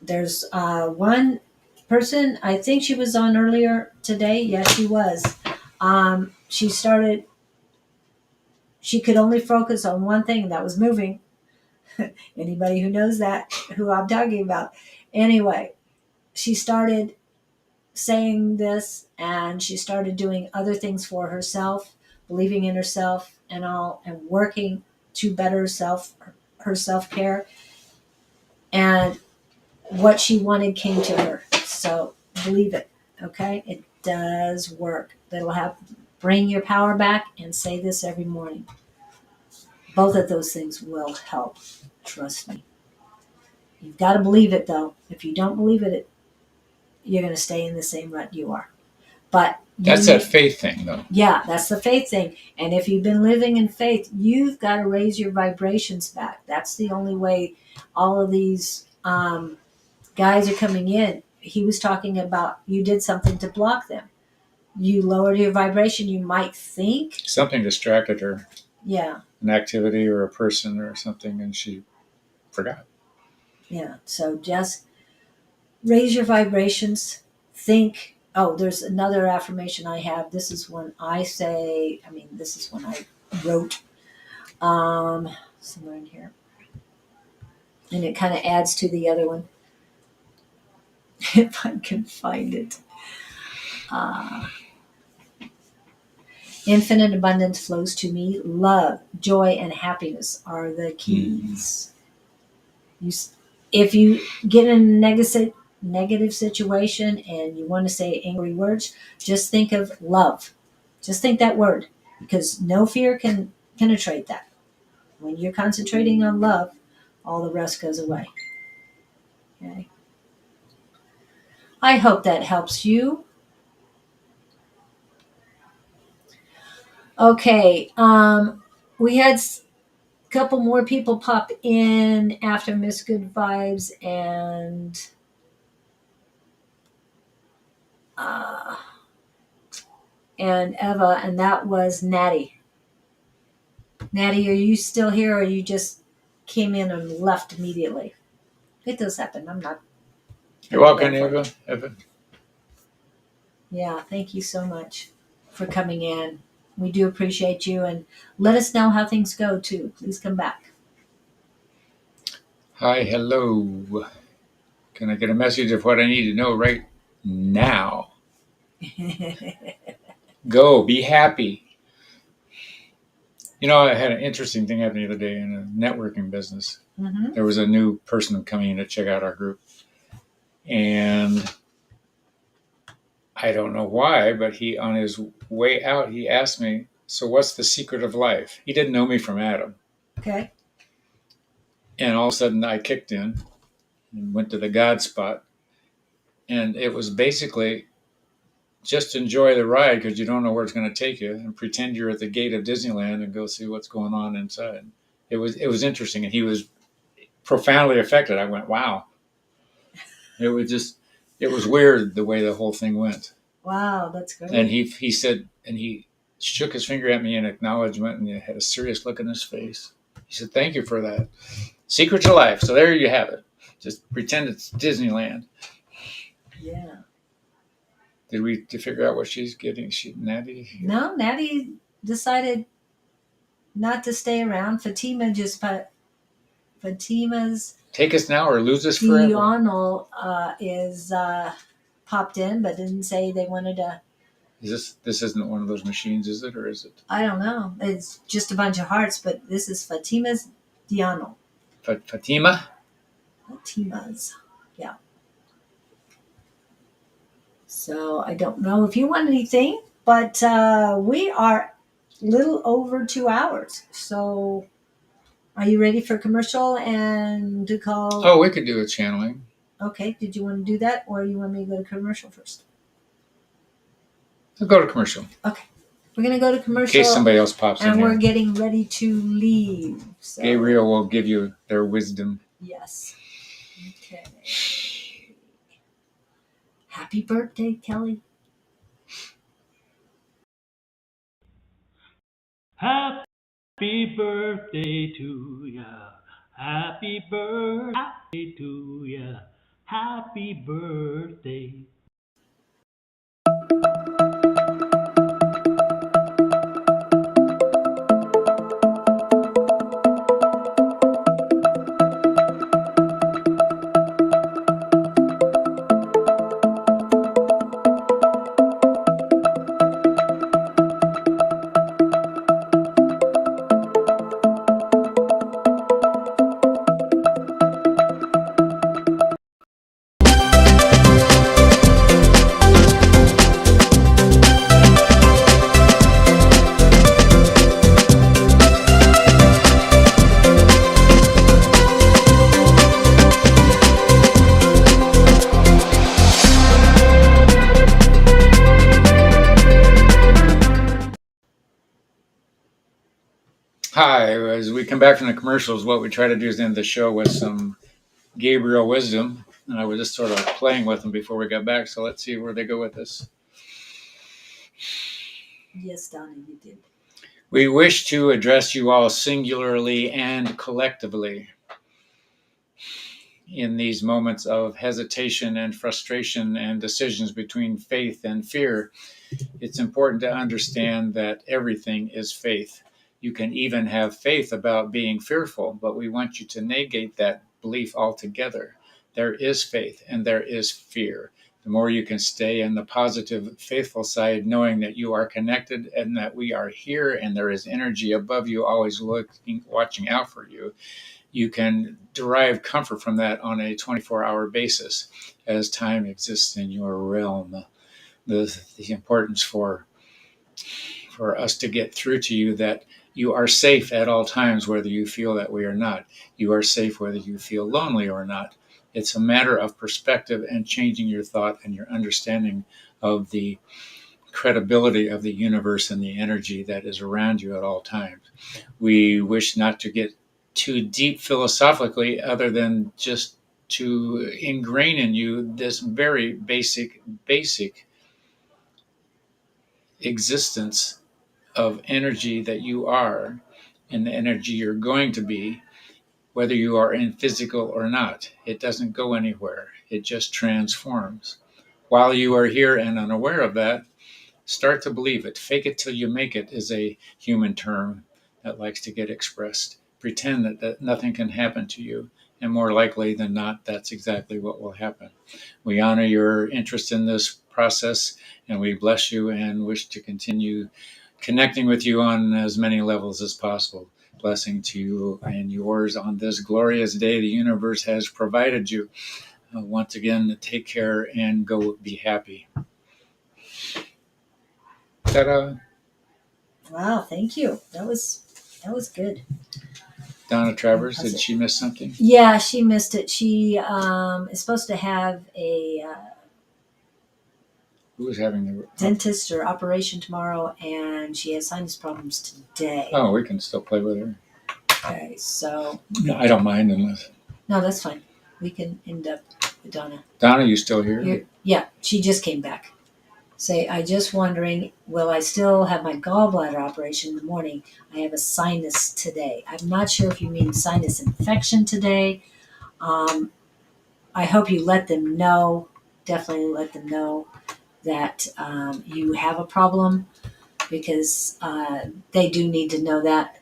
There's one person, I think she was on earlier today. Yes, she was. She could only focus on one thing, that was moving. Anybody who knows that, who I'm talking about. Anyway, she started saying this, and she started doing other things for herself, believing in herself and all, and working to better her self-care. And what she wanted came to her. So believe it. Okay. It does work. Bring your power back and say this every morning. Both of those things will help. Trust me. You've got to believe it, though. If you don't believe it, you're going to stay in the same rut you are. But That's that faith thing, though. Yeah, that's the faith thing. And if you've been living in faith, you've got to raise your vibrations back. That's the only way all of these guys are coming in. He was talking about you did something to block them. You lowered your vibration, you might think. Something distracted her. Yeah. An activity or a person or something, and she forgot. Yeah. So just raise your vibrations. Think. Oh, there's another affirmation I have. This is one I say. This is one I wrote somewhere in here. And it kind of adds to the other one. If I can find it. Infinite abundance flows to me. Love, joy, and happiness are the keys. If you get in a negative situation and you want to say angry words, just think of love. Just think that word, because no fear can penetrate that. When you're concentrating on love, all the rest goes away. Okay. I hope that helps you. Okay. We had a couple more people pop in after Miss Good Vibes uh, and Eva, and that was Natty. Natty, are you still here, or you just came in and left immediately? It does happen. I'm not. You're welcome, Eva. Yeah, thank you so much for coming in. We do appreciate you, and let us know how things go too. Please come back. Hi, hello. Can I get a message of what I need to know right now? Go, be happy. You know, I had an interesting thing happen the other day in a networking business. Mm-hmm. There was a new person coming in to check out our group. And I don't know why, but he, on his way out, he asked me, "So what's the secret of life?" He didn't know me from Adam. Okay. And all of a sudden I kicked in and went to the God spot. And it was basically just enjoy the ride because you don't know where it's going to take you, and pretend you're at the gate of Disneyland and go see what's going on inside. It was interesting, and he was profoundly affected. I went, wow. It was weird the way the whole thing went. Wow, that's great. And he said, and he shook his finger at me in acknowledgement, and he had a serious look in his face. He said, "Thank you for that. Secret to life." So there you have it. Just pretend it's Disneyland. Yeah. Did we figure out what she's getting? Natty? No, Natty decided not to stay around. Fatima's Take us now or lose us forever? Dionnal is popped in, but didn't say they wanted to. This isn't one of those machines, is it, or is it? I don't know. It's just a bunch of hearts, but this is Fatima's Dionnal. Fatima? Fatima's, yeah. So I don't know if you want anything, but we are a little over 2 hours. So are you ready for commercial and to call? Oh, we could do a channeling. Okay. Did you want to do that, or you want me to go to commercial first? Let's go to commercial. Okay. We're going to go to commercial. In case somebody else pops in and here. we're getting ready to leave. So. Gabriel will give you their wisdom. Yes. Okay. Happy birthday, Kelly. Happy birthday to ya. Happy birthday to ya. Happy birthday. Hi, as we come back from the commercials, what we try to do is end the show with some Gabriel wisdom. And I was just sort of playing with them before we got back, so let's see where they go with this. Yes, Donna, you did. We wish to address you all singularly and collectively in these moments of hesitation and frustration and decisions between faith and fear. It's important to understand that everything is faith. You can even have faith about being fearful, but we want you to negate that belief altogether. There is faith and there is fear. The more you can stay in the positive, faithful side, knowing that you are connected and that we are here and there is energy above you, always looking, watching out for you, you can derive comfort from that on a 24-hour basis as time exists in your realm. The importance for us to get through to you that you are safe at all times, whether you feel that way or not. You are safe whether you feel lonely or not. It's a matter of perspective and changing your thought and your understanding of the credibility of the universe and the energy that is around you at all times. We wish not to get too deep philosophically, other than just to ingrain in you this very basic existence of energy that you are and the energy you're going to be, whether you are in physical or not. It doesn't go anywhere. It just transforms. While you are here and unaware of that, start to believe it. Fake it till you make it is a human term that likes to get expressed. Pretend that nothing can happen to you. And more likely than not, that's exactly what will happen. We honor your interest in this process, and we bless you and wish to continue connecting with you on as many levels as possible. Blessing to you and yours on this glorious day the universe has provided you. Once again, take care and go be happy. Ta-da! Wow, thank you. That was good. Donna Travers, did she miss something? Yeah, she missed it. She is supposed to have a Who was having the dentist or operation tomorrow, and she has sinus problems today. Oh, we can still play with her. Okay, so No, I don't mind unless. No, that's fine. We can end up with Donna. Donna, you still here? Yeah, she just came back. Say, I just wondering, will I still have my gallbladder operation in the morning? I have a sinus today. I'm not sure if you mean sinus infection today. I hope you let them know, definitely let them know that you have a problem, because they do need to know that.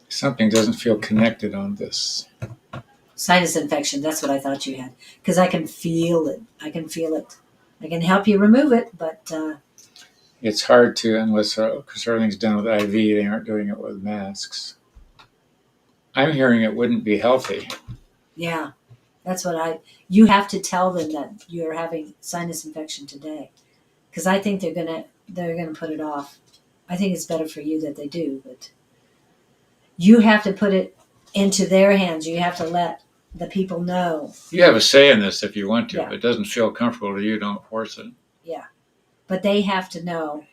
Something doesn't feel connected on this. Sinus infection, that's what I thought you had. Because I can feel it. I can help you remove it, but it's hard to, unless because everything's done with IV, they aren't doing it with masks. I'm hearing it wouldn't be healthy. Yeah, that's what you have to tell them that you're having sinus infection today, because I think they're gonna put it off. I think it's better for you that they do, but you have to put it into their hands. You have to let the people know. You have a say in this if you want to. Yeah. If it doesn't feel comfortable to you, don't force it. Yeah, but they have to know.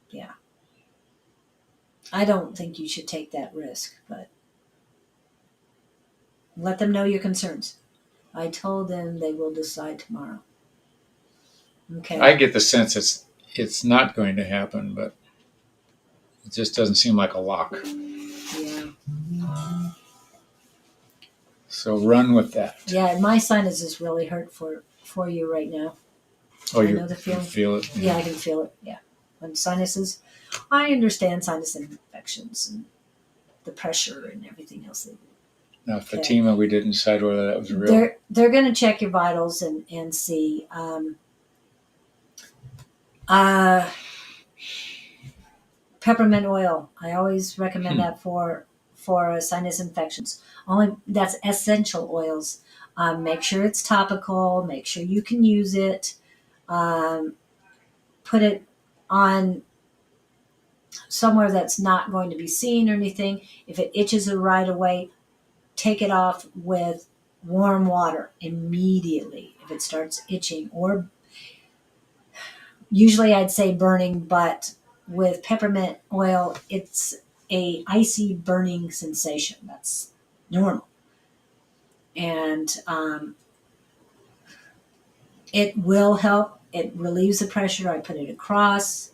Yeah, I don't think you should take that risk, but let them know your concerns. I told them they will decide tomorrow. Okay. I get the sense it's not going to happen, but it just doesn't seem like a lock. Yeah. So run with that. Yeah, my sinuses really hurt for you right now. Oh, I you know the feeling. feel it? Yeah, I can feel it. Yeah. When sinuses, I understand sinus infections and the pressure and everything else. Now, Fatima, we didn't decide whether that was real. They're going to check your vitals and see. Peppermint oil. I always recommend that for sinus infections. Only that's essential oils. Make sure it's topical. Make sure you can use it. Put it on somewhere that's not going to be seen or anything. If it itches right away, take it off with warm water immediately if it starts itching, or usually I'd say burning, but with peppermint oil, it's a icy burning sensation. That's normal. And it will help. It relieves the pressure. I put it across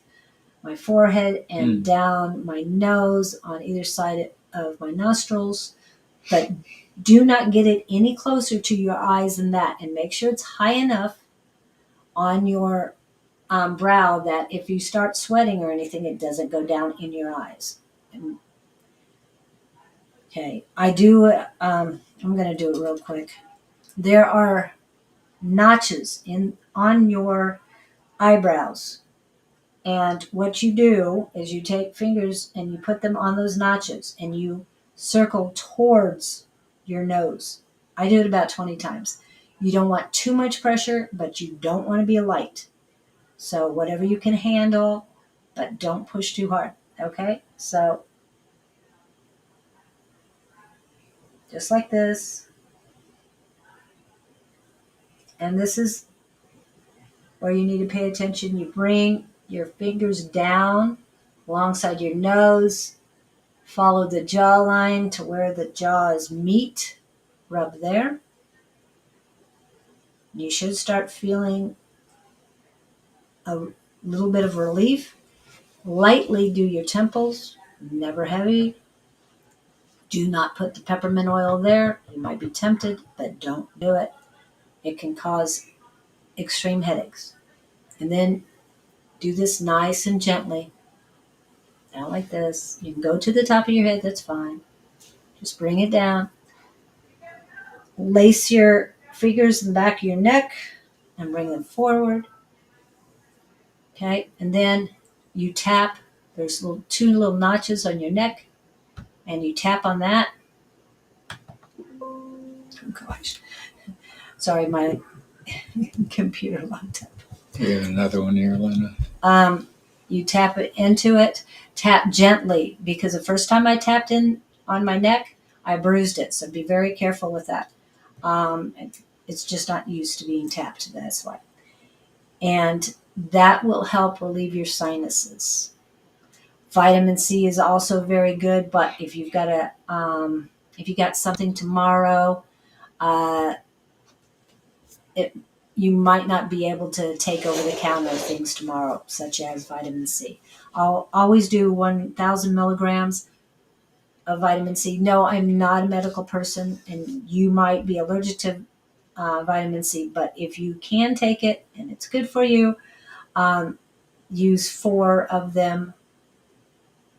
my forehead and down my nose on either side of my nostrils. But do not get it any closer to your eyes than that. And make sure it's high enough on your brow that if you start sweating or anything, it doesn't go down in your eyes. Okay, I do. I'm going to do it real quick. There are notches on your eyebrows, and what you do is you take fingers and you put them on those notches, and you circle towards your nose. I do it about 20 times. You don't want too much pressure, but you don't want to be light. So whatever you can handle, but don't push too hard. Okay? So just like this. And this is where you need to pay attention. You bring your fingers down alongside your nose, follow the jawline to where the jaws meet, rub there. You should start feeling a little bit of relief. Lightly do your temples, never heavy. Do not put the peppermint oil there. You might be tempted, but don't do it. It can cause extreme headaches. And then do this nice and gently. Down like this. You can go to the top of your head, that's fine. Just bring it down. Lace your fingers in the back of your neck and bring them forward. Okay, and then you tap. There's two little notches on your neck, and you tap on that. Oh gosh, sorry, my computer locked up. We have another one here, Lena. You tap it into it. Tap gently, because the first time I tapped in on my neck, I bruised it. So be very careful with that. It's just not used to being tapped. That's why. And that will help relieve your sinuses. Vitamin C is also very good, but if you've got if you got something tomorrow, you might not be able to take over the counter things tomorrow, such as vitamin C. I'll always do 1,000 milligrams of vitamin C. No, I'm not a medical person, and you might be allergic to vitamin C, but if you can take it and it's good for you, use 4 of them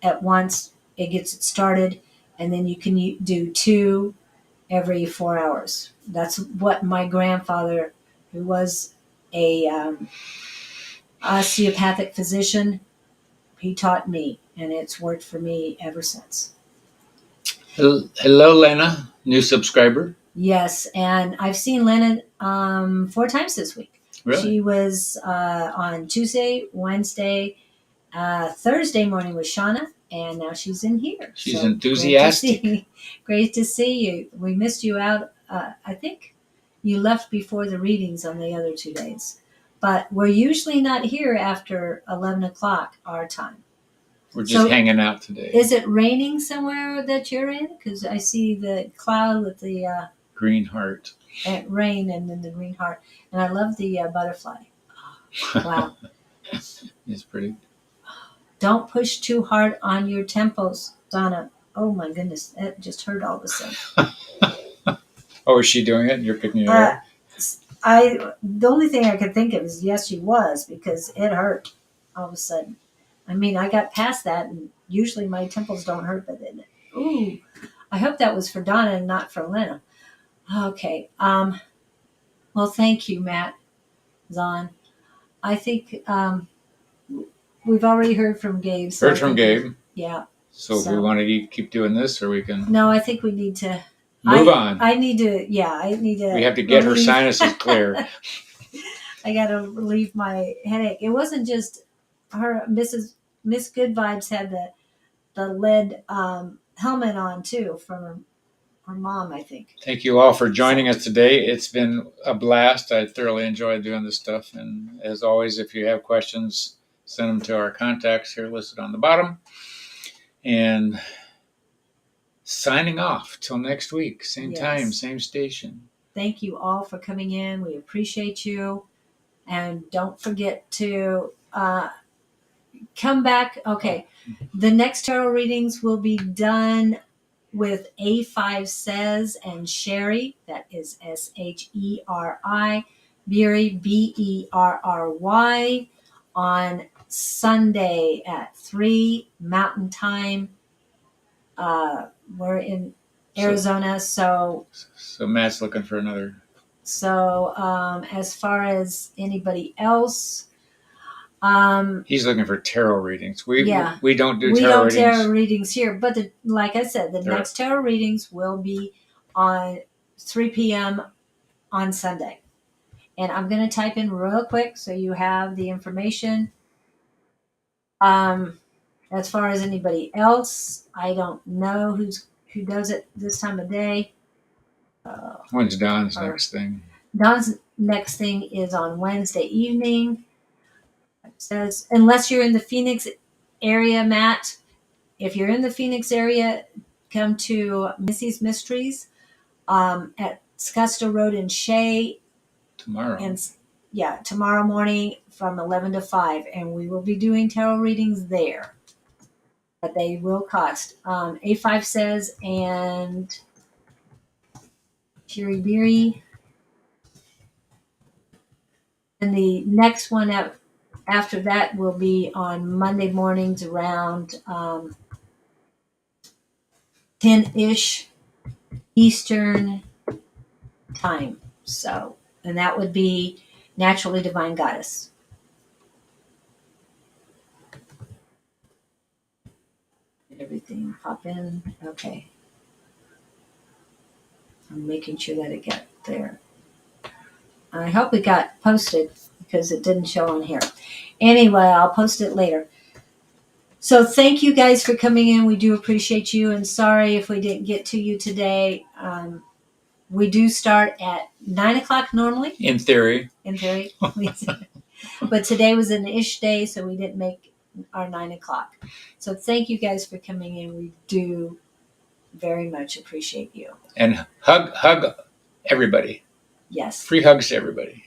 at once. It gets it started, and then you can do 2 every 4 hours. That's what my grandfather, who was a osteopathic physician, he taught me, and it's worked for me ever since. Hello, Lena, new subscriber. Yes, and I've seen Lena 4 times this week. Really? She was on Tuesday, Wednesday, Thursday morning with Shawna, and now she's in here. She's so enthusiastic. Great to see you. We missed you out. I think you left before the readings on the other 2 days. But we're usually not here after 11 o'clock our time. We're just hanging out today. Is it raining somewhere that you're in? Because I see the cloud with the green heart. Rain and then the green heart. And I love the butterfly. Wow. It's pretty. Don't push too hard on your temples, Donna. Oh my goodness, that just hurt all of a sudden. Oh, is she doing it and you're picking it up? The only thing I could think of is yes, she was, because it hurt all of a sudden. I mean, I got past that, and usually my temples don't hurt, but then, ooh, I hope that was for Donna and not for Lena. Okay. Well, thank you, Matt, Zahn. I think we've already heard from Gabe. Heard from Gabe. Yeah. So if we want to keep doing this, or we can. No, I think we need to move on. I need to. Yeah, I need to. We have to get her sinuses clear. I got to relieve my headache. It wasn't just her. Miss Good Vibes had the lead helmet on too from her mom, I think. Thank you all for joining us today. It's been a blast. I thoroughly enjoyed doing this stuff. And as always, if you have questions, send them to our contacts here listed on the bottom. And signing off till next week. Same time, same station. Thank you all for coming in. We appreciate you. And don't forget to come back. Okay. The next tarot readings will be done with A5 Says and Sherry. That is Sheri. Berry, Berry, on Sunday at 3 Mountain Time. We're in Arizona, so Matt's looking for another. So as far as anybody else, he's looking for tarot readings. We don't do tarot readings. We don't tarot readings here, but like I said, the next tarot readings will be on 3 p.m. on Sunday. And I'm going to type in real quick so you have the information. As far as anybody else, I don't know who does it this time of day. When's Don's Or- next thing? Don's next thing is on Wednesday evening. It says, unless you're in the Phoenix area, Matt, if you're in the Phoenix area, come to Missy's Mysteries at Scottsdale Road in Shea. Tomorrow. And yeah, tomorrow morning from 11 to 5. And we will be doing tarot readings there. But they will cost. A5 says, and Shiribiri. And the next one after that will be on Monday mornings around 10-ish Eastern time. So, and that would be Naturally Divine Goddess. Did everything pop in? Okay. I'm making sure that it got there. I hope it got posted because it didn't show on here. Anyway, I'll post it later. So thank you guys for coming in. We do appreciate you, and sorry if we didn't get to you today. We do start at 9 o'clock normally. In theory. In theory. But today was an ish day, so we didn't make our 9 o'clock. So thank you guys for coming in. We do very much appreciate you. And hug everybody. Yes. Free hugs to everybody.